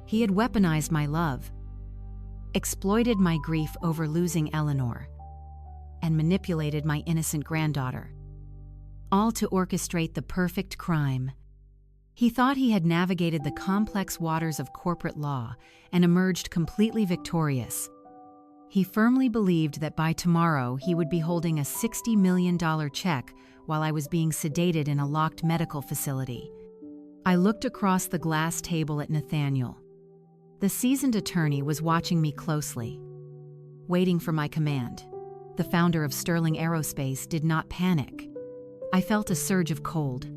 He had weaponized my love, exploited my grief over losing Eleanor, and manipulated my innocent granddaughter, all to orchestrate the perfect crime. He thought he had navigated the complex waters of corporate law and emerged completely victorious. He firmly believed that by tomorrow he would be holding a $60 million check while I was being sedated in a locked medical facility. I looked across the glass table at Nathaniel. The seasoned attorney was watching me closely, waiting for my command. The founder of Sterling Aerospace did not panic. I felt a surge of cold,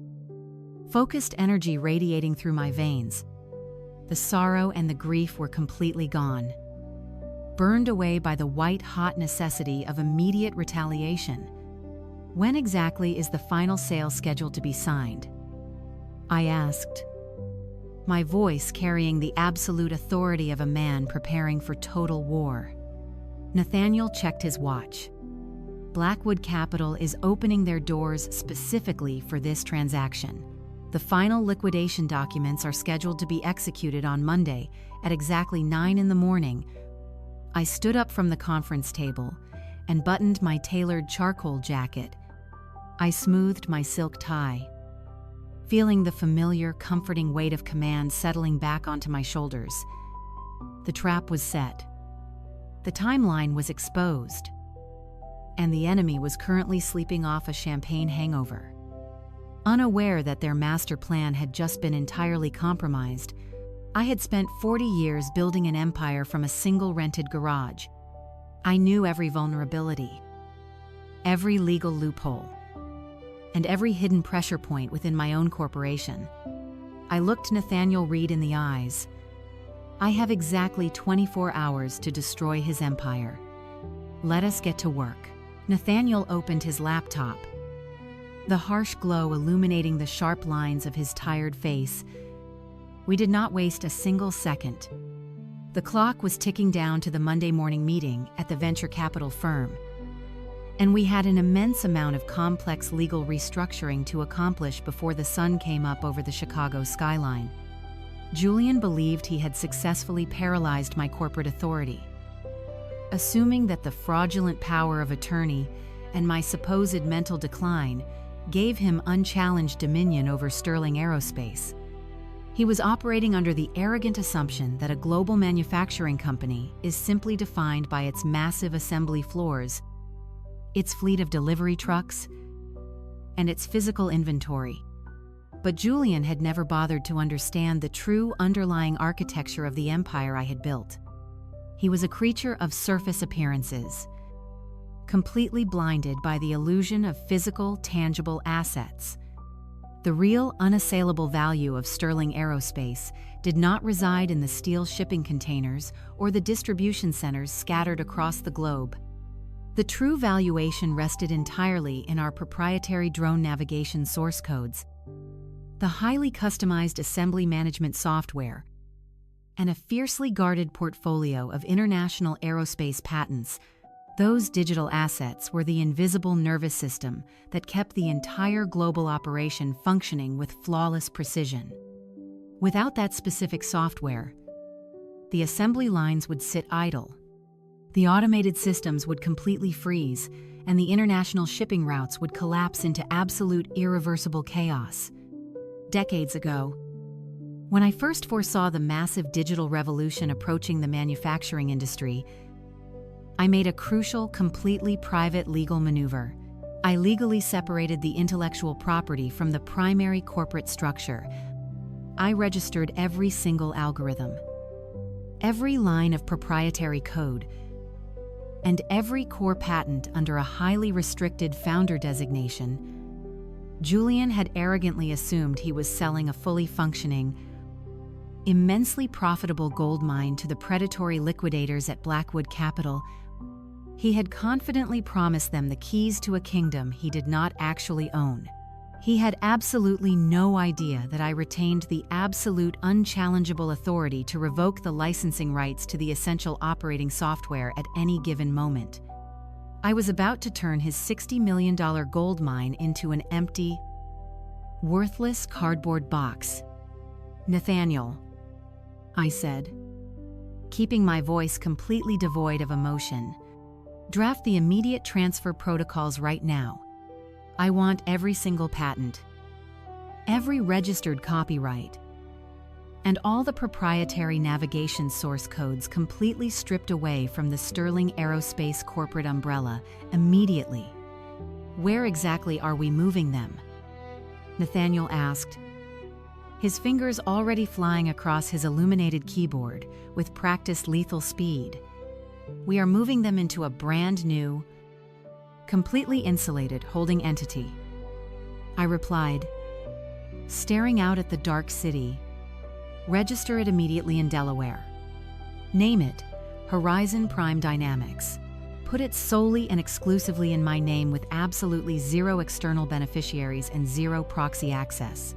focused energy radiating through my veins. The sorrow and the grief were completely gone, burned away by the white-hot necessity of immediate retaliation. When exactly is the final sale scheduled to be signed? I asked, my voice carrying the absolute authority of a man preparing for total war. Nathaniel checked his watch. Blackwood Capital is opening their doors specifically for this transaction. The final liquidation documents are scheduled to be executed on Monday at exactly 9 in the morning. I stood up from the conference table and buttoned my tailored charcoal jacket. I smoothed my silk tie, feeling the familiar, comforting weight of command settling back onto my shoulders. The trap was set. The timeline was exposed, and the enemy was currently sleeping off a champagne hangover. Unaware that their master plan had just been entirely compromised, I had spent 40 years building an empire from a single rented garage. I knew every vulnerability, every legal loophole, and every hidden pressure point within my own corporation. I looked Nathaniel Reed in the eyes. I have exactly 24 hours to destroy his empire. Let us get to work. Nathaniel opened his laptop, the harsh glow illuminating the sharp lines of his tired face. We did not waste a single second. The clock was ticking down to the Monday morning meeting at the venture capital firm, and we had an immense amount of complex legal restructuring to accomplish before the sun came up over the Chicago skyline. Julian believed he had successfully paralyzed my corporate authority, assuming that the fraudulent power of attorney and my supposed mental decline gave him unchallenged dominion over Sterling Aerospace. He was operating under the arrogant assumption that a global manufacturing company is simply defined by its massive assembly floors, its fleet of delivery trucks, and its physical inventory. But Julian had never bothered to understand the true underlying architecture of the empire I had built. He was a creature of surface appearances, completely blinded by the illusion of physical, tangible assets. The real, unassailable value of Sterling Aerospace did not reside in the steel shipping containers or the distribution centers scattered across the globe. The true valuation rested entirely in our proprietary drone navigation source codes, the highly customized assembly management software, and a fiercely guarded portfolio of international aerospace patents. Those digital assets were the invisible nervous system that kept the entire global operation functioning with flawless precision. Without that specific software, the assembly lines would sit idle. The automated systems would completely freeze, and the international shipping routes would collapse into absolute irreversible chaos. Decades ago, when I first foresaw the massive digital revolution approaching the manufacturing industry, I made a crucial, completely private legal maneuver. I legally separated the intellectual property from the primary corporate structure. I registered every single algorithm, every line of proprietary code, and every core patent under a highly restricted founder designation. Julian had arrogantly assumed he was selling a fully functioning, immensely profitable gold mine to the predatory liquidators at Blackwood Capital. He had confidently promised them the keys to a kingdom he did not actually own. He had absolutely no idea that I retained the absolute unchallengeable authority to revoke the licensing rights to the essential operating software at any given moment. I was about to turn his $60 million gold mine into an empty, worthless cardboard box. "Nathaniel," I said, keeping my voice completely devoid of emotion, "draft the immediate transfer protocols right now. I want every single patent, every registered copyright, and all the proprietary navigation source codes completely stripped away from the Sterling Aerospace corporate umbrella immediately." "Where exactly are we moving them?" Nathaniel asked, his fingers already flying across his illuminated keyboard with practiced lethal speed. "We are moving them into a brand new, completely insulated holding entity," I replied, staring out at the dark city. "Register it immediately in Delaware. Name it Horizon Prime Dynamics. Put it solely and exclusively in my name with absolutely zero external beneficiaries and zero proxy access.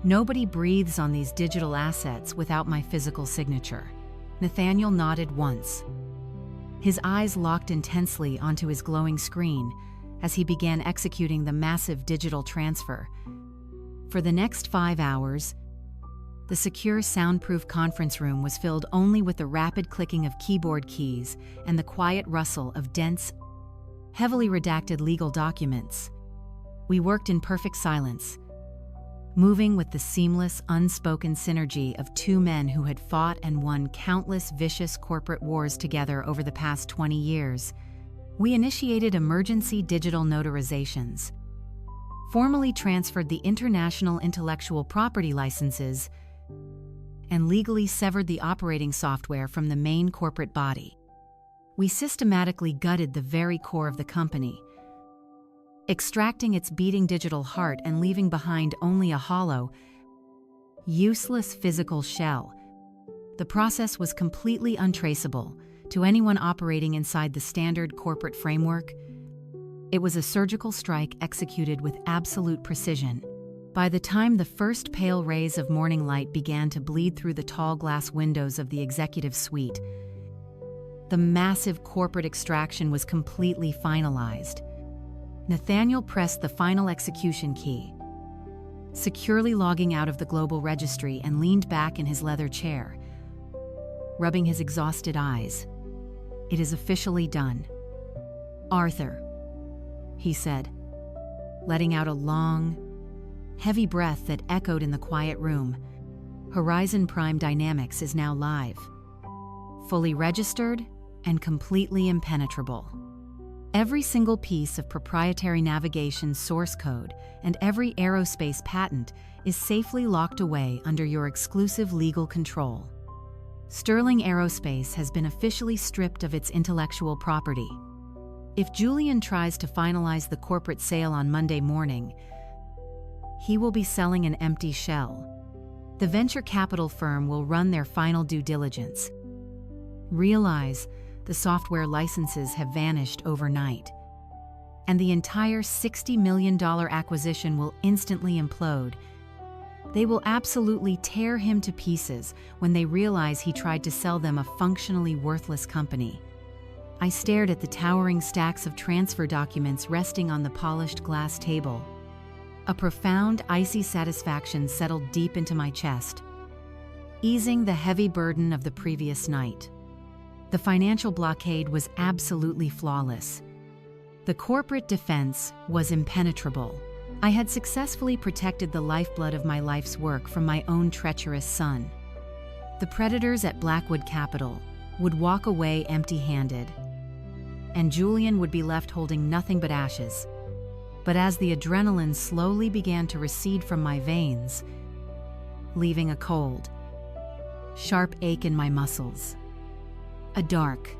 Nobody breathes on these digital assets without my physical signature." Nathaniel nodded once. His eyes locked intensely onto his glowing screen as he began executing the massive digital transfer. For the next 5 hours, the secure soundproof conference room was filled only with the rapid clicking of keyboard keys and the quiet rustle of dense, heavily redacted legal documents. We worked in perfect silence, moving with the seamless, unspoken synergy of two men who had fought and won countless vicious corporate wars together over the past 20 years. We initiated emergency digital notarizations, formally transferred the international intellectual property licenses, and legally severed the operating software from the main corporate body. We systematically gutted the very core of the company, extracting its beating digital heart and leaving behind only a hollow, useless physical shell. The process was completely untraceable to anyone operating inside the standard corporate framework. It was a surgical strike executed with absolute precision. By the time the first pale rays of morning light began to bleed through the tall glass windows of the executive suite, the massive corporate extraction was completely finalized. Nathaniel pressed the final execution key, securely logging out of the global registry, and leaned back in his leather chair, rubbing his exhausted eyes. "It is officially done, Arthur," he said, letting out a long, heavy breath that echoed in the quiet room. "Horizon Prime Dynamics is now live, fully registered and completely impenetrable. Every single piece of proprietary navigation source code and every aerospace patent is safely locked away under your exclusive legal control. Sterling Aerospace has been officially stripped of its intellectual property. If Julian tries to finalize the corporate sale on Monday morning, he will be selling an empty shell. The venture capital firm will run their final due diligence. Realize the software licenses have vanished overnight, and the entire $60 million acquisition will instantly implode. They will absolutely tear him to pieces when they realize he tried to sell them a functionally worthless company." I stared at the towering stacks of transfer documents resting on the polished glass table. A profound, icy satisfaction settled deep into my chest, easing the heavy burden of the previous night. The financial blockade was absolutely flawless. The corporate defense was impenetrable. I had successfully protected the lifeblood of my life's work from my own treacherous son. The predators at Blackwood Capital would walk away empty-handed, and Julian would be left holding nothing but ashes. But as the adrenaline slowly began to recede from my veins, leaving a cold, sharp ache in my muscles, a dark,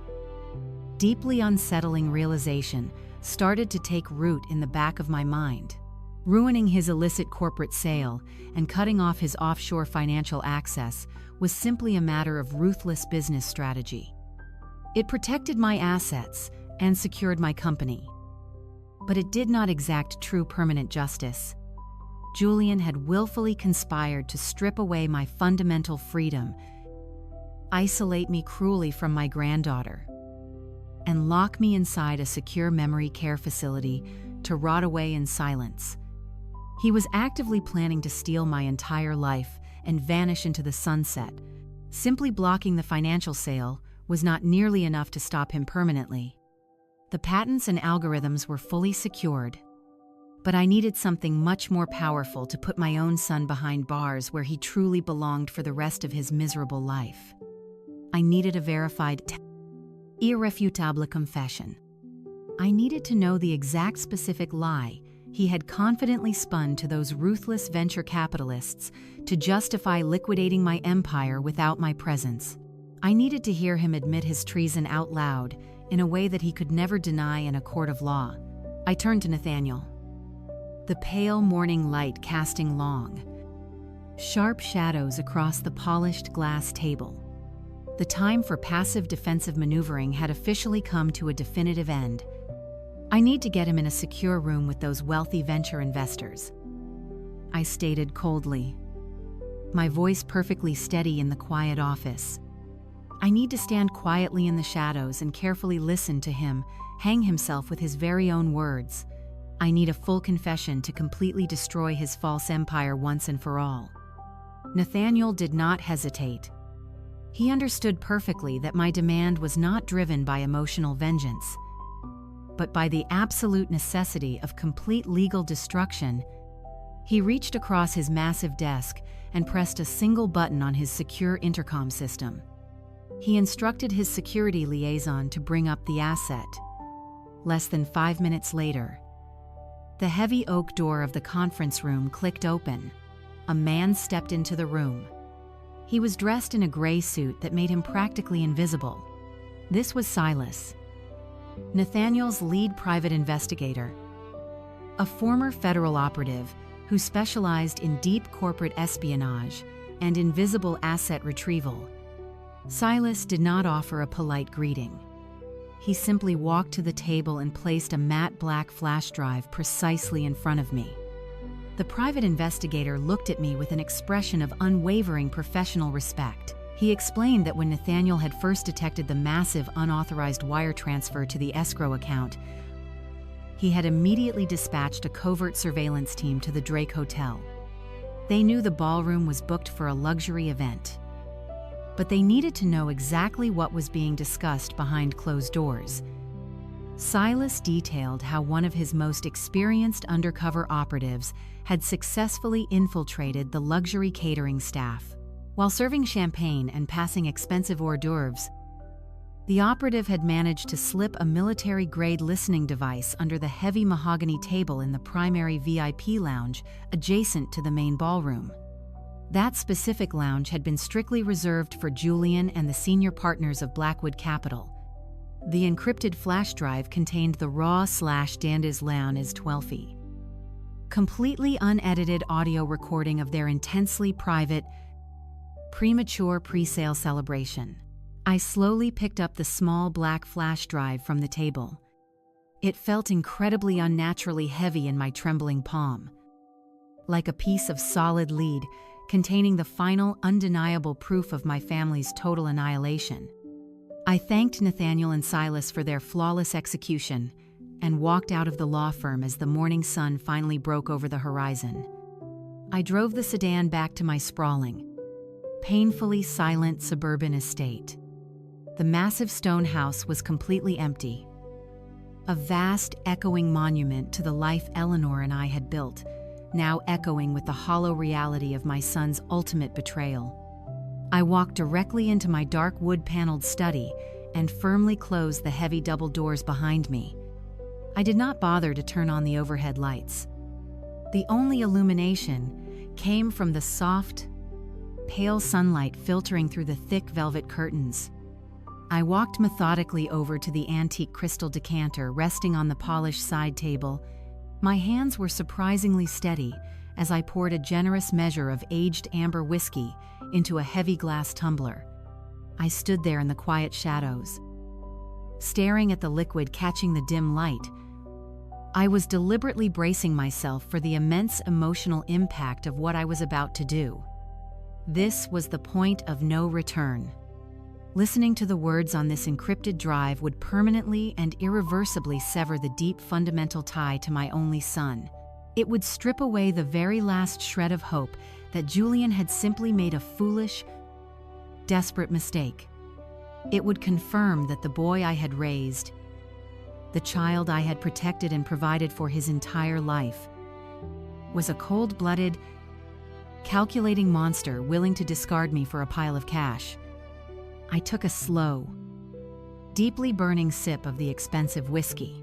deeply unsettling realization started to take root in the back of my mind. Ruining his illicit corporate sale and cutting off his offshore financial access was simply a matter of ruthless business strategy. It protected my assets and secured my company, but it did not exact true permanent justice. Julian had willfully conspired to strip away my fundamental freedom, isolate me cruelly from my granddaughter, and lock me inside a secure memory care facility to rot away in silence. He was actively planning to steal my entire life and vanish into the sunset. Simply blocking the financial sale was not nearly enough to stop him permanently. The patents and algorithms were fully secured, but I needed something much more powerful to put my own son behind bars where he truly belonged for the rest of his miserable life. I needed a verified, irrefutable confession. I needed to know the exact specific lie he had confidently spun to those ruthless venture capitalists to justify liquidating my empire without my presence. I needed to hear him admit his treason out loud in a way that he could never deny in a court of law. I turned to Nathaniel, the pale morning light casting long, sharp shadows across the polished glass table. The time for passive defensive maneuvering had officially come to a definitive end. I need to get him in a secure room with those wealthy venture investors, I stated coldly, my voice perfectly steady in the quiet office. I need to stand quietly in the shadows and carefully listen to him hang himself with his very own words. I need a full confession to completely destroy his false empire once and for all. Nathaniel did not hesitate. He understood perfectly that my demand was not driven by emotional vengeance, but by the absolute necessity of complete legal destruction. He reached across his massive desk and pressed a single button on his secure intercom system. He instructed his security liaison to bring up the asset. Less than 5 minutes later, the heavy oak door of the conference room clicked open. A man stepped into the room. He was dressed in a gray suit that made him practically invisible. This was Silas, Nathaniel's lead private investigator, a former federal operative who specialized in deep corporate espionage and invisible asset retrieval. Silas did not offer a polite greeting. He simply walked to the table and placed a matte black flash drive precisely in front of me. The private investigator looked at me with an expression of unwavering professional respect. He explained that when Nathaniel had first detected the massive unauthorized wire transfer to the escrow account, he had immediately dispatched a covert surveillance team to the Drake Hotel. They knew the ballroom was booked for a luxury event, but they needed to know exactly what was being discussed behind closed doors. Silas detailed how one of his most experienced undercover operatives had successfully infiltrated the luxury catering staff. While serving champagne and passing expensive hors d'oeuvres, the operative had managed to slip a military-grade listening device under the heavy mahogany table in the primary VIP lounge adjacent to the main ballroom. That specific lounge had been strictly reserved for Julian and the senior partners of Blackwood Capital. The encrypted flash drive contained the raw/Dandiz Leonis 12 completely unedited audio recording of their intensely private, premature pre-sale celebration. I slowly picked up the small black flash drive from the table. It felt incredibly unnaturally heavy in my trembling palm, like a piece of solid lead containing the final, undeniable proof of my family's total annihilation. I thanked Nathaniel and Silas for their flawless execution and walked out of the law firm as the morning sun finally broke over the horizon. I drove the sedan back to my sprawling, painfully silent suburban estate. The massive stone house was completely empty, a vast, echoing monument to the life Eleanor and I had built, now echoing with the hollow reality of my son's ultimate betrayal. I walked directly into my dark wood-paneled study and firmly closed the heavy double doors behind me. I did not bother to turn on the overhead lights. The only illumination came from the soft, pale sunlight filtering through the thick velvet curtains. I walked methodically over to the antique crystal decanter resting on the polished side table. My hands were surprisingly steady as I poured a generous measure of aged amber whiskey into a heavy glass tumbler. I stood there in the quiet shadows, staring at the liquid catching the dim light, I was deliberately bracing myself for the immense emotional impact of what I was about to do. This was the point of no return. Listening to the words on this encrypted drive would permanently and irreversibly sever the deep fundamental tie to my only son. It would strip away the very last shred of hope that Julian had simply made a foolish, desperate mistake. It would confirm that the boy I had raised, the child I had protected and provided for his entire life, was a cold-blooded, calculating monster willing to discard me for a pile of cash. I took a slow, deeply burning sip of the expensive whiskey,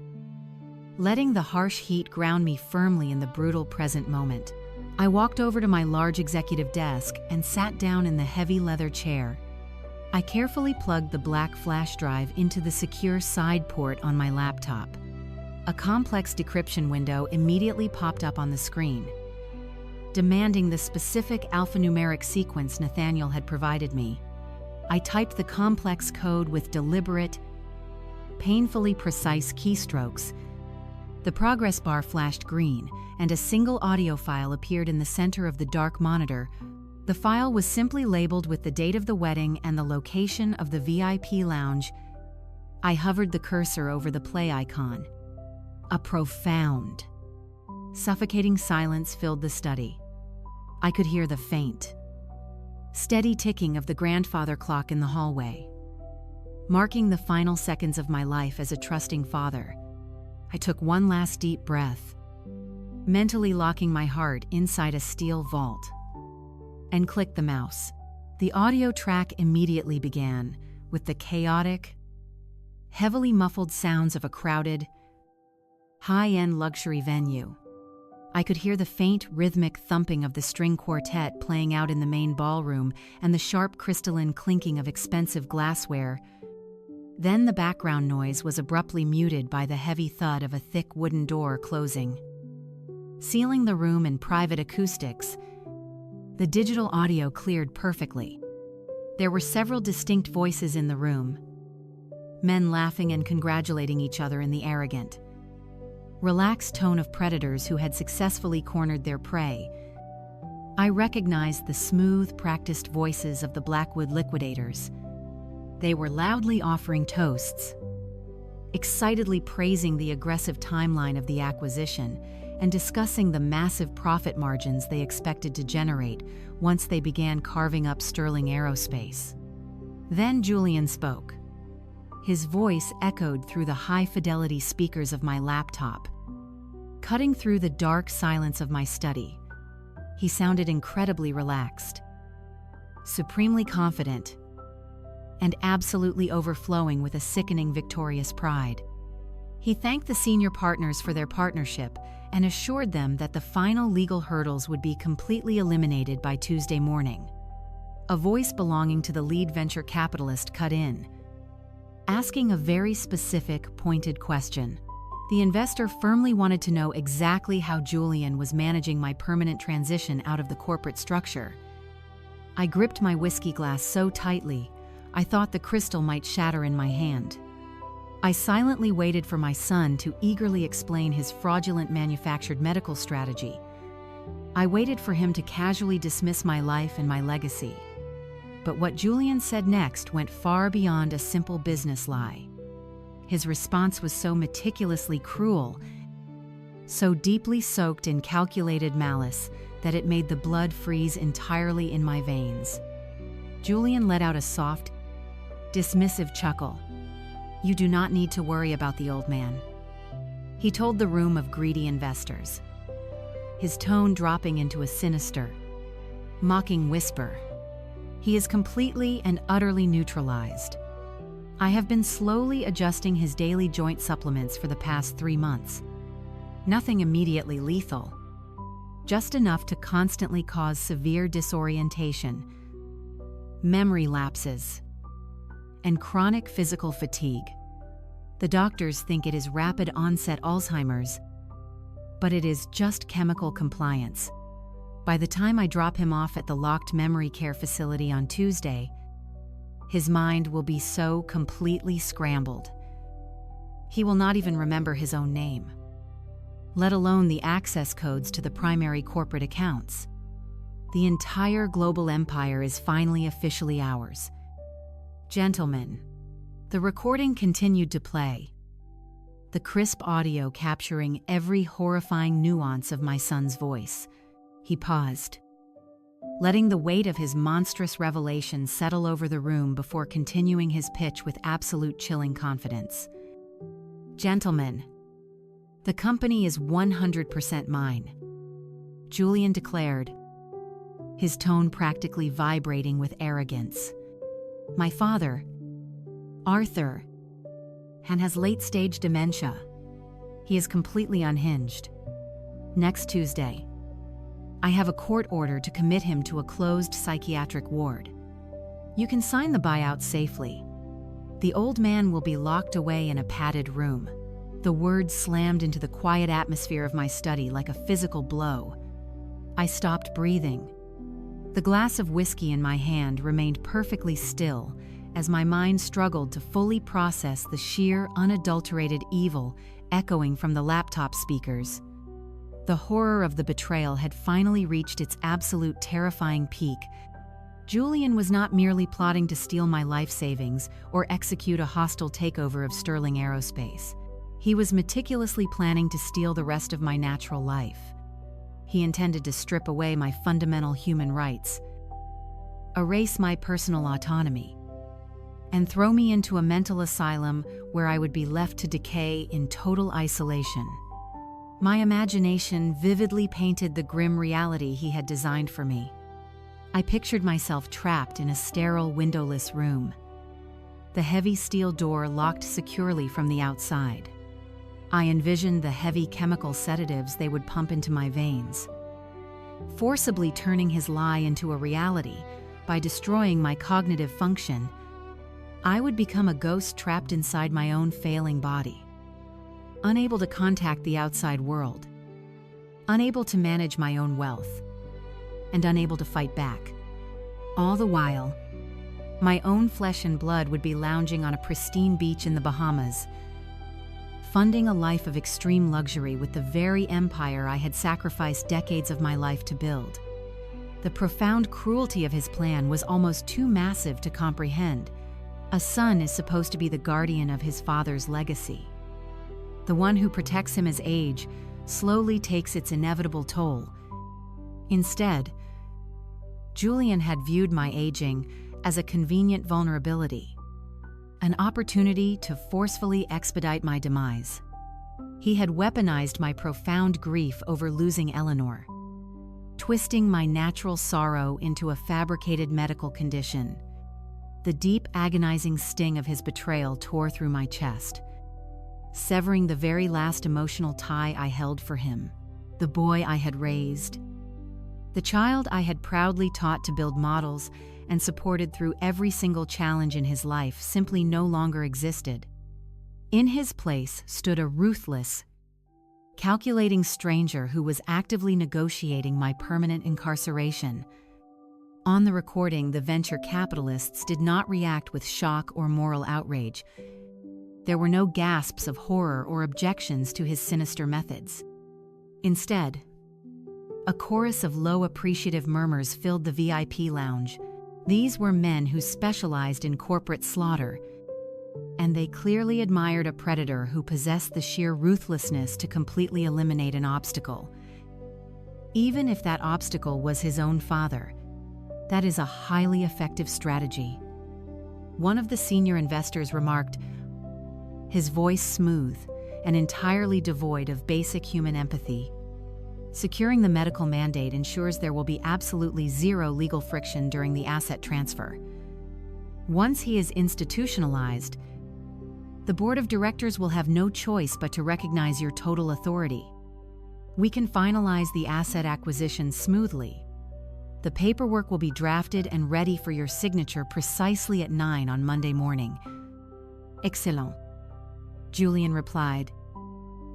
letting the harsh heat ground me firmly in the brutal present moment. I walked over to my large executive desk and sat down in the heavy leather chair. I carefully plugged the black flash drive into the secure side port on my laptop. A complex decryption window immediately popped up on the screen, demanding the specific alphanumeric sequence Nathaniel had provided me. I typed the complex code with deliberate, painfully precise keystrokes. The progress bar flashed green, and a single audio file appeared in the center of the dark monitor. The file was simply labeled with the date of the wedding and the location of the VIP lounge. I hovered the cursor over the play icon. A profound, suffocating silence filled the study. I could hear the faint, steady ticking of the grandfather clock in the hallway, marking the final seconds of my life as a trusting father. I took one last deep breath, mentally locking my heart inside a steel vault, and clicked the mouse. The audio track immediately began, with the chaotic, heavily muffled sounds of a crowded, high-end luxury venue. I could hear the faint, rhythmic thumping of the string quartet playing out in the main ballroom and the sharp crystalline clinking of expensive glassware. Then the background noise was abruptly muted by the heavy thud of a thick wooden door closing. Sealing the room in private acoustics, the digital audio cleared perfectly. There were several distinct voices in the room, men laughing and congratulating each other in the arrogant, relaxed tone of predators who had successfully cornered their prey. I recognized the smooth, practiced voices of the Blackwood liquidators. They were loudly offering toasts, excitedly praising the aggressive timeline of the acquisition, and discussing the massive profit margins they expected to generate once they began carving up Sterling Aerospace. Then Julian spoke. His voice echoed through the high-fidelity speakers of my laptop, cutting through the dark silence of my study. He sounded incredibly relaxed, supremely confident, and absolutely overflowing with a sickening victorious pride. He thanked the senior partners for their partnership and assured them that the final legal hurdles would be completely eliminated by Tuesday morning. A voice belonging to the lead venture capitalist cut in, asking a very specific, pointed question. The investor firmly wanted to know exactly how Julian was managing my permanent transition out of the corporate structure. I gripped my whiskey glass so tightly, I thought the crystal might shatter in my hand. I silently waited for my son to eagerly explain his fraudulent manufactured medical strategy. I waited for him to casually dismiss my life and my legacy. But what Julian said next went far beyond a simple business lie. His response was so meticulously cruel, so deeply soaked in calculated malice, that it made the blood freeze entirely in my veins. Julian let out a soft, dismissive chuckle. "You do not need to worry about the old man," he told the room of greedy investors, his tone dropping into a sinister, mocking whisper. "He is completely and utterly neutralized. I have been slowly adjusting his daily joint supplements for the past 3 months. Nothing immediately lethal, just enough to constantly cause severe disorientation, memory lapses, and chronic physical fatigue. The doctors think it is rapid onset Alzheimer's, but it is just chemical compliance. By the time I drop him off at the locked memory care facility on Tuesday, his mind will be so completely scrambled. He will not even remember his own name." let alone the access codes to the primary corporate accounts. The entire global empire is finally officially ours. Gentlemen, the recording continued to play, the crisp audio capturing every horrifying nuance of my son's voice. He paused, letting the weight of his monstrous revelation settle over the room before continuing his pitch with absolute chilling confidence. Gentlemen, the company is 100% mine, Julian declared, his tone practically vibrating with arrogance. My father, Arthur, and has late-stage dementia. He is completely unhinged. Next Tuesday, I have a court order to commit him to a closed psychiatric ward. You can sign the buyout safely. The old man will be locked away in a padded room. The words slammed into the quiet atmosphere of my study like a physical blow. I stopped breathing. The glass of whiskey in my hand remained perfectly still as my mind struggled to fully process the sheer, unadulterated evil echoing from the laptop speakers. The horror of the betrayal had finally reached its absolute terrifying peak. Julian was not merely plotting to steal my life savings or execute a hostile takeover of Sterling Aerospace. He was meticulously planning to steal the rest of my natural life. He intended to strip away my fundamental human rights, erase my personal autonomy, and throw me into a mental asylum where I would be left to decay in total isolation. My imagination vividly painted the grim reality he had designed for me. I pictured myself trapped in a sterile, windowless room, the heavy steel door locked securely from the outside. I envisioned the heavy chemical sedatives they would pump into my veins, forcibly turning his lie into a reality by destroying my cognitive function. I would become a ghost trapped inside my own failing body, unable to contact the outside world, unable to manage my own wealth, and unable to fight back. All the while, my own flesh and blood would be lounging on a pristine beach in the Bahamas, funding a life of extreme luxury with the very empire I had sacrificed decades of my life to build. The profound cruelty of his plan was almost too massive to comprehend. A son is supposed to be the guardian of his father's legacy. The one who protects him as age slowly takes its inevitable toll. Instead, Julian had viewed my aging as a convenient vulnerability, an opportunity to forcefully expedite my demise. He had weaponized my profound grief over losing Eleanor, twisting my natural sorrow into a fabricated medical condition. The deep, agonizing sting of his betrayal tore through my chest, severing the very last emotional tie I held for him, the boy I had raised, the child I had proudly taught to build models and supported through every single challenge in his life simply no longer existed. In his place stood a ruthless, calculating stranger who was actively negotiating my permanent incarceration. On the recording, the venture capitalists did not react with shock or moral outrage. There were no gasps of horror or objections to his sinister methods. Instead, a chorus of low appreciative murmurs filled the VIP lounge. These were men who specialized in corporate slaughter, and they clearly admired a predator who possessed the sheer ruthlessness to completely eliminate an obstacle. Even if that obstacle was his own father, that is a highly effective strategy. One of the senior investors remarked, his voice smooth and entirely devoid of basic human empathy. Securing the medical mandate ensures there will be absolutely zero legal friction during the asset transfer. Once he is institutionalized, the board of directors will have no choice but to recognize your total authority. We can finalize the asset acquisition smoothly. The paperwork will be drafted and ready for your signature precisely at 9 on Monday morning. Excellent, Julian replied,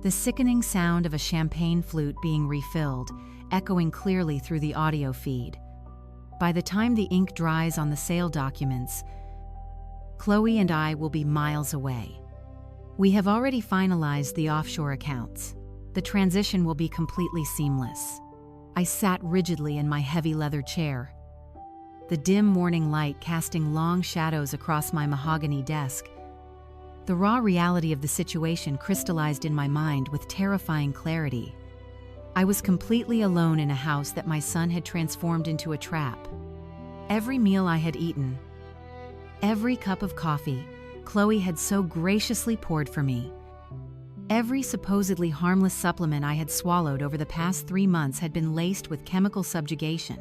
the sickening sound of a champagne flute being refilled, echoing clearly through the audio feed. By the time the ink dries on the sale documents, Chloe and I will be miles away. We have already finalized the offshore accounts. The transition will be completely seamless. I sat rigidly in my heavy leather chair, the dim morning light casting long shadows across my mahogany desk. The raw reality of the situation crystallized in my mind with terrifying clarity. I was completely alone in a house that my son had transformed into a trap. Every meal I had eaten, every cup of coffee Chloe had so graciously poured for me, every supposedly harmless supplement I had swallowed over the past 3 months had been laced with chemical subjugation.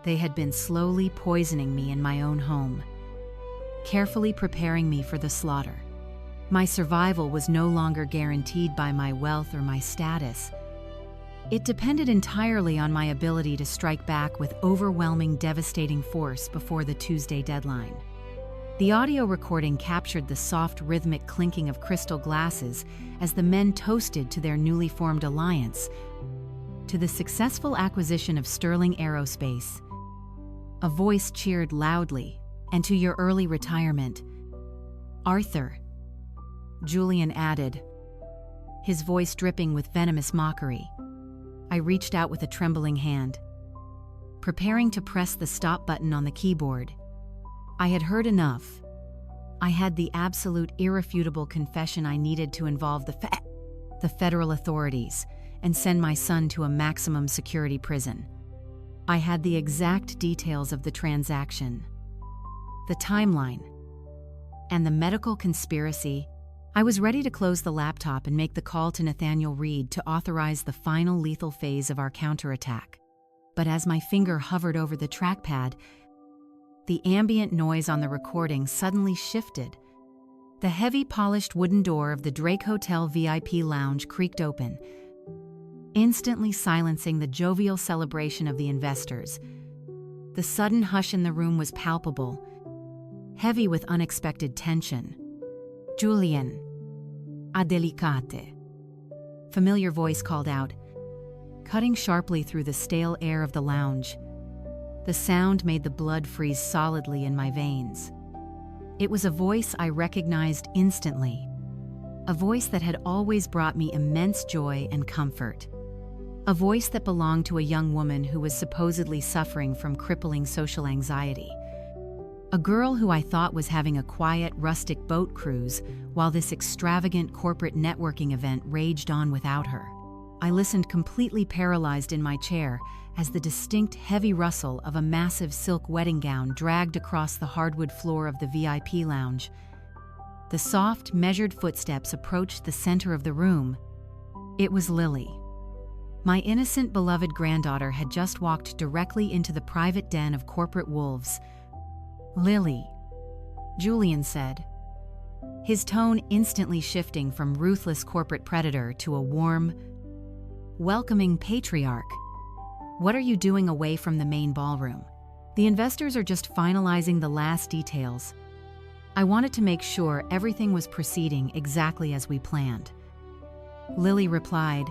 They had been slowly poisoning me in my own home, carefully preparing me for the slaughter. My survival was no longer guaranteed by my wealth or my status. It depended entirely on my ability to strike back with overwhelming, devastating force before the Tuesday deadline. The audio recording captured the soft, rhythmic clinking of crystal glasses as the men toasted to their newly formed alliance, to the successful acquisition of Sterling Aerospace. A voice cheered loudly, and to your early retirement, Arthur, Julian added, his voice dripping with venomous mockery. I reached out with a trembling hand, preparing to press the stop button on the keyboard. I had heard enough. I had the absolute irrefutable confession I needed to involve the federal authorities and send my son to a maximum security prison. I had the exact details of the transaction, the timeline, and the medical conspiracy. I was ready to close the laptop and make the call to Nathaniel Reed to authorize the final lethal phase of our counterattack. But as my finger hovered over the trackpad, the ambient noise on the recording suddenly shifted. The heavy polished wooden door of the Drake Hotel VIP lounge creaked open, instantly silencing the jovial celebration of the investors. The sudden hush in the room was palpable, heavy with unexpected tension. Julian, a delicate. Familiar voice called out, cutting sharply through the stale air of the lounge. The sound made the blood freeze solidly in my veins. It was a voice I recognized instantly, a voice that had always brought me immense joy and comfort, a voice that belonged to a young woman who was supposedly suffering from crippling social anxiety, a girl who I thought was having a quiet, rustic boat cruise while this extravagant corporate networking event raged on without her. I listened completely paralyzed in my chair as the distinct heavy rustle of a massive silk wedding gown dragged across the hardwood floor of the VIP lounge. The soft, measured footsteps approached the center of the room. It was Lily. My innocent, beloved granddaughter had just walked directly into the private den of corporate wolves. Lily, Julian said, his tone instantly shifting from ruthless corporate predator to a warm, welcoming patriarch. What are you doing away from the main ballroom? The investors are just finalizing the last details. I wanted to make sure everything was proceeding exactly as we planned. Lily replied,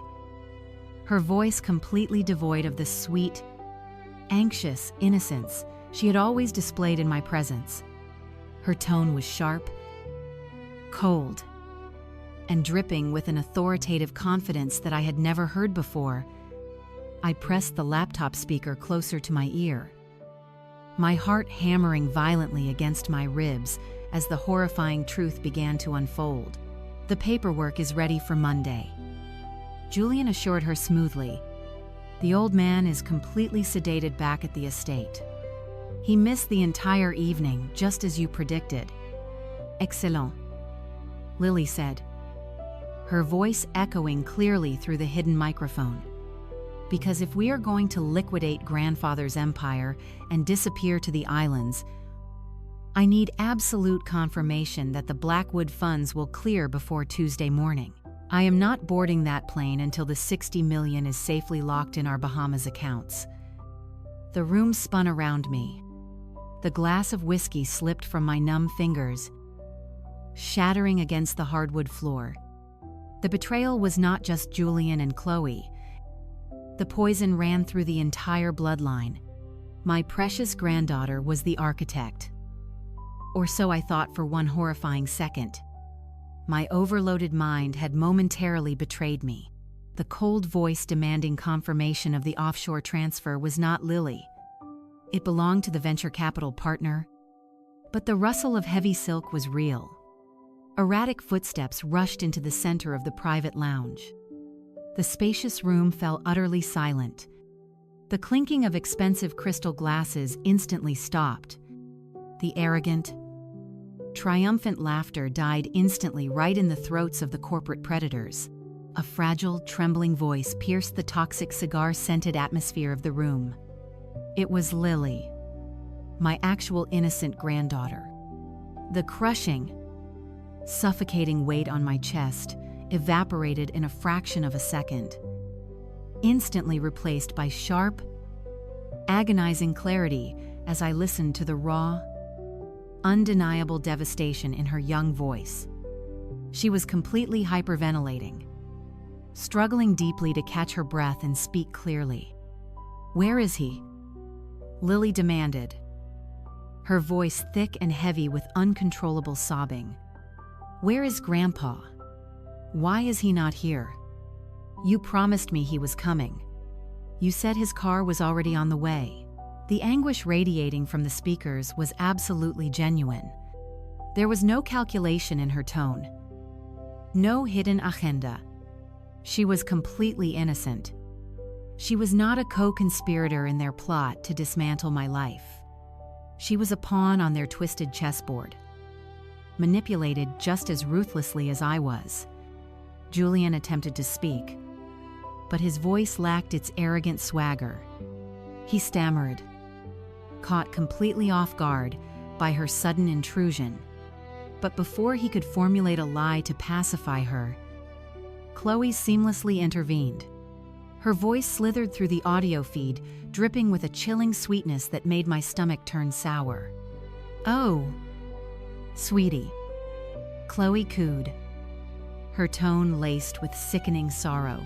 her voice completely devoid of the sweet, anxious innocence she had always displayed in my presence. Her tone was sharp, cold, and dripping with an authoritative confidence that I had never heard before. I pressed the laptop speaker closer to my ear, my heart hammering violently against my ribs as the horrifying truth began to unfold. The paperwork is ready for Monday, Julian assured her smoothly. The old man is completely sedated back at the estate. He missed the entire evening, just as you predicted. Excellent, Lily said, her voice echoing clearly through the hidden microphone. Because if we are going to liquidate grandfather's empire and disappear to the islands, I need absolute confirmation that the Blackwood funds will clear before Tuesday morning. I am not boarding that plane until the $60 million is safely locked in our Bahamas accounts. The room spun around me. The glass of whiskey slipped from my numb fingers, shattering against the hardwood floor. The betrayal was not just Julian and Chloe. The poison ran through the entire bloodline. My precious granddaughter was the architect. Or so I thought for one horrifying second. My overloaded mind had momentarily betrayed me. The cold voice demanding confirmation of the offshore transfer was not Lily. It belonged to the venture capital partner. But the rustle of heavy silk was real. Erratic footsteps rushed into the center of the private lounge. The spacious room fell utterly silent. The clinking of expensive crystal glasses instantly stopped. The arrogant, triumphant laughter died instantly right in the throats of the corporate predators. A fragile, trembling voice pierced the toxic cigar-scented atmosphere of the room. It was Lily, my actual innocent granddaughter. The crushing, suffocating weight on my chest evaporated in a fraction of a second, instantly replaced by sharp, agonizing clarity as I listened to the raw, undeniable devastation in her young voice. She was completely hyperventilating, struggling deeply to catch her breath and speak clearly. "Where is he?" Lily demanded, her voice thick and heavy with uncontrollable sobbing. "Where is Grandpa? Why is he not here? You promised me he was coming. You said his car was already on the way." The anguish radiating from the speakers was absolutely genuine. There was no calculation in her tone, no hidden agenda. She was completely innocent. She was not a co-conspirator in their plot to dismantle my life. She was a pawn on their twisted chessboard, manipulated just as ruthlessly as I was. Julian attempted to speak, but his voice lacked its arrogant swagger. He stammered, caught completely off guard by her sudden intrusion. But before he could formulate a lie to pacify her, Chloe seamlessly intervened. Her voice slithered through the audio feed, dripping with a chilling sweetness that made my stomach turn sour. "Oh, sweetie," Chloe cooed, her tone laced with sickening sorrow.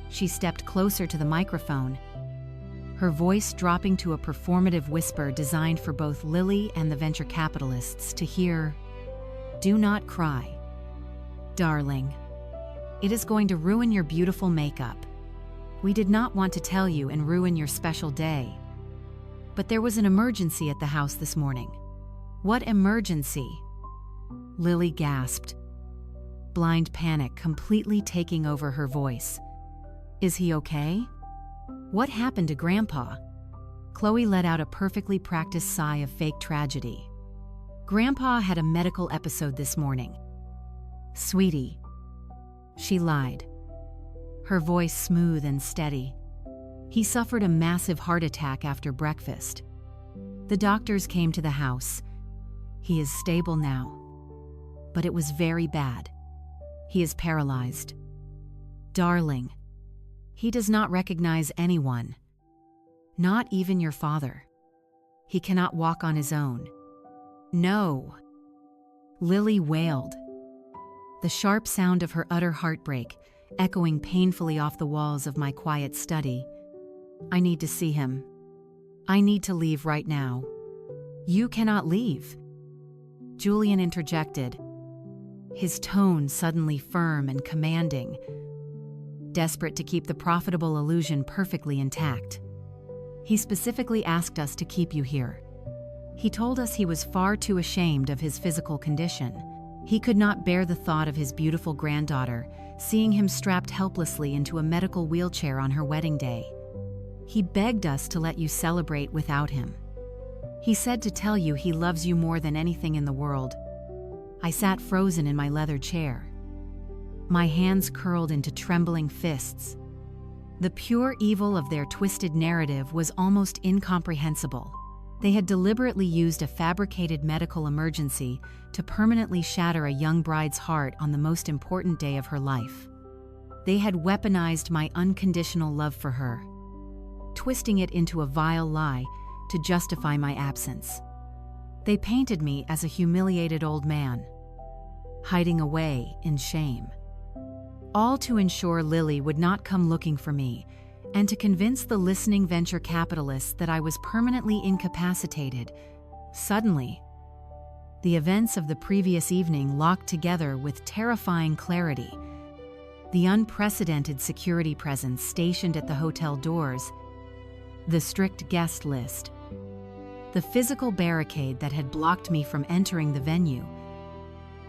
She stepped closer to the microphone, her voice dropping to a performative whisper designed for both Lily and the venture capitalists to hear. "Do not cry, darling. It is going to ruin your beautiful makeup. We did not want to tell you and ruin your special day. But there was an emergency at the house this morning." "What emergency?" Lily gasped, blind panic completely taking over her voice. "Is he okay? What happened to Grandpa?" Chloe let out a perfectly practiced sigh of fake tragedy. "Grandpa had a medical episode this morning, sweetie," she lied, her voice smooth and steady. "He suffered a massive heart attack after breakfast. The doctors came to the house. He is stable now. But it was very bad. He is paralyzed. Darling, he does not recognize anyone. Not even your father. He cannot walk on his own." "No," Lily wailed, the sharp sound of her utter heartbreak echoing painfully off the walls of my quiet study. "I need to see him. I need to leave right now." "You cannot leave," Julian interjected, his tone suddenly firm and commanding, desperate to keep the profitable illusion perfectly intact. "He specifically asked us to keep you here. He told us he was far too ashamed of his physical condition. He could not bear the thought of his beautiful granddaughter seeing him strapped helplessly into a medical wheelchair on her wedding day. He begged us to let you celebrate without him. He said to tell you he loves you more than anything in the world." I sat frozen in my leather chair, my hands curled into trembling fists. The pure evil of their twisted narrative was almost incomprehensible. They had deliberately used a fabricated medical emergency to permanently shatter a young bride's heart on the most important day of her life. They had weaponized my unconditional love for her, twisting it into a vile lie to justify my absence. They painted me as a humiliated old man, hiding away in shame. All to ensure Lily would not come looking for me, and to convince the listening venture capitalists that I was permanently incapacitated. Suddenly, the events of the previous evening locked together with terrifying clarity. the unprecedented security presence stationed at the hotel doors, the strict guest list, the physical barricade that had blocked me from entering the venue.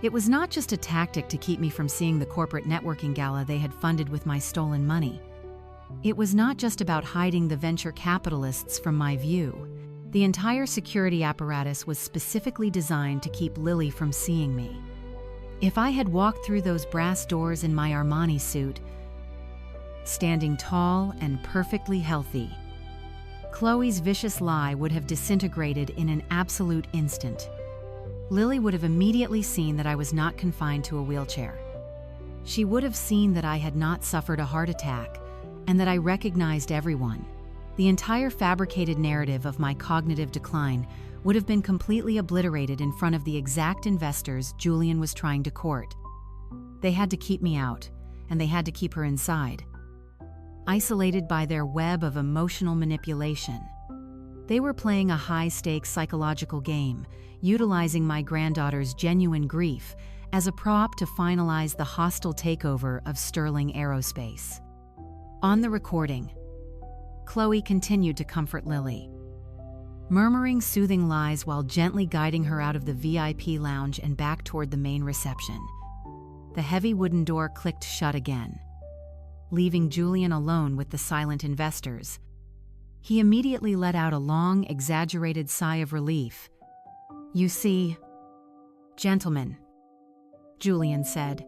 It was not just a tactic to keep me from seeing the corporate networking gala they had funded with my stolen money. It was not just about hiding the venture capitalists from my view. The entire security apparatus was specifically designed to keep Lily from seeing me. If I had walked through those brass doors in my Armani suit, standing tall and perfectly healthy, Chloe's vicious lie would have disintegrated in an absolute instant. Lily would have immediately seen that I was not confined to a wheelchair. She would have seen that I had not suffered a heart attack and that I recognized everyone. The entire fabricated narrative of my cognitive decline would have been completely obliterated in front of the exact investors Julian was trying to court. They had to keep me out, and they had to keep her inside, isolated by their web of emotional manipulation. They were playing a high-stakes psychological game, utilizing my granddaughter's genuine grief as a prop to finalize the hostile takeover of Sterling Aerospace. On the recording, Chloe continued to comfort Lily, murmuring soothing lies while gently guiding her out of the VIP lounge and back toward the main reception. The heavy wooden door clicked shut again, leaving Julian alone with the silent investors. He immediately let out a long, exaggerated sigh of relief. "You see, gentlemen," Julian said,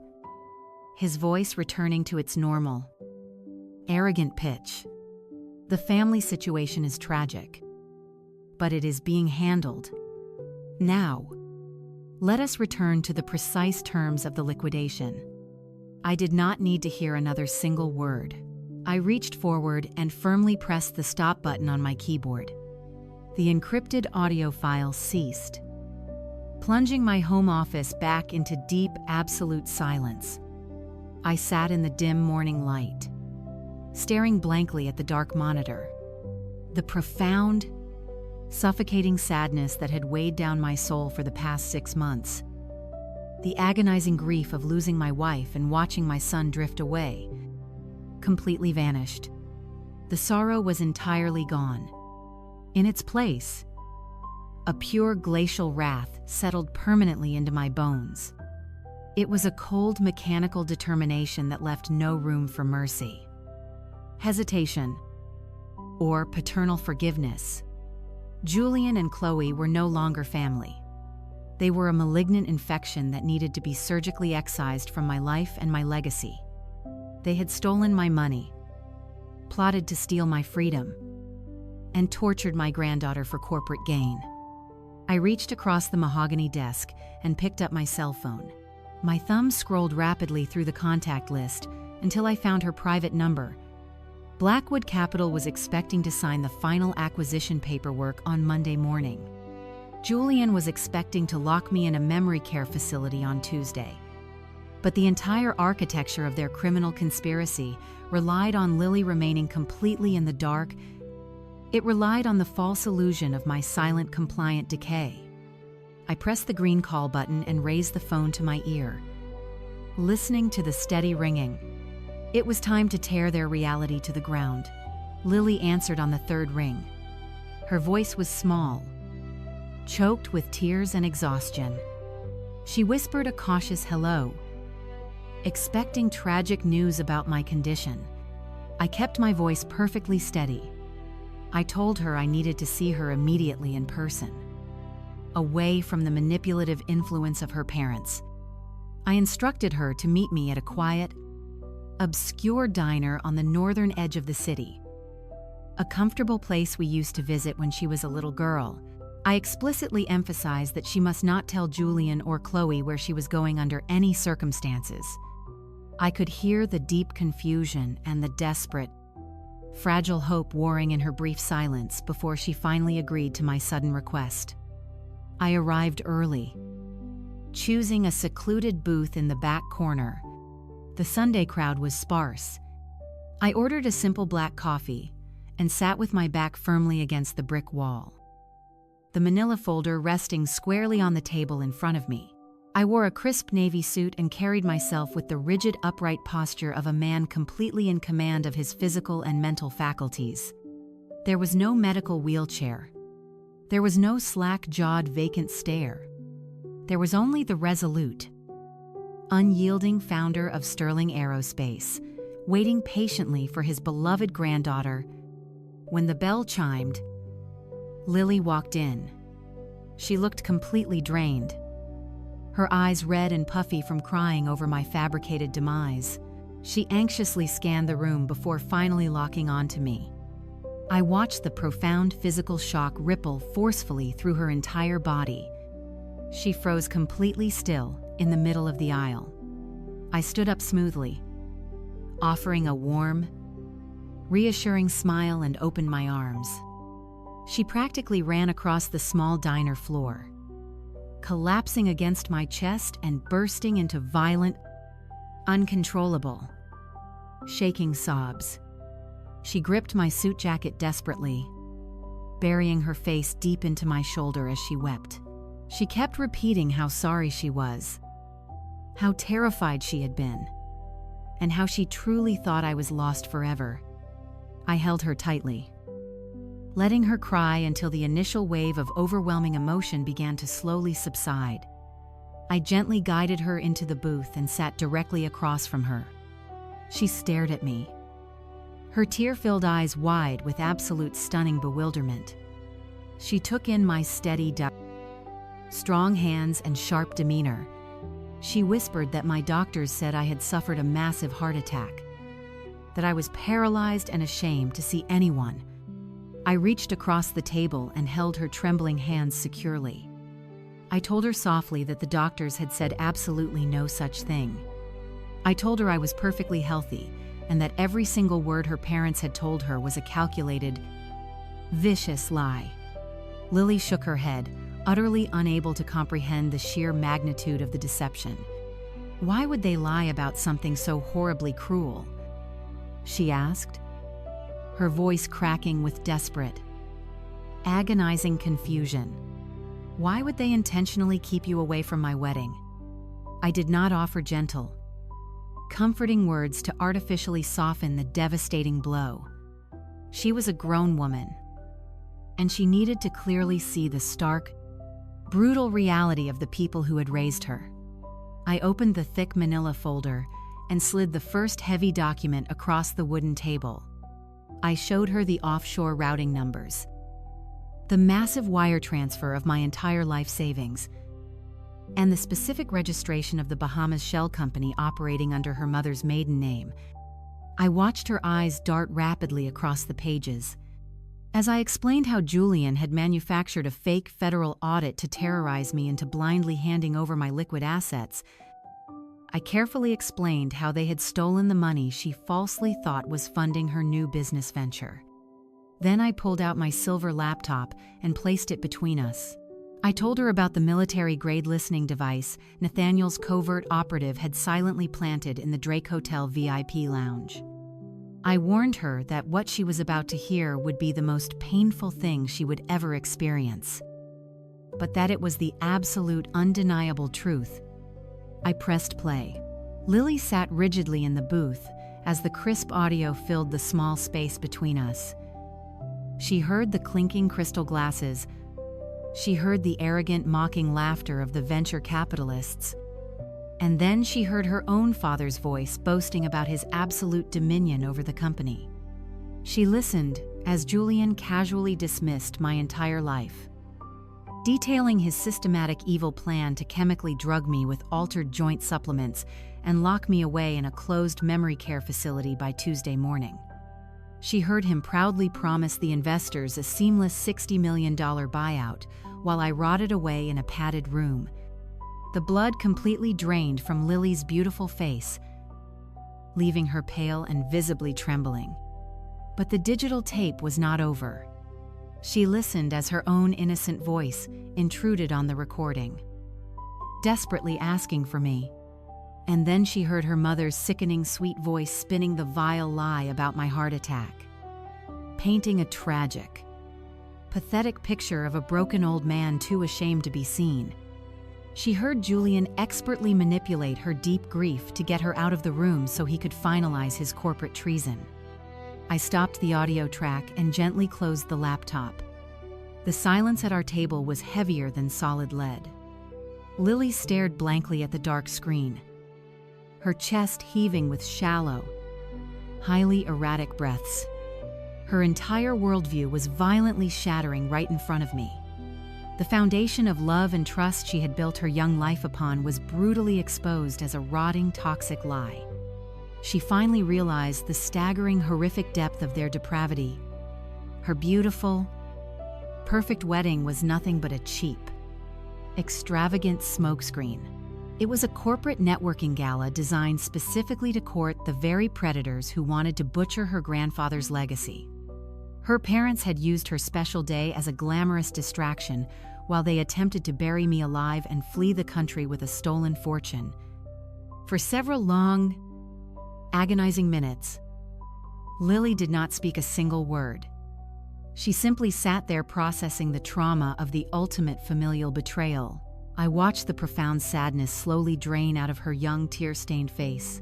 his voice returning to its normal, arrogant pitch. "The family situation is tragic, but it is being handled. Now, let us return to the precise terms of the liquidation." I did not need to hear another single word. I reached forward and firmly pressed the stop button on my keyboard. The encrypted audio file ceased, plunging my home office back into deep, absolute silence. I sat in the dim morning light, staring blankly at the dark monitor. The profound, suffocating sadness that had weighed down my soul for the past 6 months, the agonizing grief of losing my wife and watching my son drift away, completely vanished. The sorrow was entirely gone. In its place, a pure glacial wrath settled permanently into my bones. It was a cold, mechanical determination that left no room for mercy, hesitation, or paternal forgiveness. Julian and Chloe were no longer family. They were a malignant infection that needed to be surgically excised from my life and my legacy. They had stolen my money, plotted to steal my freedom, and tortured my granddaughter for corporate gain. I reached across the mahogany desk and picked up my cell phone. My thumb scrolled rapidly through the contact list until I found her private number. Blackwood Capital was expecting to sign the final acquisition paperwork on Monday morning. Julian was expecting to lock me in a memory care facility on Tuesday. But the entire architecture of their criminal conspiracy relied on Lily remaining completely in the dark. It relied on the false illusion of my silent, compliant decay. I pressed the green call button and raised the phone to my ear, listening to the steady ringing. It was time to tear their reality to the ground. Lily answered on the third ring. Her voice was small, choked with tears and exhaustion. She whispered a cautious hello, expecting tragic news about my condition. I kept my voice perfectly steady. I told her I needed to see her immediately in person, away from the manipulative influence of her parents. I instructed her to meet me at a quiet, obscure diner on the northern edge of the city, a comfortable place we used to visit when she was a little girl. I explicitly emphasized that she must not tell Julian or Chloe where she was going under any circumstances. I could hear the deep confusion and the desperate, fragile hope warring in her brief silence before she finally agreed to my sudden request. I arrived early, choosing a secluded booth in the back corner. The Sunday crowd was sparse. I ordered a simple black coffee and sat with my back firmly against the brick wall, the manila folder resting squarely on the table in front of me. I wore a crisp navy suit and carried myself with the rigid, upright posture of a man completely in command of his physical and mental faculties. There was no medical wheelchair. There was no slack-jawed, vacant stare. There was only the resolute, unyielding founder of Sterling Aerospace, waiting patiently for his beloved granddaughter. When the bell chimed, Lily walked in. She looked completely drained, her eyes red and puffy from crying over my fabricated demise. She anxiously scanned the room before finally locking onto me. I watched the profound physical shock ripple forcefully through her entire body. She froze completely still in the middle of the aisle. I stood up smoothly, offering a warm, reassuring smile and opened my arms. She practically ran across the small diner floor, collapsing against my chest and bursting into violent, uncontrollable, shaking sobs. She gripped my suit jacket desperately, burying her face deep into my shoulder as she wept. She kept repeating how sorry she was, how terrified she had been, and how she truly thought I was lost forever. I held her tightly, letting her cry until the initial wave of overwhelming emotion began to slowly subside. I gently guided her into the booth and sat directly across from her. She stared at me, her tear-filled eyes wide with absolute stunning bewilderment. She took in my steady, strong hands and sharp demeanor. She whispered that my doctors said I had suffered a massive heart attack, that I was paralyzed and ashamed to see anyone. I reached across the table and held her trembling hands securely. I told her softly that the doctors had said absolutely no such thing. I told her I was perfectly healthy and that every single word her parents had told her was a calculated, vicious lie. Lily shook her head, utterly unable to comprehend the sheer magnitude of the deception. Why would they lie about something so horribly cruel? She asked, her voice cracking with desperate, agonizing confusion. Why would they intentionally keep you away from my wedding? I did not offer gentle, comforting words to artificially soften the devastating blow. She was a grown woman, and she needed to clearly see the stark, brutal reality of the people who had raised her. I opened the thick manila folder and slid the first heavy document across the wooden table. I showed her the offshore routing numbers, the massive wire transfer of my entire life savings, and the specific registration of the Bahamas shell company operating under her mother's maiden name. I watched her eyes dart rapidly across the pages. As I explained how Julian had manufactured a fake federal audit to terrorize me into blindly handing over my liquid assets, I carefully explained how they had stolen the money she falsely thought was funding her new business venture. Then I pulled out my silver laptop and placed it between us. I told her about the military-grade listening device Nathaniel's covert operative had silently planted in the Drake Hotel VIP lounge. I warned her that what she was about to hear would be the most painful thing she would ever experience, but that it was the absolute, undeniable truth. I pressed play. Lily sat rigidly in the booth as the crisp audio filled the small space between us. She heard the clinking crystal glasses. She heard the arrogant, mocking laughter of the venture capitalists. And then she heard her own father's voice boasting about his absolute dominion over the company. She listened as Julian casually dismissed my entire life, detailing his systematic evil plan to chemically drug me with altered joint supplements and lock me away in a closed memory care facility by Tuesday morning. She heard him proudly promise the investors a seamless $60 million buyout while I rotted away in a padded room, the blood completely drained from Lily's beautiful face, leaving her pale and visibly trembling. But the digital tape was not over. She listened as her own innocent voice intruded on the recording, desperately asking for me. And then she heard her mother's sickening sweet voice spinning the vile lie about my heart attack, painting a tragic, pathetic picture of a broken old man too ashamed to be seen. She heard Julian expertly manipulate her deep grief to get her out of the room so he could finalize his corporate treason. I stopped the audio track and gently closed the laptop. The silence at our table was heavier than solid lead. Lily stared blankly at the dark screen, her chest heaving with shallow, highly erratic breaths. Her entire worldview was violently shattering right in front of me. The foundation of love and trust she had built her young life upon was brutally exposed as a rotting, toxic lie. She finally realized the staggering, horrific depth of their depravity. Her beautiful, perfect wedding was nothing but a cheap, extravagant smokescreen. It was a corporate networking gala designed specifically to court the very predators who wanted to butcher her grandfather's legacy. Her parents had used her special day as a glamorous distraction while they attempted to bury me alive and flee the country with a stolen fortune. For several long, agonizing minutes, Lily did not speak a single word. She simply sat there processing the trauma of the ultimate familial betrayal. I watched the profound sadness slowly drain out of her young, tear-stained face.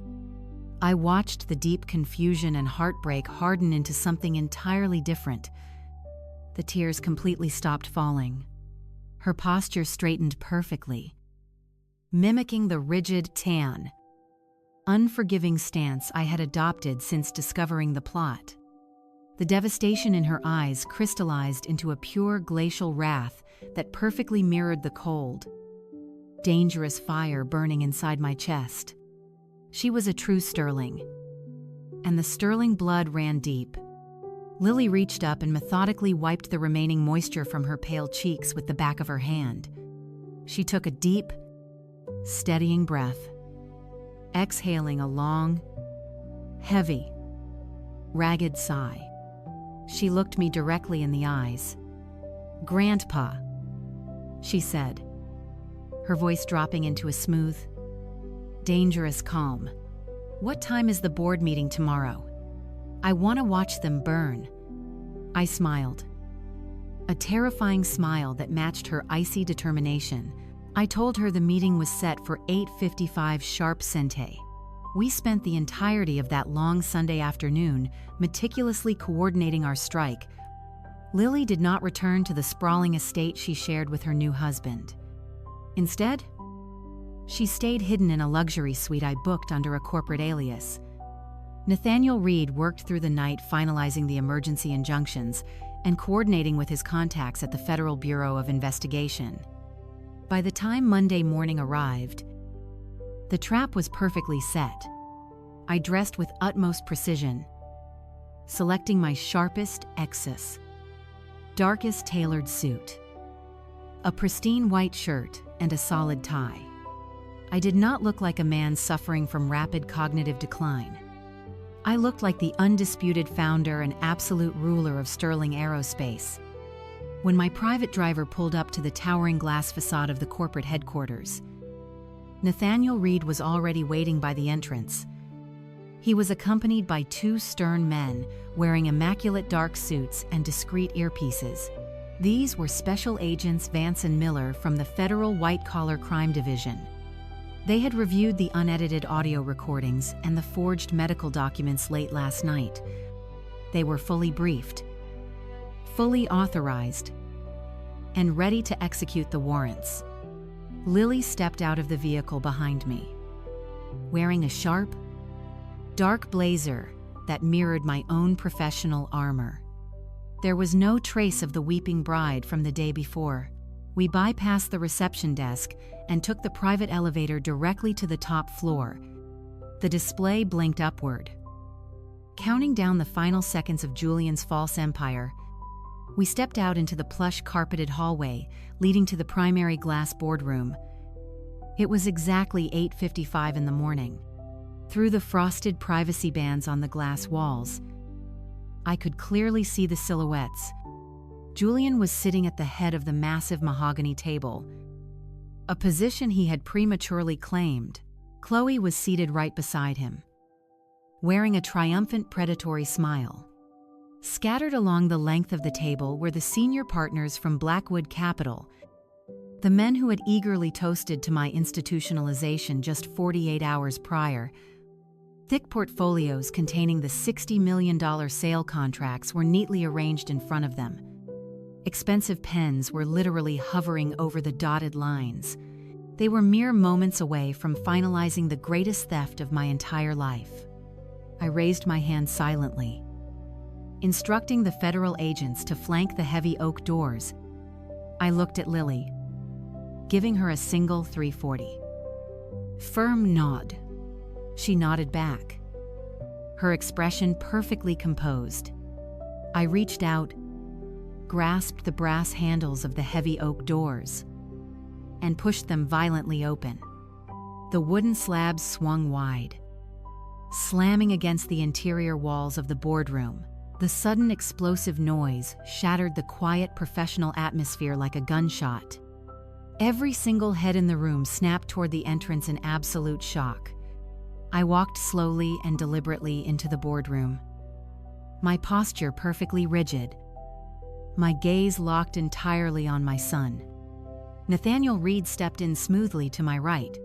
I watched the deep confusion and heartbreak harden into something entirely different. The tears completely stopped falling. Her posture straightened perfectly, mimicking the rigid, tan, unforgiving stance I had adopted since discovering the plot. The devastation in her eyes crystallized into a pure glacial wrath that perfectly mirrored the cold, dangerous fire burning inside my chest. She was a true Sterling, and the Sterling blood ran deep. Lily reached up and methodically wiped the remaining moisture from her pale cheeks with the back of her hand. She took a deep, steadying breath, exhaling a long, heavy, ragged sigh. She looked me directly in the eyes. "Grandpa," she said, her voice dropping into a smooth, dangerous calm. "What time is the board meeting tomorrow? I want to watch them burn." I smiled, a terrifying smile that matched her icy determination. I told her the meeting was set for 8:55 sharp Cente. We spent the entirety of that long Sunday afternoon meticulously coordinating our strike. Lily did not return to the sprawling estate she shared with her new husband. Instead, she stayed hidden in a luxury suite I booked under a corporate alias. Nathaniel Reed worked through the night finalizing the emergency injunctions and coordinating with his contacts at the Federal Bureau of Investigation. By the time Monday morning arrived, the trap was perfectly set. I dressed with utmost precision, selecting my sharpest excess, darkest tailored suit, a pristine white shirt, and a solid tie. I did not look like a man suffering from rapid cognitive decline. I looked like the undisputed founder and absolute ruler of Sterling Aerospace. When my private driver pulled up to the towering glass facade of the corporate headquarters, Nathaniel Reed was already waiting by the entrance. He was accompanied by two stern men wearing immaculate dark suits and discreet earpieces. These were Special Agents Vance and Miller from the Federal White Collar Crime Division. They had reviewed the unedited audio recordings and the forged medical documents late last night. They were fully briefed, fully authorized, and ready to execute the warrants. Lily stepped out of the vehicle behind me, wearing a sharp, dark blazer that mirrored my own professional armor. There was no trace of the weeping bride from the day before. We bypassed the reception desk and took the private elevator directly to the top floor. The display blinked upward, counting down the final seconds of Julian's false empire. We stepped out into the plush carpeted hallway leading to the primary glass boardroom. It was exactly 8:55 in the morning. Through the frosted privacy bands on the glass walls, I could clearly see the silhouettes. Julian was sitting at the head of the massive mahogany table, a position he had prematurely claimed. Chloe was seated right beside him, wearing a triumphant predatory smile. Scattered along the length of the table were the senior partners from Blackwood Capital, The men who had eagerly toasted to my institutionalization just 48 hours prior. Thick portfolios containing the $60 million sale contracts were neatly arranged in front of them. Expensive pens were literally hovering over the dotted lines. They were mere moments away from finalizing the greatest theft of my entire life. I raised my hand silently, instructing the federal agents to flank the heavy oak doors. I looked at Lily, giving her a single 340. Firm nod. She nodded back, her expression perfectly composed. I reached out, grasped the brass handles of the heavy oak doors, and pushed them violently open. The wooden slabs swung wide, slamming against the interior walls of the boardroom. The sudden explosive noise shattered the quiet professional atmosphere like a gunshot. Every single head in the room snapped toward the entrance in absolute shock. I walked slowly and deliberately into the boardroom, my posture perfectly rigid, my gaze locked entirely on my son. Nathaniel Reed stepped in smoothly to my right,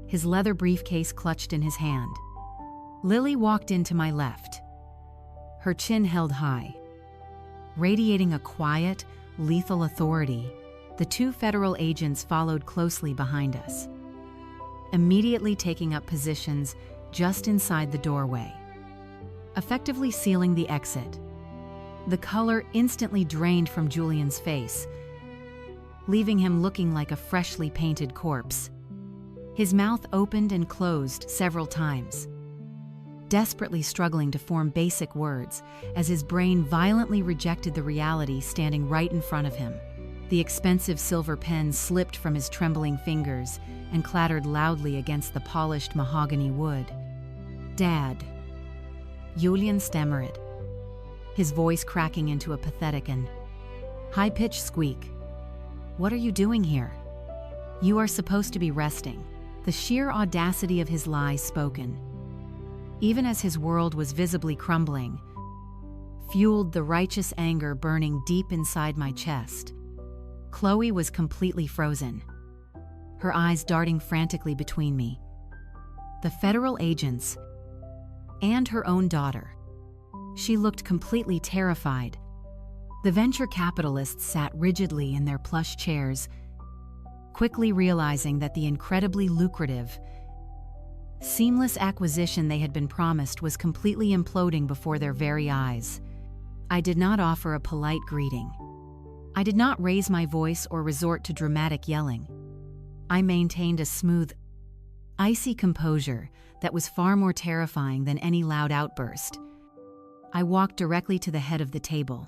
his leather briefcase clutched in his hand. Lily walked in to my left, her chin held high, radiating a quiet, lethal authority. The two federal agents followed closely behind us, immediately taking up positions just inside the doorway, effectively sealing the exit. The color instantly drained from Julian's face, leaving him looking like a freshly painted corpse. His mouth opened and closed several times, desperately struggling to form basic words as his brain violently rejected the reality standing right in front of him. The expensive silver pen slipped from his trembling fingers and clattered loudly against the polished mahogany wood. "Dad," Julian stammered, his voice cracking into a pathetic and high-pitched squeak. "What are you doing here? You are supposed to be resting." The sheer audacity of his lies spoken, even as his world was visibly crumbling, fueled the righteous anger burning deep inside my chest. Chloe was completely frozen, her eyes darting frantically between me, the federal agents, and her own daughter. She looked completely terrified. The venture capitalists sat rigidly in their plush chairs, quickly realizing that the incredibly lucrative, seamless acquisition they had been promised was completely imploding before their very eyes. I did not offer a polite greeting. I did not raise my voice or resort to dramatic yelling. I maintained a smooth, icy composure that was far more terrifying than any loud outburst. I walked directly to the head of the table,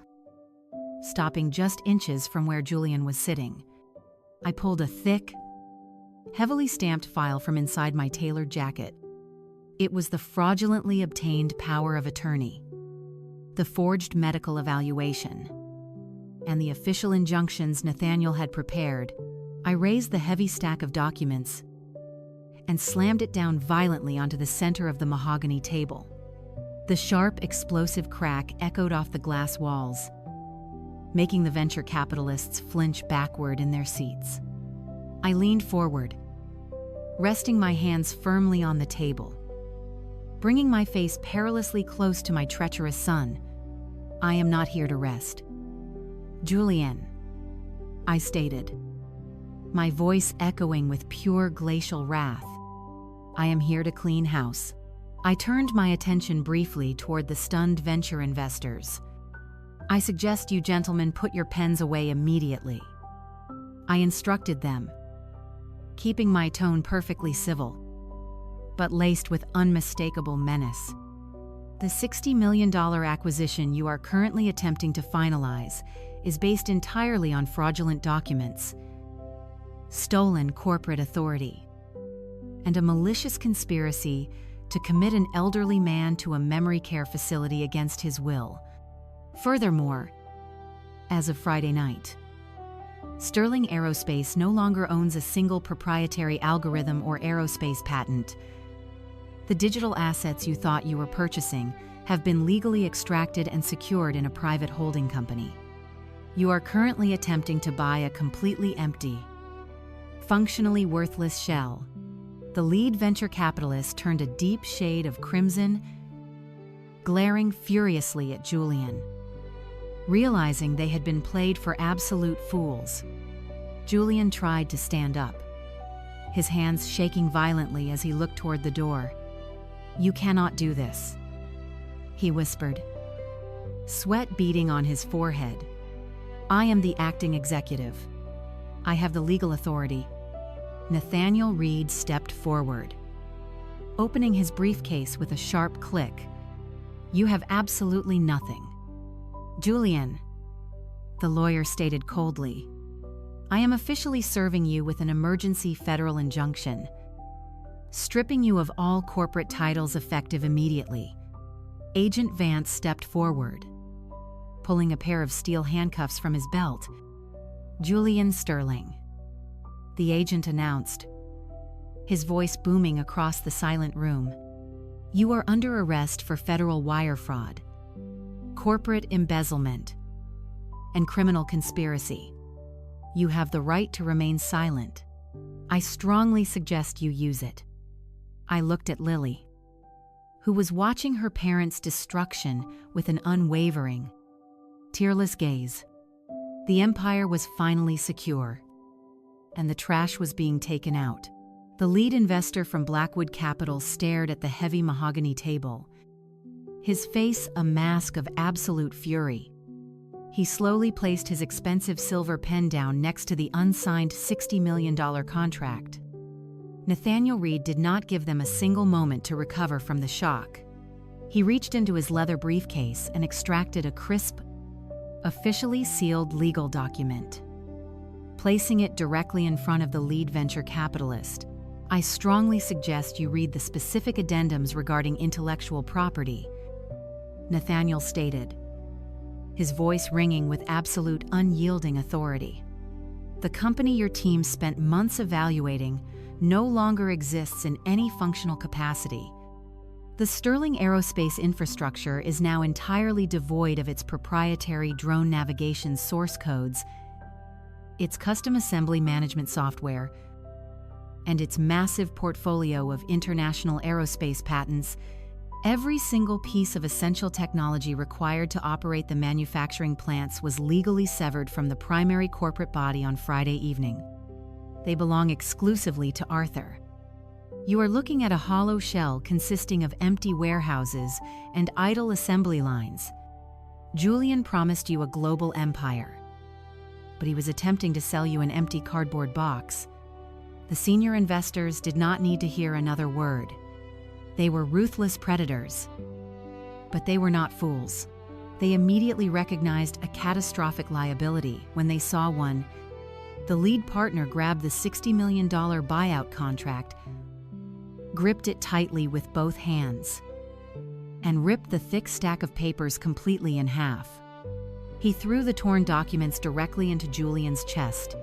stopping just inches from where Julian was sitting. I pulled a thick, heavily stamped file from inside my tailored jacket. It was the fraudulently obtained power of attorney, the forged medical evaluation, and the official injunctions Nathaniel had prepared. I raised the heavy stack of documents and slammed it down violently onto the center of the mahogany table. The sharp, explosive crack echoed off the glass walls, making the venture capitalists flinch backward in their seats. I leaned forward, resting my hands firmly on the table, bringing my face perilously close to my treacherous son. "I am not here to rest, Julian," I stated, my voice echoing with pure glacial wrath. "I am here to clean house." I turned my attention briefly toward the stunned venture investors. "I suggest you gentlemen put your pens away immediately," I instructed them, keeping my tone perfectly civil, but laced with unmistakable menace. "The $60 million acquisition you are currently attempting to finalize is based entirely on fraudulent documents, stolen corporate authority, and a malicious conspiracy to commit an elderly man to a memory care facility against his will. Furthermore, as of Friday night, Sterling Aerospace no longer owns a single proprietary algorithm or aerospace patent. The digital assets you thought you were purchasing have been legally extracted and secured in a private holding company. You are currently attempting to buy a completely empty, functionally worthless shell. The lead venture capitalist turned a deep shade of crimson, glaring furiously at Julian. Realizing they had been played for absolute fools, Julian tried to stand up, his hands shaking violently as he looked toward the door. "You cannot do this," he whispered, sweat beading on his forehead. "I am the acting executive. I have the legal authority." Nathaniel Reed stepped forward, opening his briefcase with a sharp click. "You have absolutely nothing." "Julian," the lawyer stated coldly, "I am officially serving you with an emergency federal injunction, stripping you of all corporate titles effective immediately." Agent Vance stepped forward, pulling a pair of steel handcuffs from his belt. "Julian Sterling," the agent announced, his voice booming across the silent room. "You are under arrest for federal wire fraud, corporate embezzlement, and criminal conspiracy. You have the right to remain silent. I strongly suggest you use it." I looked at Lily, who was watching her parents' destruction with an unwavering, tearless gaze. The empire was finally secure, and the trash was being taken out. The lead investor from Blackwood Capital stared at the heavy mahogany table, his face a mask of absolute fury. He slowly placed his expensive silver pen down next to the unsigned $60 million contract. Nathaniel Reed did not give them a single moment to recover from the shock. He reached into his leather briefcase and extracted a crisp, officially sealed legal document. Placing it directly in front of the lead venture capitalist, "I strongly suggest you read the specific addendums regarding intellectual property," Nathaniel stated, his voice ringing with absolute unyielding authority. "The company your team spent months evaluating no longer exists in any functional capacity. The Sterling Aerospace infrastructure is now entirely devoid of its proprietary drone navigation source codes, its custom assembly management software, and its massive portfolio of international aerospace patents. Every single piece of essential technology required to operate the manufacturing plants was legally severed from the primary corporate body on Friday evening. They belong exclusively to Arthur. You are looking at a hollow shell consisting of empty warehouses and idle assembly lines. Julian promised you a global empire, but he was attempting to sell you an empty cardboard box." The senior investors did not need to hear another word. They were ruthless predators, but they were not fools. They immediately recognized a catastrophic liability when they saw one. The lead partner grabbed the $60 million buyout contract, gripped it tightly with both hands, and ripped the thick stack of papers completely in half. He threw the torn documents directly into Julian's chest.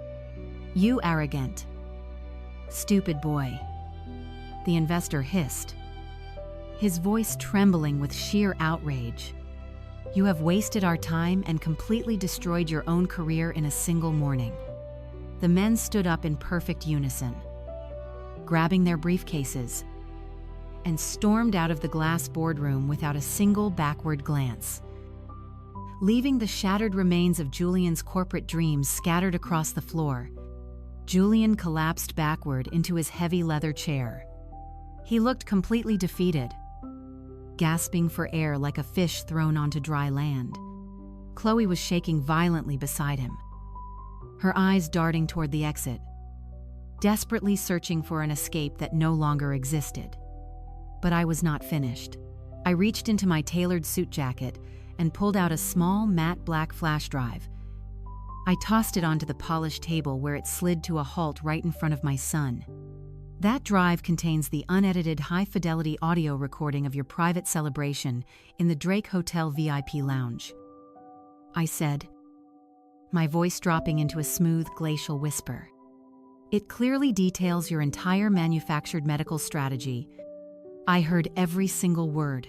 "You arrogant, stupid boy," the investor hissed, his voice trembling with sheer outrage. "You have wasted our time and completely destroyed your own career in a single morning." The men stood up in perfect unison, grabbing their briefcases, and stormed out of the glass boardroom without a single backward glance, leaving the shattered remains of Julian's corporate dreams scattered across the floor. Julian collapsed backward into his heavy leather chair. He looked completely defeated, gasping for air like a fish thrown onto dry land. Chloe was shaking violently beside him, her eyes darting toward the exit, desperately searching for an escape that no longer existed. But I was not finished. I reached into my tailored suit jacket and pulled out a small matte black flash drive. I tossed it onto the polished table where it slid to a halt right in front of my son. "That drive contains the unedited high-fidelity audio recording of your private celebration in the Drake Hotel VIP lounge," I said, my voice dropping into a smooth glacial whisper. "It clearly details your entire manufactured medical strategy." I heard every single word.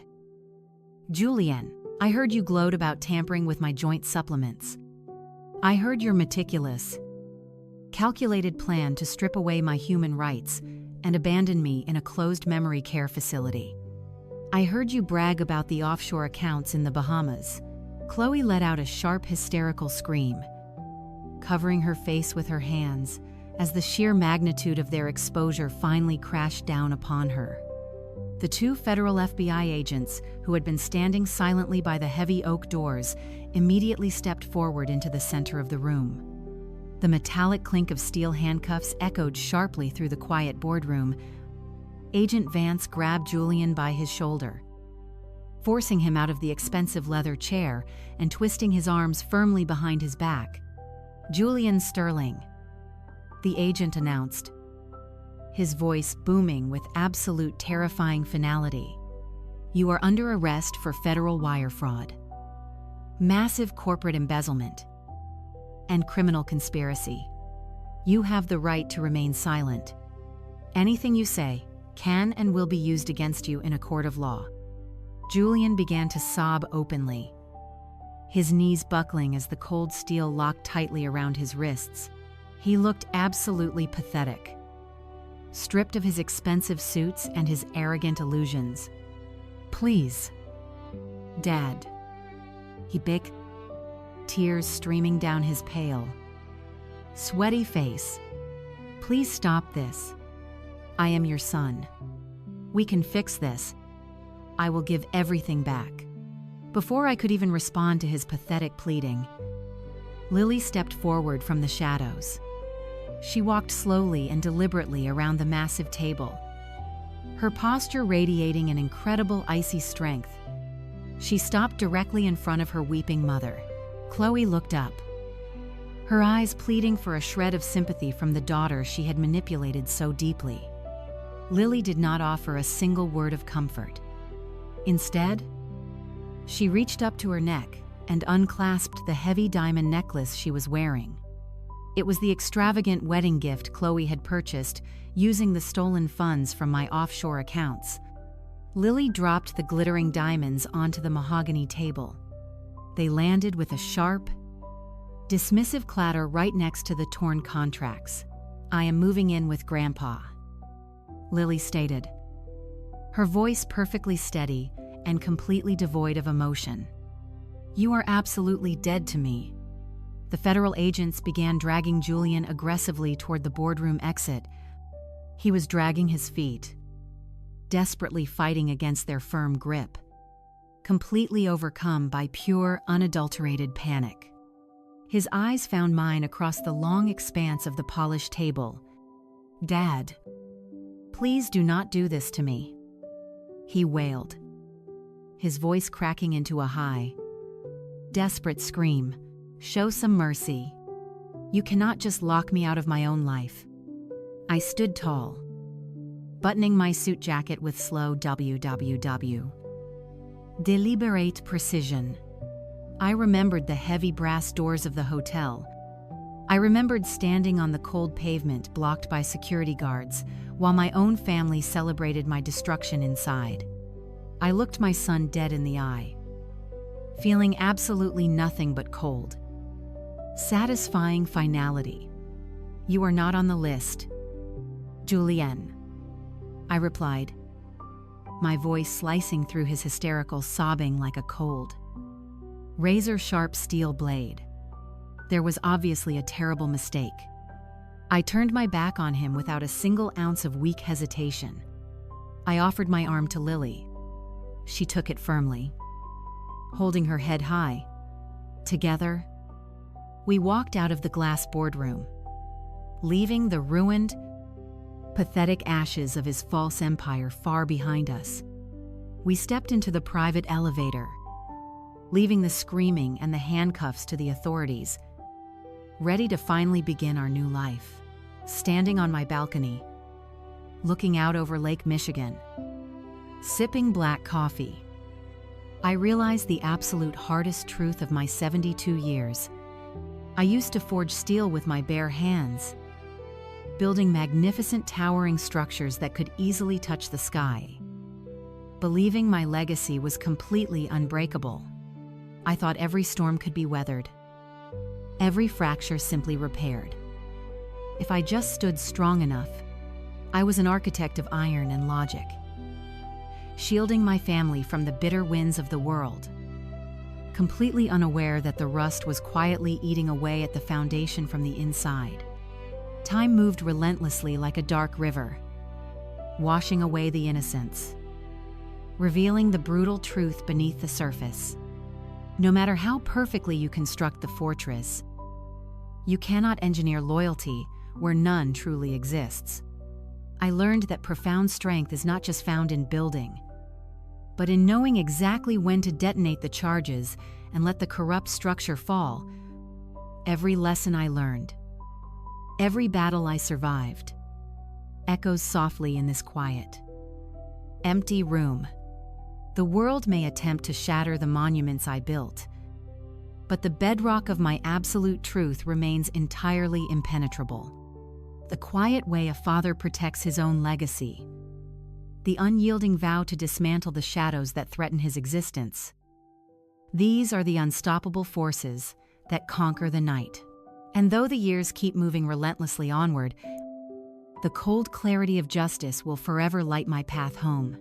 "Julian, I heard you gloat about tampering with my joint supplements. I heard you're meticulous. calculated plan to strip away my human rights and abandon me in a closed memory care facility. I heard you brag about the offshore accounts in the Bahamas. Chloe let out a sharp, hysterical scream, covering her face with her hands as the sheer magnitude of their exposure finally crashed down upon her. The two federal FBI agents, who had been standing silently by the heavy oak doors, immediately stepped forward into the center of the room. The metallic clink of steel handcuffs echoed sharply through the quiet boardroom. Agent Vance grabbed Julian by his shoulder, forcing him out of the expensive leather chair and twisting his arms firmly behind his back. "Julian Sterling," the agent announced, his voice booming with absolute terrifying finality. "You are under arrest for federal wire fraud, massive corporate embezzlement, and criminal conspiracy. You have the right to remain silent. Anything you say can and will be used against you in a court of law." Julian began to sob openly, his knees buckling as the cold steel locked tightly around his wrists. He looked absolutely pathetic, stripped of his expensive suits and his arrogant illusions. "Please, Dad," he begged, tears streaming down his pale, sweaty face. "Please stop this. I am your son. We can fix this. I will give everything back." Before I could even respond to his pathetic pleading, Lily stepped forward from the shadows. She walked slowly and deliberately around the massive table, her posture radiating an incredible icy strength. She stopped directly in front of her weeping mother. Chloe looked up, her eyes pleading for a shred of sympathy from the daughter she had manipulated so deeply. Lily did not offer a single word of comfort. Instead, she reached up to her neck and unclasped the heavy diamond necklace she was wearing. It was the extravagant wedding gift Chloe had purchased using the stolen funds from my offshore accounts. Lily dropped the glittering diamonds onto the mahogany table. They landed with a sharp, dismissive clatter right next to the torn contracts. "I am moving in with Grandpa," Lily stated, her voice perfectly steady and completely devoid of emotion. "You are absolutely dead to me." The federal agents began dragging Julian aggressively toward the boardroom exit. He was dragging his feet, desperately fighting against their firm grip, completely overcome by pure, unadulterated panic. His eyes found mine across the long expanse of the polished table. "Dad, please do not do this to me," he wailed, his voice cracking into a high, desperate scream. "Show some mercy. You cannot just lock me out of my own life." I stood tall, buttoning my suit jacket with slow deliberate precision. I remembered the heavy brass doors of the hotel. I remembered standing on the cold pavement blocked by security guards while my own family celebrated my destruction inside. I looked my son dead in the eye, feeling absolutely nothing but cold, satisfying finality. "You are not on the list, Julian," I replied, my voice slicing through his hysterical sobbing like a cold, razor-sharp steel blade. There was obviously a terrible mistake. I turned my back on him without a single ounce of weak hesitation. I offered my arm to Lily. She took it firmly, holding her head high. Together, we walked out of the glass boardroom, leaving the ruined, pathetic ashes of his false empire far behind us. We stepped into the private elevator, leaving the screaming and the handcuffs to the authorities, ready to finally begin our new life. Standing on my balcony, looking out over Lake Michigan, sipping black coffee, I realized the absolute hardest truth of my 72 years. I used to forge steel with my bare hands, building magnificent towering structures that could easily touch the sky, believing my legacy was completely unbreakable. I thought every storm could be weathered, every fracture simply repaired. If I just stood strong enough, I was an architect of iron and logic, shielding my family from the bitter winds of the world, completely unaware that the rust was quietly eating away at the foundation from the inside. Time moved relentlessly like a dark river, washing away the innocence, revealing the brutal truth beneath the surface. No matter how perfectly you construct the fortress, you cannot engineer loyalty where none truly exists. I learned that profound strength is not just found in building, but in knowing exactly when to detonate the charges and let the corrupt structure fall. Every lesson I learned, every battle I survived, echoes softly in this quiet, empty room. The world may attempt to shatter the monuments I built, but the bedrock of my absolute truth remains entirely impenetrable. The quiet way a father protects his own legacy, the unyielding vow to dismantle the shadows that threaten his existence. These are the unstoppable forces that conquer the night. And though the years keep moving relentlessly onward, the cold clarity of justice will forever light my path home.